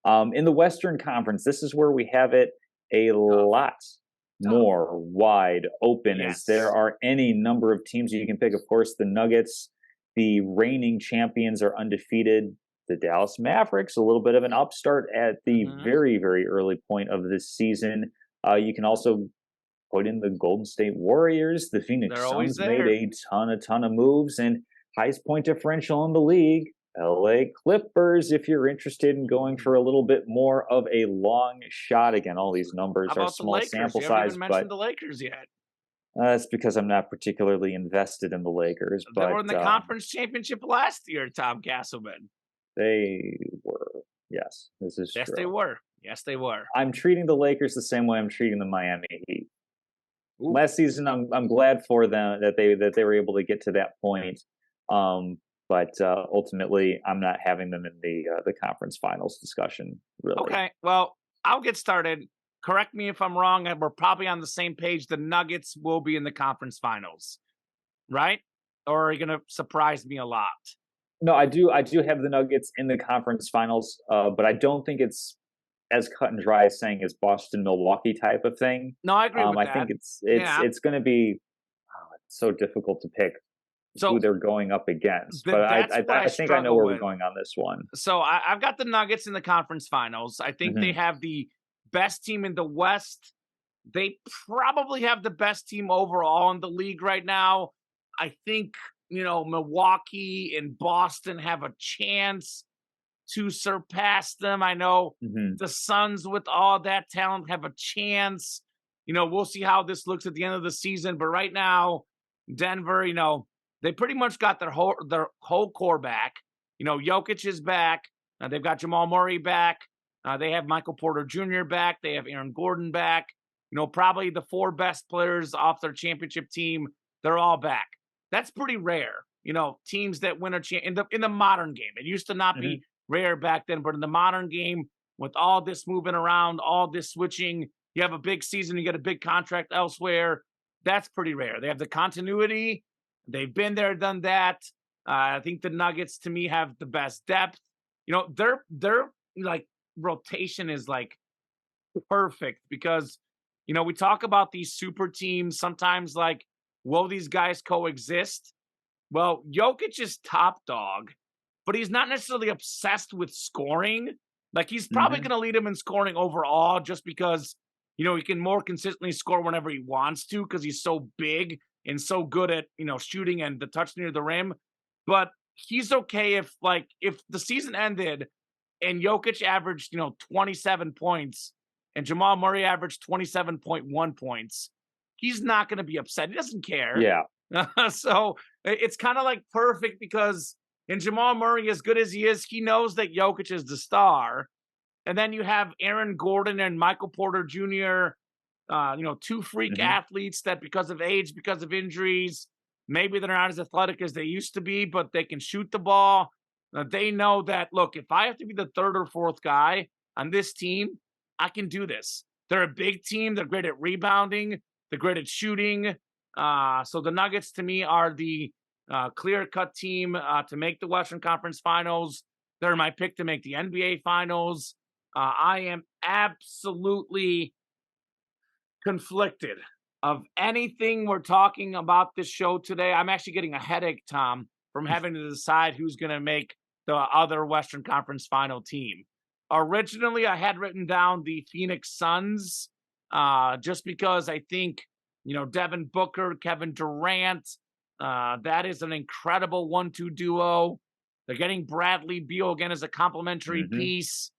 Speaker 2: Sure. In the Western Conference, this is where we have it a lot more wide open, as there are any number of teams you can pick. Of course, the Nuggets, the reigning champions, are undefeated. The Dallas Mavericks, a little bit of an upstart at the very, very early point of this season. You can also put in the Golden State Warriors. The Phoenix Suns made a ton of moves, and highest point differential in the league, LA Clippers, if you're interested in going for a little bit more of a long shot. Again, all these numbers are small sample size. You haven't even
Speaker 1: mentioned the Lakers yet.
Speaker 2: That's because I'm not particularly invested in the Lakers.
Speaker 1: They were in the conference championship last year, Tom Casselman.
Speaker 2: They were. Yes, this is true.
Speaker 1: Yes, they were. Yes, they were.
Speaker 2: I'm treating the Lakers the same way I'm treating the Miami Heat. Ooh. Last season, I'm glad for them that they were able to get to that point. But ultimately, I'm not having them in the conference finals discussion, really.
Speaker 1: Okay, well, I'll get started. Correct me if I'm wrong. We're probably on the same page. The Nuggets will be in the conference finals, right? Or are you going to surprise me a lot?
Speaker 2: No, I do have the Nuggets in the conference finals, but I don't think it's as cut and dry as saying it's Boston Milwaukee type of thing.
Speaker 1: No, I agree with that.
Speaker 2: I think it's going to be it's so difficult to pick who they're going up against. But I think I know where we're going on this one.
Speaker 1: So I've got the Nuggets in the conference finals. I think they have the best team in the West. They probably have the best team overall in the league right now. I think Milwaukee and Boston have a chance to surpass them. I know
Speaker 2: Hmm.
Speaker 1: the Suns, with all that talent, have a chance. We'll see how this looks at the end of the season. But right now, Denver, they pretty much got their whole core back. Jokic is back. They've got Jamal Murray back. They have Michael Porter Jr. back. They have Aaron Gordon back. Probably the 4 best players off their championship team. They're all back. That's pretty rare. Teams that win in the modern game. It used to not
Speaker 2: Hmm.
Speaker 1: be rare back then, but in the modern game, with all this moving around, all this switching, you have a big season, you get a big contract elsewhere. That's pretty rare. They have the continuity. They've been there, done that. I think the Nuggets, to me, have the best depth. Their like rotation is like perfect because we talk about these super teams sometimes, like, will these guys coexist? Well, Jokic is top dog, but he's not necessarily obsessed with scoring. Like, he's probably
Speaker 2: Hmm.
Speaker 1: going to lead him in scoring overall just because, he can more consistently score whenever he wants to because he's so big and so good at, shooting and the touch near the rim. But he's okay if the season ended and Jokic averaged, 27 points and Jamal Murray averaged 27.1 points. He's not going to be upset. He doesn't care.
Speaker 2: Yeah.
Speaker 1: So it's kind of like perfect because in Jamal Murray, as good as he is, he knows that Jokic is the star. And then you have Aaron Gordon and Michael Porter Jr., 2 freak
Speaker 2: Hmm.
Speaker 1: athletes that, because of age, because of injuries, maybe they're not as athletic as they used to be, but they can shoot the ball. They know that, look, if I have to be the 3rd or 4th guy on this team, I can do this. They're a big team. They're great at rebounding. They're great at shooting. So the Nuggets, to me, are the clear-cut team to make the Western Conference Finals. They're my pick to make the NBA Finals. I am absolutely conflicted of anything we're talking about this show today. I'm actually getting a headache, Tom, from having to decide who's going to make the other Western Conference Final team. Originally, I had written down the Phoenix Suns just because I think, Devin Booker, Kevin Durant, that is an incredible 1-2 duo. They're getting Bradley Beal again as a complementary
Speaker 2: Hmm.
Speaker 1: piece.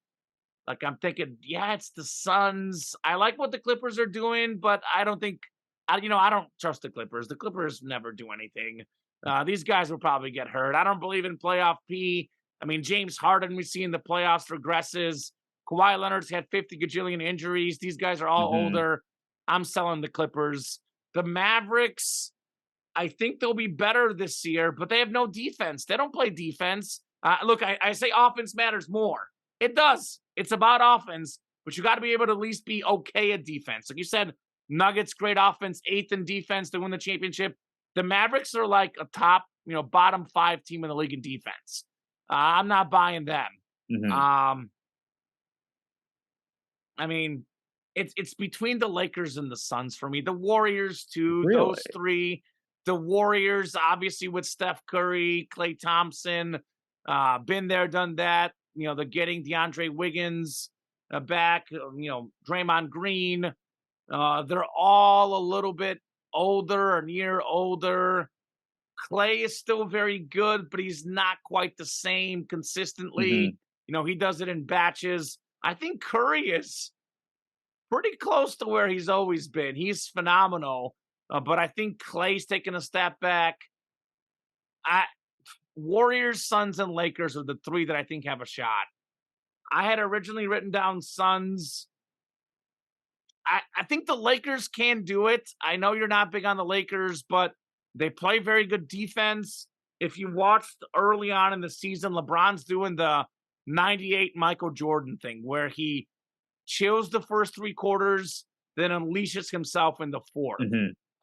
Speaker 1: Like, I'm thinking, yeah, it's the Suns. I like what the Clippers are doing, but I don't think, I don't trust the Clippers. The Clippers never do anything. These guys will probably get hurt. I don't believe in playoff P. I mean, James Harden, we see in the playoffs, regresses. Kawhi Leonard's had 50 gajillion injuries. These guys are all
Speaker 2: Hmm.
Speaker 1: older. I'm selling the Clippers. The Mavericks, I think they'll be better this year, but they have no defense. They don't play defense. Look, I say offense matters more. It does. It's about offense, but you got to be able to at least be okay at defense. Like you said, Nuggets, great offense, 8th in defense to win the championship. The Mavericks are like a top, bottom 5 team in the league in defense. I'm not buying them.
Speaker 2: Hmm.
Speaker 1: Um, I mean, it's between the Lakers and the Suns for me. The Warriors too.
Speaker 2: Really?
Speaker 1: Those 3. The Warriors, obviously, with Steph Curry, Klay Thompson, been there, done that. They're getting DeAndre Wiggins back. Draymond Green. They're all a little bit older or near older. Klay is still very good, but he's not quite the same consistently.
Speaker 2: Hmm.
Speaker 1: He does it in batches. I think Curry is pretty close to where he's always been. He's phenomenal, but I think Clay's taking a step back. I Warriors, Suns, and Lakers are the 3 that I think have a shot. I had originally written down Suns. I think the Lakers can do it. I know you're not big on the Lakers, but they play very good defense. If you watched early on in the season, LeBron's doing the 98 Michael Jordan thing where he chills the first 3 quarters, then unleashes himself in the 4th.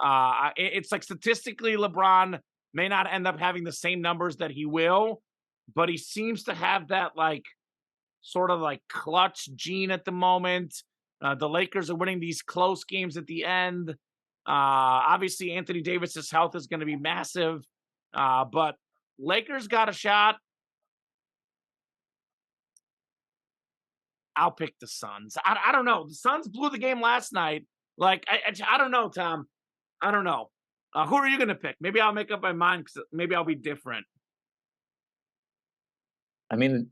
Speaker 2: Hmm.
Speaker 1: It's like statistically, LeBron may not end up having the same numbers that he will, but he seems to have that like sort of like clutch gene at the moment. The Lakers are winning these close games at the end. Obviously, Anthony Davis's health is going to be massive, but Lakers got a shot. I'll pick the Suns. I don't know. The Suns blew the game last night. Like, I don't know, Tom. I don't know. Who are you going to pick? Maybe I'll make up my mind because maybe I'll be different.
Speaker 2: I mean,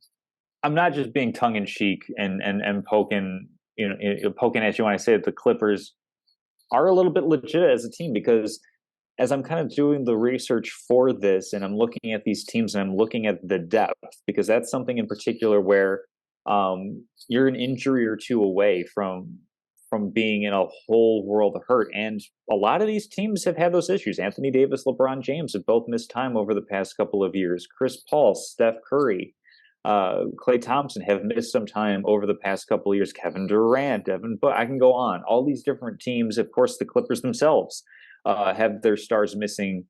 Speaker 2: I'm not just being tongue in cheek and poking, poking at you when I say that the Clippers are a little bit legit as a team, because as I'm kind of doing the research for this and I'm looking at these teams and I'm looking at the depth, because that's something in particular where you're an injury or two away from being in a whole world of hurt. And a lot of these teams have had those issues. Anthony Davis, LeBron James have both missed time over the past couple of years. Chris Paul, Steph Curry, Clay Thompson have missed some time over the past couple of years. Kevin Durant, but I can go on. All these different teams, of course, the Clippers themselves have their stars missing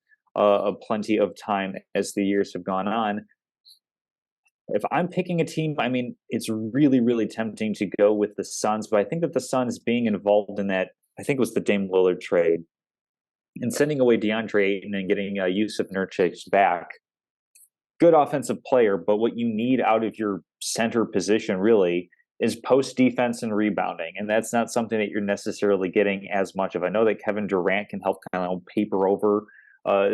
Speaker 2: plenty of time as the years have gone on. If I'm picking a team, I mean, it's really, really tempting to go with the Suns, but I think that the Suns being involved in that, I think it was the Dame Lillard trade, and sending away DeAndre Ayton and getting Yusuf Nurkic back, good offensive player, but what you need out of your center position really is post defense and rebounding, and that's not something that you're necessarily getting as much of. I know that Kevin Durant can help kind of paper over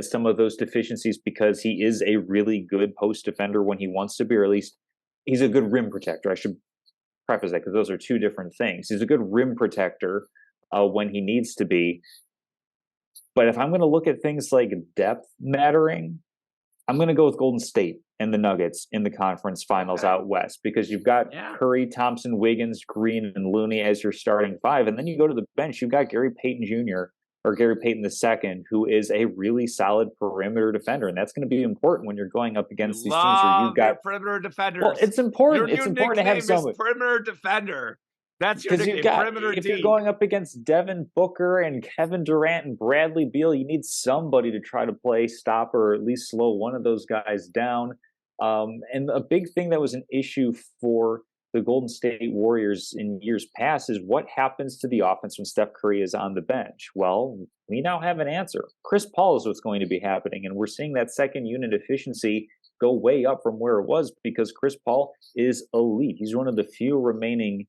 Speaker 2: some of those deficiencies because he is a really good post defender when he wants to be, or at least he's a good rim protector. I should preface that because those are two different things. He's a good rim protector when he needs to be. But if I'm going to look at things like depth mattering, I'm going to go with Golden State and the Nuggets in the conference finals out west, because you've got Curry, Thompson, Wiggins, Green, and Looney as your starting five. And then you go to the bench, you've got Gary Payton Jr., or Gary Payton II, who is a really solid perimeter defender. And that's going to be important when you're going up against these teams where you've got
Speaker 1: perimeter defenders.
Speaker 2: Well, it's important.
Speaker 1: Your
Speaker 2: It's
Speaker 1: new
Speaker 2: important to have
Speaker 1: nickname
Speaker 2: some
Speaker 1: is perimeter defender. That's your nickname, perimeter
Speaker 2: if
Speaker 1: D.
Speaker 2: you're going up against Devin Booker and Kevin Durant and Bradley Beal, you need somebody to try to play stop or at least slow one of those guys down. And a big thing that was an issue for the Golden State Warriors in years past is what happens to the offense when Steph Curry is on the bench. Well, we now have an answer. Chris Paul is what's going to be happening, and we're seeing that second unit efficiency go way up from where it was because Chris Paul is elite. He's one of the few remaining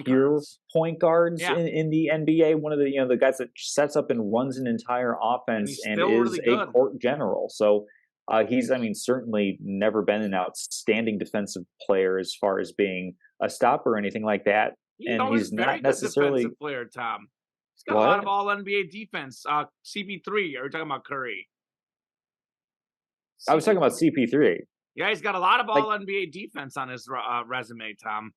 Speaker 2: pure point guards in the NBA. One of the guys that sets up and runs an entire offense and is really a court general. So he's, certainly never been an outstanding defensive player as far as being a stopper or anything like that. He's not necessarily
Speaker 1: defensive player, Tom. He's got a lot of all NBA defense. CP3, are you talking about Curry?
Speaker 2: I was talking about CP3.
Speaker 1: Yeah, he's got a lot of all NBA defense on his resume, Tom.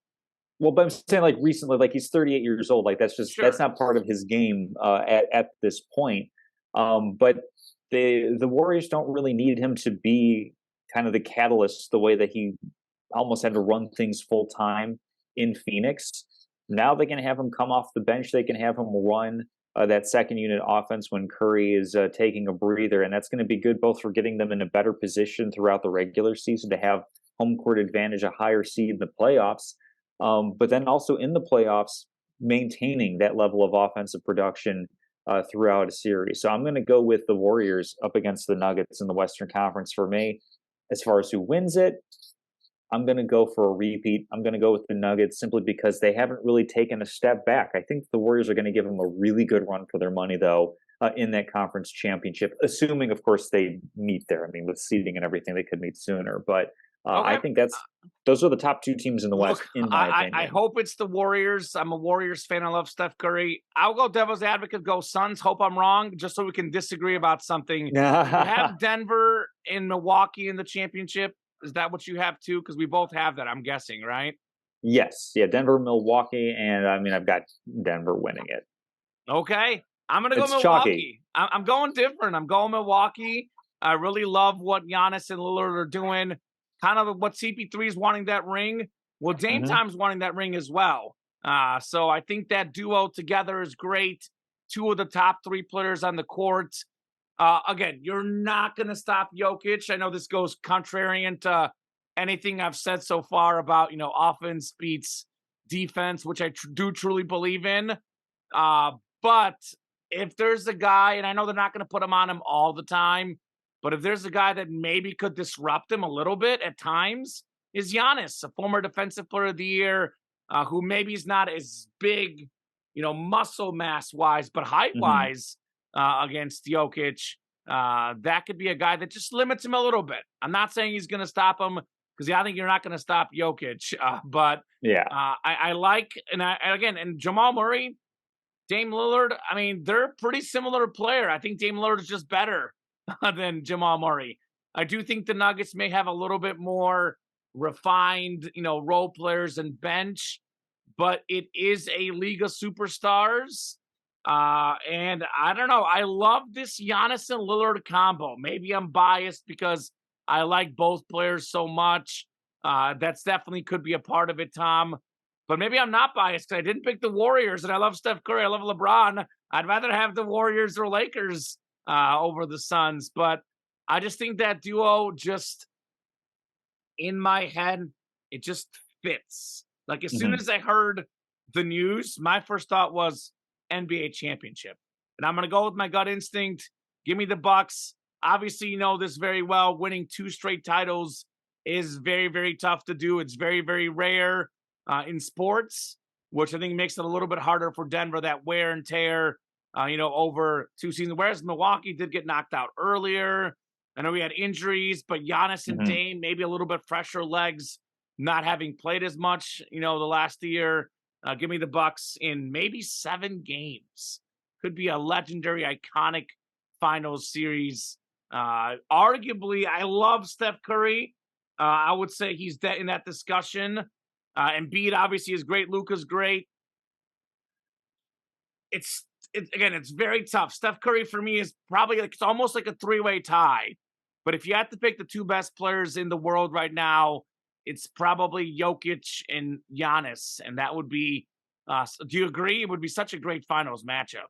Speaker 2: Well, but I'm saying recently, he's 38 years old. That's just that's not part of his game at this point. But the Warriors don't really need him to be kind of the catalyst the way that he almost had to run things full time in Phoenix. Now they can have him come off the bench. They can have him run that second unit offense when Curry is taking a breather, and that's going to be good both for getting them in a better position throughout the regular season to have home court advantage, a higher seed in the playoffs. But then also in the playoffs, maintaining that level of offensive production throughout a series. So I'm going to go with the Warriors up against the Nuggets in the Western Conference for me. As far as who wins it, I'm going to go for a repeat. I'm going to go with the Nuggets simply because they haven't really taken a step back. I think the Warriors are going to give them a really good run for their money, though, in that conference championship, assuming, of course, they meet there. With seeding and everything, they could meet sooner. But I think those are the top two teams in the West, in my opinion.
Speaker 1: I hope it's the Warriors. I'm a Warriors fan. I love Steph Curry. I'll go devil's advocate, go Suns. Hope I'm wrong, just so we can disagree about something. You have Denver and Milwaukee in the championship. Is that what you have too? Because we both have that, I'm guessing, right?
Speaker 2: Yes. Yeah, Denver, Milwaukee, and I've got Denver winning it.
Speaker 1: Okay. I'm going to go Milwaukee. I'm going different. I'm going Milwaukee. I really love what Giannis and Lillard are doing. Kind of what CP3 is wanting that ring. Well, Dame Time's wanting that ring as well. So I think that duo together is great. Two of the top three players on the court. Again, you're not going to stop Jokic. I know this goes contrarian to anything I've said so far about, offense beats defense, which I do truly believe in. But if there's a guy, and I know they're not going to put him on him all the time, but if there's a guy that maybe could disrupt him a little bit at times, is Giannis, a former defensive player of the year, who maybe is not as big, muscle mass wise, but height wise against Jokic. That could be a guy that just limits him a little bit. I'm not saying he's going to stop him because I think you're not going to stop Jokic. But
Speaker 2: Yeah.
Speaker 1: I like, and Jamal Murray, Dame Lillard, I mean, they're a pretty similar player. I think Dame Lillard is just better than Jamal Murray. I do think the Nuggets may have a little bit more refined, role players and bench, but it is a league of superstars. And I don't know. I love this Giannis and Lillard combo. Maybe I'm biased because I like both players so much. That's definitely could be a part of it, Tom. But maybe I'm not biased because I didn't pick the Warriors, and I love Steph Curry. I love LeBron. I'd rather have the Warriors or Lakers over the Suns. But I just think that duo just, in my head, it just fits. Like, as soon as I heard the news, my first thought was NBA championship. And I'm going to go with my gut instinct. Give me the Bucks. Obviously, you know this very well. Winning 2 straight titles is very, very tough to do. It's very, very rare in sports, which I think makes it a little bit harder for Denver, that wear and tear, over 2 seasons. Whereas Milwaukee did get knocked out earlier. I know we had injuries, but Giannis and Dame, maybe a little bit fresher legs, not having played as much, the last year. Give me the Bucks in maybe 7 games. Could be a legendary, iconic finals series. Arguably, I love Steph Curry. I would say he's in that discussion. Embiid obviously is great. Luka's great. It's very tough. Steph Curry for me is probably it's almost like a 3-way tie. But if you had to pick the 2 best players in the world right now, it's probably Jokic and Giannis, and that would be. Do you agree? It would be such a great finals matchup.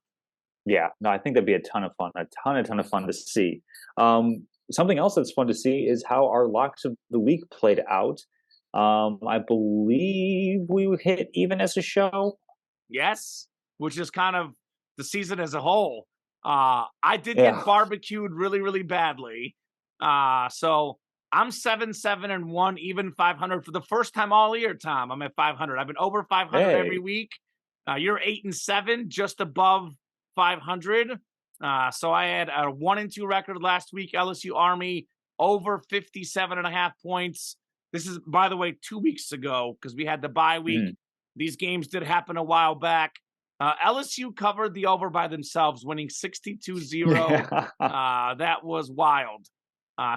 Speaker 2: Yeah, no, I think that'd be a ton of fun, a ton of fun to see. Something else that's fun to see is how our locks of the week played out. I believe we hit even as a show.
Speaker 1: Yes, which is kind of the season as a whole. I did
Speaker 2: Yeah.
Speaker 1: get barbecued really, really badly. So I'm 7-7-1, even 500 for the first time all year, Tom. I'm at 500. I've been over 500 every week. You're 8-7, just above 500. So I had a 1-2 record last week. LSU Army over 57.5 points. This is, by the way, 2 weeks ago because we had the bye week. These games did happen a while back. LSU covered the over by themselves, winning 62-0. That was wild.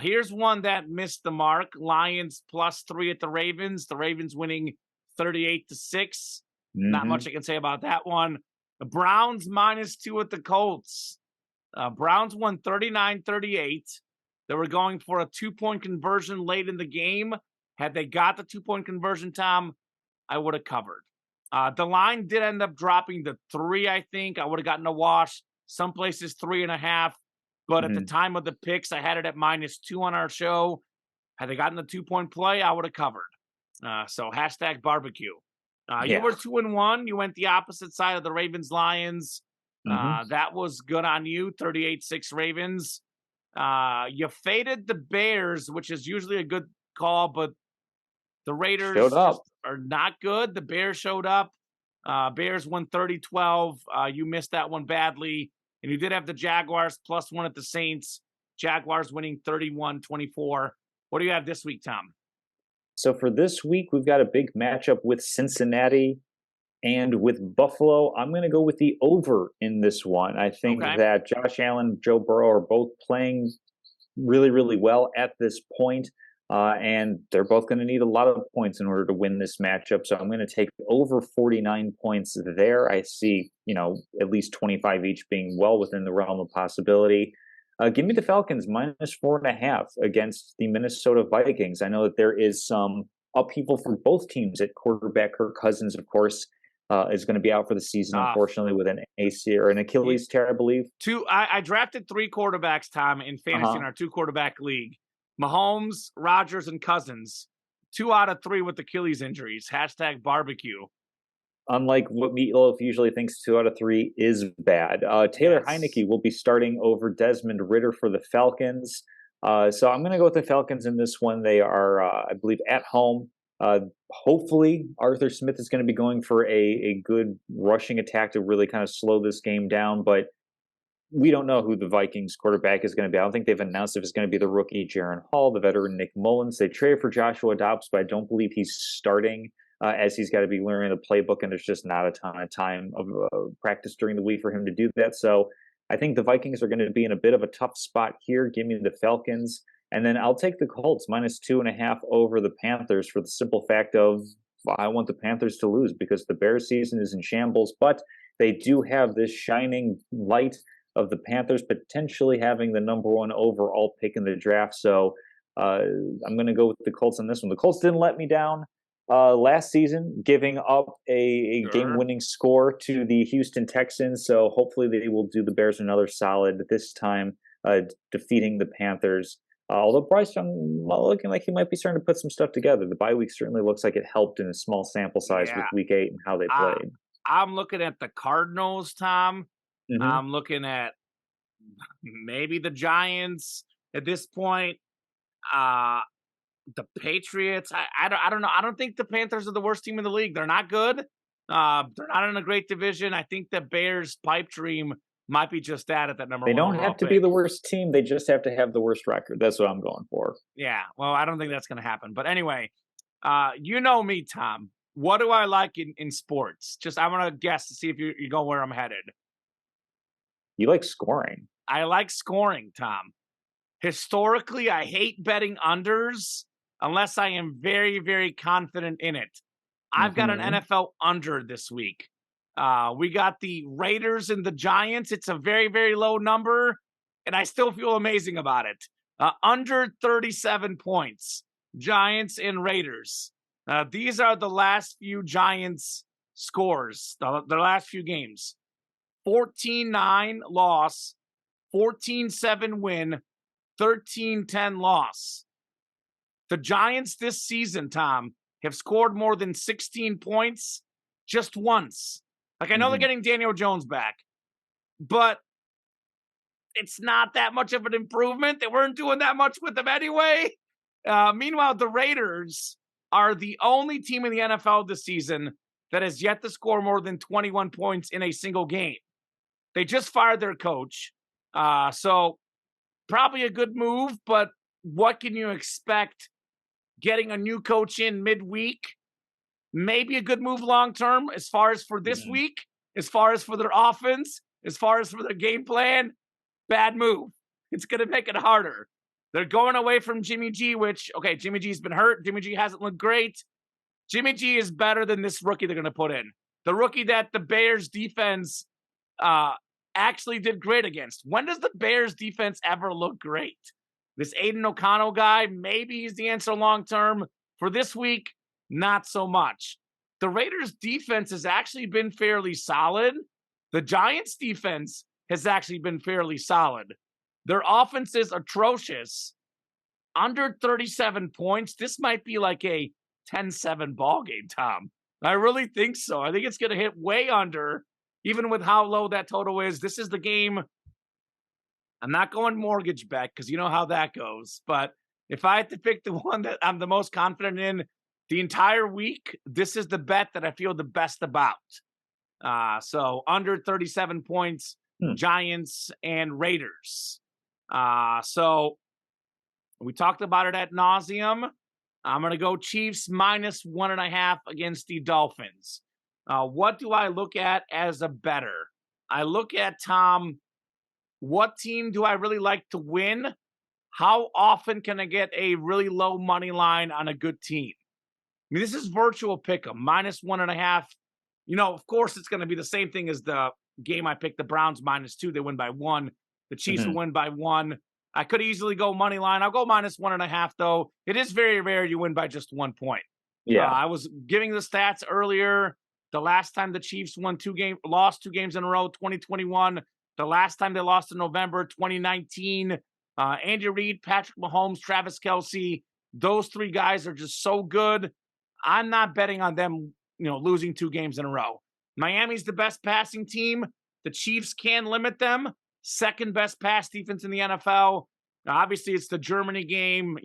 Speaker 1: Here's one that missed the mark. Lions +3 at the Ravens. The Ravens winning 38-6. Not much I can say about that one. The Browns -2 at the Colts. Browns won 39-38. They were going for a 2-point conversion late in the game. Had they got the 2-point conversion, Tom, I would have covered. The line did end up dropping to 3, I think. I would have gotten a wash. Some places 3.5. But at the time of the picks, I had it at -2 on our show. Had they gotten the 2-point play, I would have covered. So hashtag barbecue. You were 2-1. You went the opposite side of the Ravens Lions. That was good on you. 38-6 Ravens. You faded the Bears, which is usually a good call, but the Raiders are not good. The Bears showed up. Bears won 30-12. You missed that one badly. And you did have the Jaguars +1 at the Saints. Jaguars winning 31-24. What do you have this week, Tom?
Speaker 2: So for this week, we've got a big matchup with Cincinnati and with Buffalo. I'm going to go with the over in this one. I think that Josh Allen, Joe Burrow are both playing really, really well at this point. And they're both going to need a lot of points in order to win this matchup. So I'm going to take over 49 points there. I see, at least 25 each being well within the realm of possibility. Give me the Falcons -4.5 against the Minnesota Vikings. I know that there is some upheaval for both teams at quarterback. Kirk Cousins, of course, is going to be out for the season, unfortunately, with an AC or an Achilles tear, I believe.
Speaker 1: I drafted 3 quarterbacks, Tom, in fantasy in our 2-quarterback league. Mahomes, Rodgers, and Cousins. 2 out of 3 with Achilles injuries. Hashtag barbecue.
Speaker 2: Unlike what Meatloaf usually thinks 2 out of 3 is bad. Taylor Heineke will be starting over Desmond Ridder for the Falcons. So I'm going to go with the Falcons in this one. They are, I believe, at home. Hopefully, Arthur Smith is going to be going for a good rushing attack to really kind of slow this game down. But we don't know who the Vikings quarterback is going to be. I don't think they've announced if it's going to be the rookie Jaron Hall, the veteran Nick Mullins. They traded for Joshua Dobbs, but I don't believe he's starting, as he's got to be learning the playbook, and there's just not a ton of time of practice during the week for him to do that. So I think the Vikings are going to be in a bit of a tough spot here. Give me the Falcons. And then I'll take the Colts -2.5 over the Panthers for the simple fact of I want the Panthers to lose because the Bears season is in shambles, but they do have this shining light of the Panthers potentially having the #1 overall pick in the draft. So I'm going to go with the Colts on this one. The Colts didn't let me down last season, giving up a game-winning score to the Houston Texans. So hopefully they will do the Bears another solid this time, defeating the Panthers. Although Bryce Young looking like he might be starting to put some stuff together. The bye week certainly looks like it helped in a small sample size with week 8 and how they played.
Speaker 1: I'm looking at the Cardinals, Tom.
Speaker 2: Mm-hmm.
Speaker 1: I'm looking at maybe the Giants at this point. The Patriots. I don't know. I don't think the Panthers are the worst team in the league. They're not good. They're not in a great division. I think the Bears' pipe dream might be just that at that #1.
Speaker 2: They don't have to be the worst team. They just have to have the worst record. That's what I'm going for.
Speaker 1: Yeah. Well, I don't think that's going to happen. But anyway, you know me, Tom. What do I like in sports? Just I want to guess to see if you go where I'm headed.
Speaker 2: You like scoring.
Speaker 1: I like scoring, Tom. Historically, I hate betting unders unless I am very, very confident in it. I've got an NFL under this week. We got the Raiders and the Giants. It's a very, very low number, and I still feel amazing about it. Under 37 points, Giants and Raiders. These are the last few Giants scores, their last few games. 14-9 loss, 14-7 win, 13-10 loss. The Giants this season, Tom, have scored more than 16 points just once. Like, I know they're getting Daniel Jones back, but it's not that much of an improvement. They weren't doing that much with them anyway. Meanwhile, the Raiders are the only team in the NFL this season that has yet to score more than 21 points in a single game. They just fired their coach. So probably a good move, but what can you expect getting a new coach in midweek? Maybe a good move long-term as far as for this week, as far as for their offense, as far as for their game plan. Bad move. It's going to make it harder. They're going away from Jimmy G, which, okay, Jimmy G's been hurt. Jimmy G hasn't looked great. Jimmy G is better than this rookie they're going to put in. The rookie that the Bears defense actually did great against. When does the Bears defense ever look great? This Aiden O'Connell guy, maybe he's the answer long-term. For this week, not so much. The Raiders defense has actually been fairly solid. The Giants defense has actually been fairly solid. Their offense is atrocious. Under 37 points, this might be like a 10-7 ball game, Tom. I really think so. I think it's going to hit way under, even with how low that total is. This is the game. I'm not going mortgage bet because you know how that goes. But if I had to pick the one that I'm the most confident in the entire week, this is the bet that I feel the best about. So under 37 points, Giants and Raiders. So we talked about it ad nauseum. I'm going to go Chiefs -1.5 against the Dolphins. What do I look at as a better? I look at, Tom, what team do I really like to win? How often can I get a really low money line on a good team? I mean, this is virtual pick'em, -1.5. You know, of course, it's going to be the same thing as the game I picked, the Browns -2. They win by 1. The Chiefs will win by 1. I could easily go money line. I'll go -1.5, though. It is very rare you win by just 1 point.
Speaker 2: Yeah.
Speaker 1: I was giving the stats earlier. The last time the Chiefs lost 2 games in a row, 2021. The last time they lost in November, 2019. Andy Reid, Patrick Mahomes, Travis Kelce. Those 3 guys are just so good. I'm not betting on them, losing 2 games in a row. Miami's the best passing team. The Chiefs can limit them. Second best pass defense in the NFL. Now, obviously, it's the Germany game.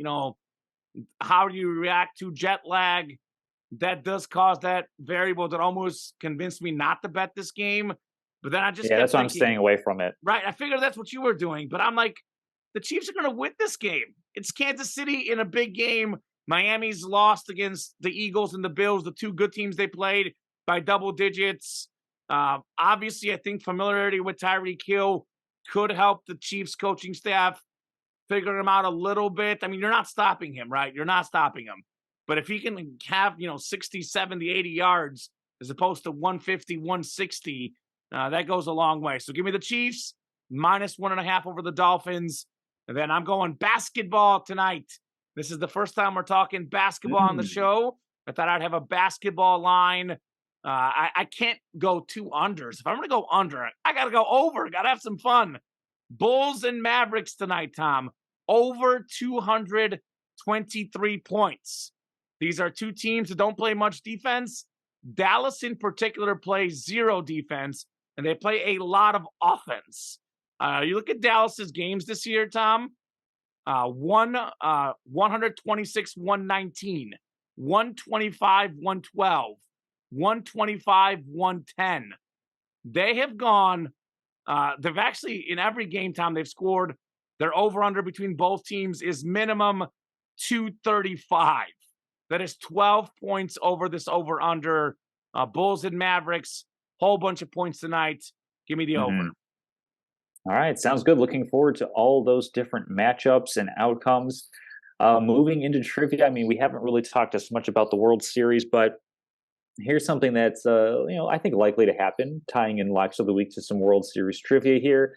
Speaker 1: How do you react to jet lag? That does cause that variable that almost convinced me not to bet this game. But then I just
Speaker 2: Yeah,
Speaker 1: kept
Speaker 2: that's why I'm
Speaker 1: thinking,
Speaker 2: staying away from it.
Speaker 1: right, I figured that's what you were doing, but I'm like, the Chiefs are going to win this game. It's Kansas City in a big game. Miami's lost against the Eagles and the Bills, the two good teams they played, by double digits. Obviously, I think familiarity with Tyreek Hill could help the Chiefs coaching staff figure him out a little bit. I mean, you're not stopping him, right? You're not stopping him. But if he can have, 60, 70, 80 yards as opposed to 150, 160, that goes a long way. So give me the Chiefs, -1.5 over the Dolphins. And then I'm going basketball tonight. This is the first time we're talking basketball on the show. I thought I'd have a basketball line. I can't go two unders. If I'm going to go under, I got to go over. Got to have some fun. Bulls and Mavericks tonight, Tom. Over 223 points. These are two teams that don't play much defense. Dallas in particular plays zero defense, and they play a lot of offense. You look at Dallas's games this year, Tom. 126, 119, 125, 112, 125, 110. They have gone, they've actually, in every game, Tom, they've scored, their over-under between both teams is minimum 235. That is 12 points over this over-under. Bulls and Mavericks, whole bunch of points tonight. Give me the over.
Speaker 2: All right, sounds good. Looking forward to all those different matchups and outcomes. Moving into trivia, I mean, we haven't really talked as much about the World Series, but here's something that's, I think likely to happen, tying in Locks of the Week to some World Series trivia here.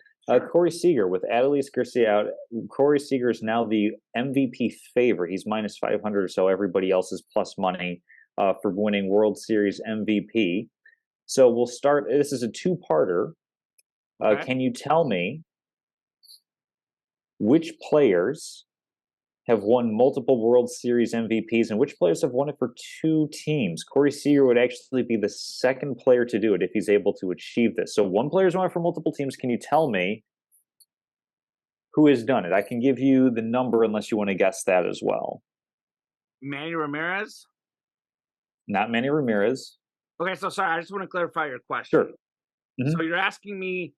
Speaker 2: Corey Seager with Adolis Garcia out. Corey Seager is now the MVP favorite. He's -500 or so. Everybody else is plus money for winning World Series MVP. So we'll start. This is a two-parter.
Speaker 1: Okay.
Speaker 2: Can you tell me which players have won multiple World Series MVPs and which players have won it for two teams? Corey Seager would actually be the second player to do it if he's able to achieve this. So one player's won it for multiple teams. Can you tell me who has done it? I can give you the number unless you want to guess that as well.
Speaker 1: Manny Ramirez?
Speaker 2: Not Manny Ramirez.
Speaker 1: Okay, so sorry, I just want to clarify your question.
Speaker 2: Sure.
Speaker 1: So you're asking me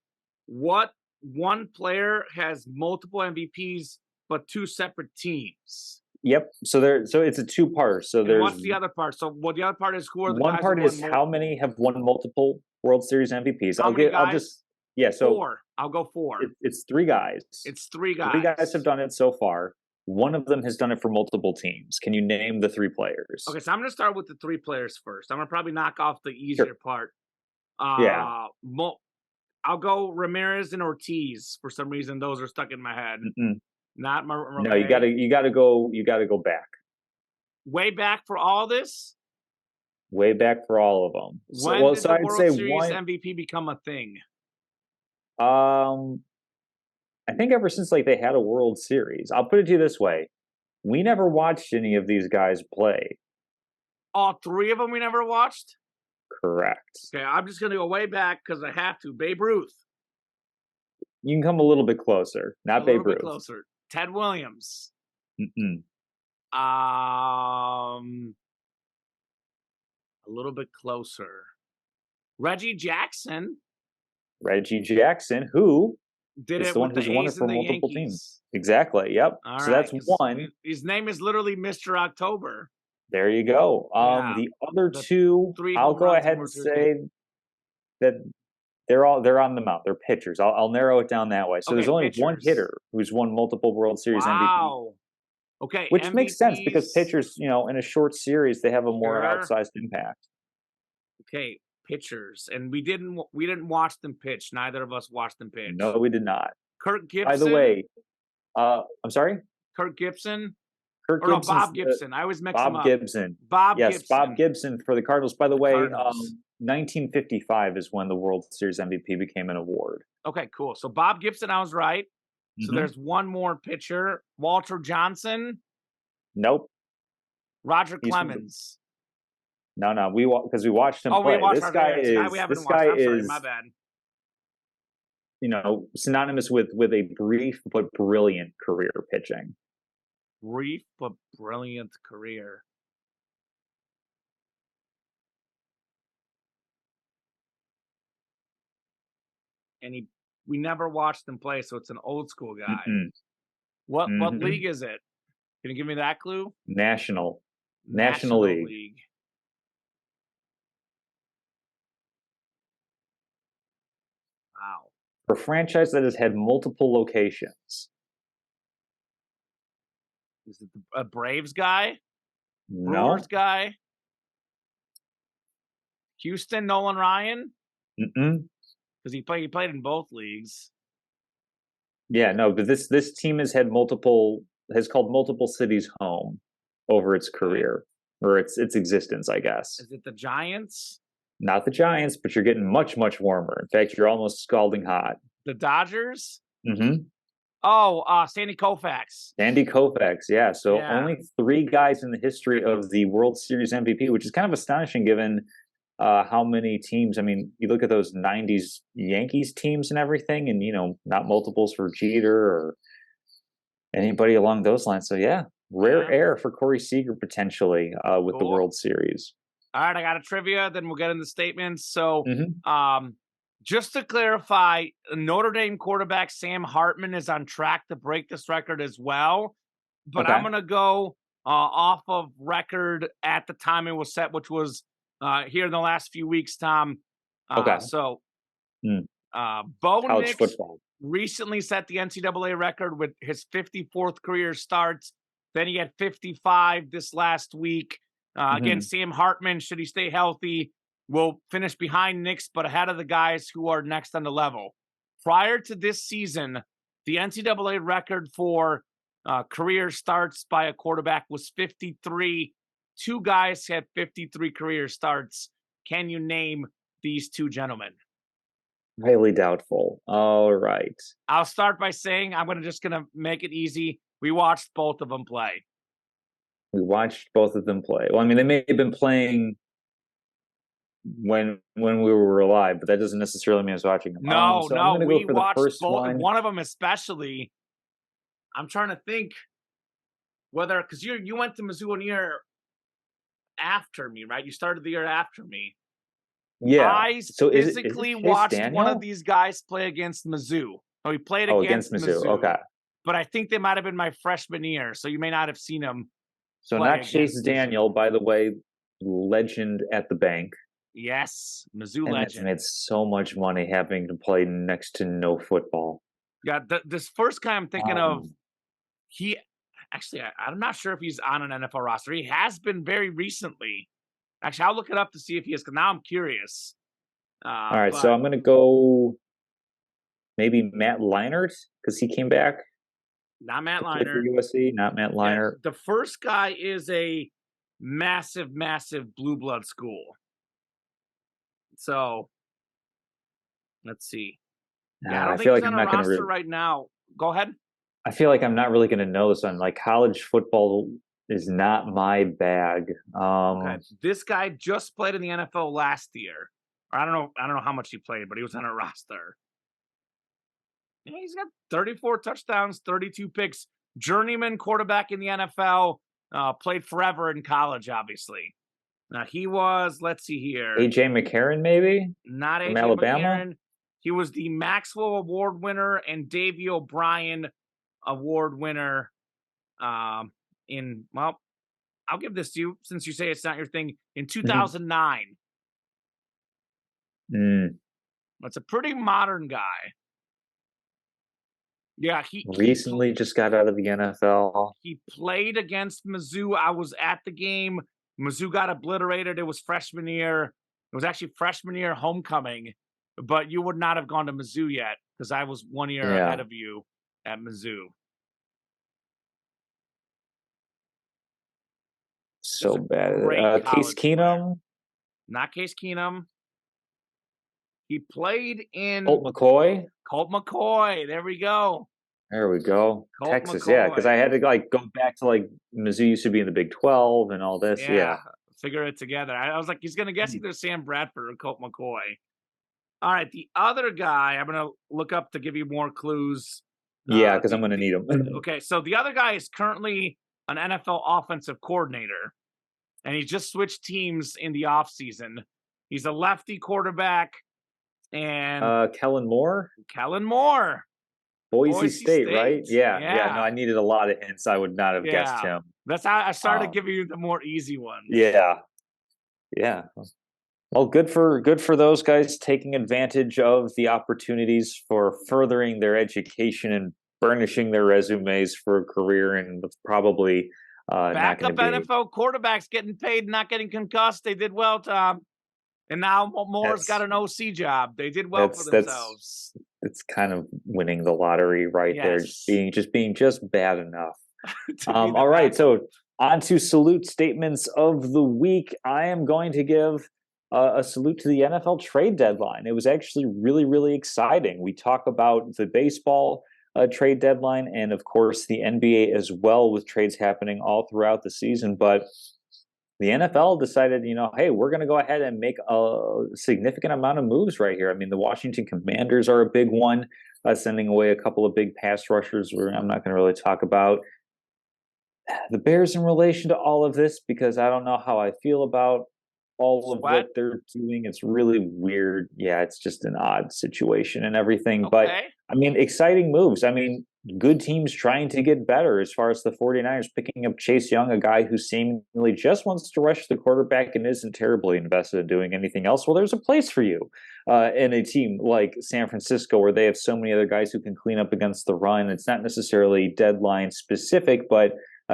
Speaker 1: what one player has multiple MVPs but two separate teams?
Speaker 2: Yep. So it's a two-part. So
Speaker 1: and what's the other part? So the other part is who are the
Speaker 2: one
Speaker 1: guys
Speaker 2: part
Speaker 1: who
Speaker 2: is
Speaker 1: won
Speaker 2: how many have won multiple World Series MVPs.
Speaker 1: How many guys?
Speaker 2: So
Speaker 1: four. I'll go four.
Speaker 2: It's three guys.
Speaker 1: It's three guys.
Speaker 2: Three guys have done it so far. One of them has done it for multiple teams. Can you name the three players?
Speaker 1: Okay, so I'm going to start with the three players first. I'm going to probably knock off the easier part.
Speaker 2: Yeah.
Speaker 1: I'll go Ramirez and Ortiz. For some reason, those are stuck in my head. Not
Speaker 2: No, you gotta go back.
Speaker 1: Way back for all this?
Speaker 2: Way back for all of them.
Speaker 1: When did the World Series MVP become a thing?
Speaker 2: I think ever since they had a World Series. I'll put it to you this way: we never watched any of these guys play.
Speaker 1: All three of them we never watched?
Speaker 2: Correct.
Speaker 1: Okay, I'm just going to go way back because I have to. Babe Ruth.
Speaker 2: You can come a little bit closer. Not Babe Ruth. A little bit
Speaker 1: closer. Ted Williams. A little bit closer. Reggie Jackson.
Speaker 2: Reggie Jackson, who
Speaker 1: did it
Speaker 2: the one who's won it for multiple teams. Exactly. Yep.
Speaker 1: All
Speaker 2: so
Speaker 1: right,
Speaker 2: that's one.
Speaker 1: His name is literally Mr. October.
Speaker 2: There you go. The other two, I'll go ahead and say that they're on the mound. They're pitchers. I'll narrow it down that way. So there's only one hitter who's won multiple World Series MVP.
Speaker 1: Okay.
Speaker 2: Which makes sense because pitchers, in a short series, they have a more outsized impact.
Speaker 1: Okay, pitchers. And we didn't watch them pitch. Neither of us watched them pitch.
Speaker 2: No, we did not.
Speaker 1: Kirk Gibson.
Speaker 2: By the way, I'm sorry?
Speaker 1: Kirk Gibson.
Speaker 2: Bob
Speaker 1: Gibson. I always mix them up.
Speaker 2: Bob Gibson.
Speaker 1: Yes,
Speaker 2: Bob Gibson for the Cardinals. By the way, 1955 is when the World Series MVP became an award.
Speaker 1: Okay, cool. So Bob Gibson, I was right. So there's one more pitcher. Walter Johnson.
Speaker 2: Nope.
Speaker 1: Roger Clemens.
Speaker 2: No, because we watched him play. This guy is
Speaker 1: my bad.
Speaker 2: Synonymous with a brief but brilliant career pitching.
Speaker 1: Brief but brilliant career. and we never watched him play, so it's an old school guy.
Speaker 2: Mm-mm.
Speaker 1: What
Speaker 2: Mhm.
Speaker 1: league is it? Can you give me that clue?
Speaker 2: National
Speaker 1: National
Speaker 2: League.
Speaker 1: League. Wow.
Speaker 2: For a franchise that has had multiple locations.
Speaker 1: Is it a Braves guy? Brewers
Speaker 2: No.
Speaker 1: guy? Houston, Nolan Ryan?
Speaker 2: Mm-mm.
Speaker 1: Because he played in both leagues.
Speaker 2: Yeah, no, but this team has called multiple cities home over its
Speaker 1: Okay.
Speaker 2: career or its existence, I guess.
Speaker 1: Is it the Giants?
Speaker 2: Not the Giants, but you're getting much, much warmer. In fact, you're almost scalding hot.
Speaker 1: The Dodgers?
Speaker 2: Mm-hmm.
Speaker 1: Oh, Sandy Koufax.
Speaker 2: Andy Koufax, yeah. So
Speaker 1: Yeah.
Speaker 2: only three guys in the history of the World Series MVP, which is kind of astonishing given how many teams. I mean, you look at those '90s Yankees teams and everything, and not multiples for Jeter or anybody along those lines. So yeah, rare
Speaker 1: Yeah.
Speaker 2: air for Corey Seager potentially with the
Speaker 1: Cool.
Speaker 2: World Series.
Speaker 1: All right, I got a trivia, then we'll get into statements. So,
Speaker 2: Mm-hmm.
Speaker 1: just to clarify, Notre Dame quarterback Sam Hartman is on track to break this record as well. But I'm
Speaker 2: Okay.
Speaker 1: going to go off of record at the time it was set, which was here in the last few weeks, Tom.
Speaker 2: Okay.
Speaker 1: So,
Speaker 2: Mm.
Speaker 1: Bo
Speaker 2: College
Speaker 1: Nix
Speaker 2: football.
Speaker 1: recently set the NCAA record with his 54th career starts. Then he had 55 this last week. Again,
Speaker 2: Mm-hmm.
Speaker 1: Sam Hartman, should he stay healthy, will finish behind Nix, but ahead of the guys who are next on the level. Prior to this season, the NCAA record for career starts by a quarterback was 53. Two guys had 53 career starts. Can you name these two gentlemen?
Speaker 2: Highly doubtful. All right.
Speaker 1: I'll start by saying I'm just gonna make it easy. We watched both of them play.
Speaker 2: We watched both of them play. Well, I mean, they may have been playing when we were alive, but that doesn't necessarily mean I was watching them.
Speaker 1: No,
Speaker 2: So I'm going to go
Speaker 1: we
Speaker 2: for the
Speaker 1: watched
Speaker 2: first
Speaker 1: both.
Speaker 2: one.
Speaker 1: One of them especially. I'm trying to think whether because you went to Mizzou a year after me, right? You started the year after me.
Speaker 2: Yeah.
Speaker 1: I
Speaker 2: So is it
Speaker 1: physically
Speaker 2: Chase
Speaker 1: watched one of
Speaker 2: Daniel?
Speaker 1: these guys play against Mizzou. Oh, he played
Speaker 2: Oh,
Speaker 1: against
Speaker 2: against Mizzou.
Speaker 1: Mizzou,
Speaker 2: Okay.
Speaker 1: but I think they might have been my freshman year, so you may not have seen him
Speaker 2: So
Speaker 1: play
Speaker 2: not Chase
Speaker 1: against
Speaker 2: Daniel,
Speaker 1: Mizzou.
Speaker 2: by the way, legend at the bank.
Speaker 1: Yes, Mizzou
Speaker 2: And that's
Speaker 1: legend.
Speaker 2: made so much money having to play next to no football.
Speaker 1: Yeah, this first guy I'm thinking of,
Speaker 2: Um,
Speaker 1: he actually, I'm not sure if he's on an NFL roster. He has been very recently. Actually, I'll look it up to see if he is, because now I'm curious.
Speaker 2: all right. So
Speaker 1: But
Speaker 2: I'm going to go maybe Matt Leinart because he came back
Speaker 1: not Matt
Speaker 2: to play for
Speaker 1: Leinart.
Speaker 2: USC, not Matt
Speaker 1: Yeah,
Speaker 2: Leinart.
Speaker 1: the first guy is a massive, massive blue blood school. So let's see. Yeah, I don't
Speaker 2: I
Speaker 1: think
Speaker 2: feel
Speaker 1: he's
Speaker 2: like
Speaker 1: on
Speaker 2: I'm
Speaker 1: a
Speaker 2: not going to
Speaker 1: roster
Speaker 2: really.
Speaker 1: right now. Go ahead.
Speaker 2: I feel like I'm not really going to know this one. Like college football is not my bag.
Speaker 1: Okay, this guy just played in the NFL last year. Or I don't know how much he played, but he was on a roster. Yeah, he's got 34 touchdowns, 32 picks. Journeyman quarterback in the NFL. Played forever in college, obviously. Now he was, let's see here,
Speaker 2: AJ McCarron, maybe
Speaker 1: not
Speaker 2: from
Speaker 1: AJ
Speaker 2: Alabama.
Speaker 1: McCarron. He was the Maxwell Award winner and Davey O'Brien Award winner. Well, I'll give this to you since you say it's not your thing. In 2009,
Speaker 2: Mm,
Speaker 1: that's a pretty modern guy. Yeah,
Speaker 2: recently just got out of the NFL.
Speaker 1: he played against Mizzou. I was at the game. Mizzou got obliterated. It was freshman year. It was actually freshman year homecoming, but you would not have gone to Mizzou yet because I was 1 year ahead
Speaker 2: Yeah,
Speaker 1: of you at Mizzou. He was
Speaker 2: so
Speaker 1: a
Speaker 2: bad.
Speaker 1: great
Speaker 2: Case
Speaker 1: college player.
Speaker 2: Keenum,
Speaker 1: Not Case Keenum. He played in
Speaker 2: Colt McCoy.
Speaker 1: Colt McCoy. There we go.
Speaker 2: There we go.
Speaker 1: Colt
Speaker 2: Texas, yeah, because I
Speaker 1: McCoy.
Speaker 2: had to like go back to like Mizzou used to be in the Big 12 and all this.
Speaker 1: Yeah,
Speaker 2: Yeah.
Speaker 1: figure it together. I was like, he's going to guess
Speaker 2: Hmm.
Speaker 1: either Sam Bradford or Colt McCoy. All right, the other guy I'm going to look up to give you more clues.
Speaker 2: Yeah, because I'm going to need them.
Speaker 1: Okay, so the other guy is currently an NFL offensive coordinator, and he just switched teams in the offseason. He's a lefty quarterback. And
Speaker 2: Kellen Moore,
Speaker 1: Kellen Moore,
Speaker 2: Boise
Speaker 1: Boise
Speaker 2: State, right?
Speaker 1: State.
Speaker 2: Yeah. No,
Speaker 1: Yeah.
Speaker 2: I needed a lot of hints. I would not have guessed
Speaker 1: Yeah.
Speaker 2: him.
Speaker 1: That's how I started
Speaker 2: Um,
Speaker 1: giving you the more easy ones.
Speaker 2: yeah, yeah. Well, good for those guys taking advantage of the opportunities for furthering their education and burnishing their resumes for a career, and it's probably not going
Speaker 1: Backup
Speaker 2: to be.
Speaker 1: NFL quarterbacks getting paid, not getting concussed. They did well, Tom. And now Moore's got
Speaker 2: That's
Speaker 1: an OC job. They did well for
Speaker 2: that's that's
Speaker 1: themselves.
Speaker 2: it's kind of winning the lottery right there,
Speaker 1: Yes.
Speaker 2: being just bad enough.
Speaker 1: To be the
Speaker 2: All right,
Speaker 1: backup.
Speaker 2: so on to salute statements of the week. I am going to give a salute to the NFL trade deadline. It was actually really, really exciting. We talk about the baseball trade deadline and, of course, the NBA as well, with trades happening all throughout the season. But the NFL decided, hey, we're going to go ahead and make a significant amount of moves right here. I mean, the Washington Commanders are a big one, sending away a couple of big pass rushers. I'm not going to really talk about the Bears in relation to all of this, because I don't know how I feel about all of
Speaker 1: Sweat.
Speaker 2: what they're doing. It's really weird. Yeah, it's just an odd situation and everything. But
Speaker 1: Okay.
Speaker 2: I mean, exciting moves. I mean, good teams trying to get better, as far as the 49ers picking up Chase Young, a guy who seemingly just wants to rush the quarterback and isn't terribly invested in doing anything else. Well, there's a place for you in a team like San Francisco, where they have so many other guys who can clean up against the run. It's not necessarily deadline specific, but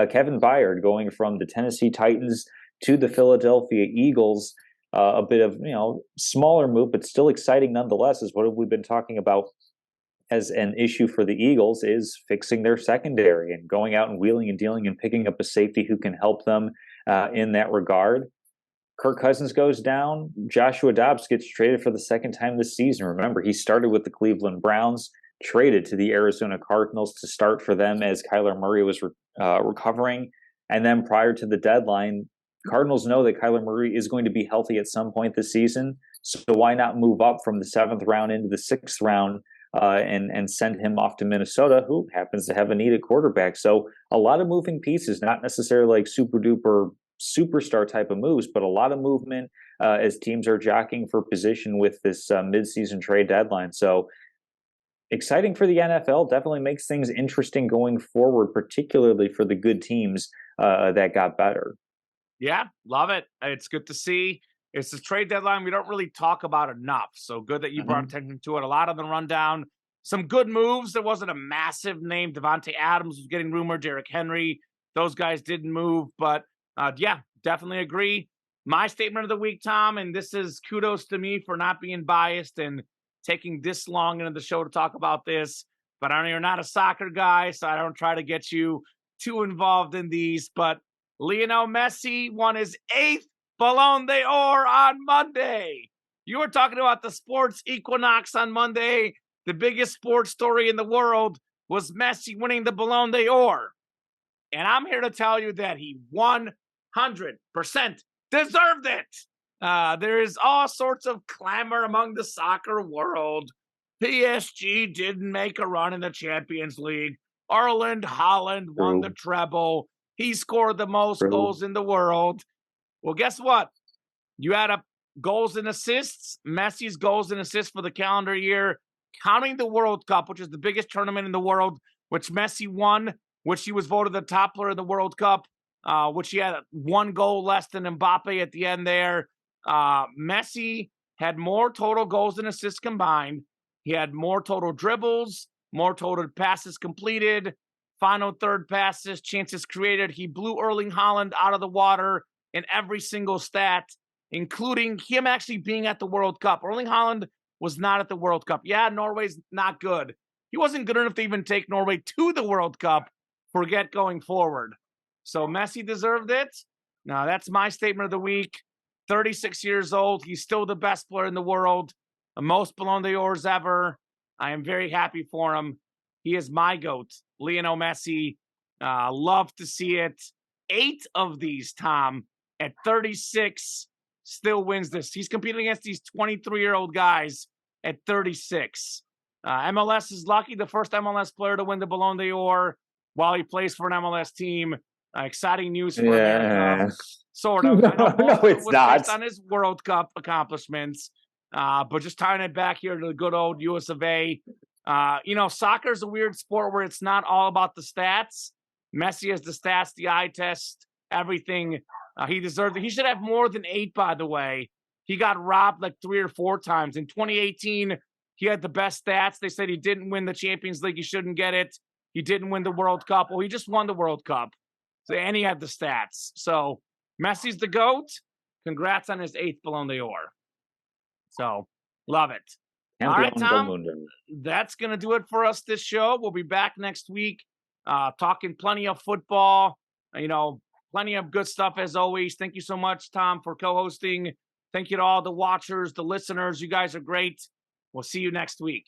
Speaker 2: Kevin Byard going from the Tennessee Titans to the Philadelphia Eagles, a bit of smaller move, but still exciting nonetheless. Is what we've been talking about as an issue for the Eagles, is fixing their secondary and going out and wheeling and dealing and picking up a safety who can help them in that regard. Kirk Cousins goes down. Joshua Dobbs gets traded for the second time this season. Remember, he started with the Cleveland Browns, traded to the Arizona Cardinals to start for them as Kyler Murray was recovering. And then prior to the deadline, Cardinals know that Kyler Murray is going to be healthy at some point this season. So why not move up from the 7th round into the 6th round and send him off to Minnesota, who happens to have a needed quarterback? So a lot of moving pieces, not necessarily like super duper superstar type of moves, but a lot of movement as teams are jockeying for position with this midseason trade deadline. So exciting for the NFL. Definitely makes things interesting going forward, particularly for the good teams that got better.
Speaker 1: Yeah, love it. It's good to see. It's a trade deadline we don't really talk about enough. So good that you brought attention to it. A lot of the rundown. Some good moves. There wasn't a massive name. Devontae Adams was getting rumored. Derrick Henry. Those guys didn't move. But yeah, definitely agree. My statement of the week, Tom, and this is kudos to me for not being biased and taking this long into the show to talk about this. But I know you're not a soccer guy, so I don't try to get you too involved in these. But Lionel Messi won his 8th Ballon d'Or on Monday. You were talking about the sports equinox on Monday. The biggest sports story in the world was Messi winning the Ballon d'Or. And I'm here to tell you that he 100% deserved it. There is all sorts of clamor among the soccer world. PSG didn't make a run in the Champions League. Erling Haaland won the treble. He scored the most goals in the world. Well, guess what? You add up goals and assists, Messi's goals and assists for the calendar year, counting the World Cup, which is the biggest tournament in the world, which Messi won, which he was voted the top player in the World Cup, which he had 1 goal less than Mbappe at the end there. Messi had more total goals and assists combined. He had more total dribbles, more total passes completed, final third passes, chances created. He blew Erling Haaland out of the water in every single stat, including him actually being at the World Cup. Erling Haaland was not at the World Cup. Yeah, Norway's not good. He wasn't good enough to even take Norway to the World Cup. Forget going forward. So Messi deserved it. Now, that's my statement of the week. 36 years old. He's still the best player in the world. The most Ballon d'Ors ever. I am very happy for him. He is my GOAT, Lionel Messi. Love to see it. 8 of these, Tom, at 36, still wins this. He's competing against these 23-year-old guys at 36. MLS is lucky, the first MLS player to win the Ballon d'Or while he plays for an MLS team. Exciting news for America. Sort of.
Speaker 2: No, no, it's
Speaker 1: was
Speaker 2: not.
Speaker 1: based on his World Cup accomplishments. But just tying it back here to the good old US of A. Soccer is a weird sport where it's not all about the stats. Messi has the stats, the eye test, everything. He deserved it. He should have more than 8, by the way. He got robbed like 3 or 4 times. In 2018, he had the best stats. They said he didn't win the Champions League. He shouldn't get it. He didn't win the World Cup. Well, he just won the World Cup. And he had the stats. So Messi's the GOAT. Congrats on his 8th Ballon d'Or. So love it. All right, Tom, that's going to do it for us this show. We'll be back next week talking plenty of football, plenty of good stuff as always. Thank you so much, Tom, for co-hosting. Thank you to all the watchers, the listeners. You guys are great. We'll see you next week.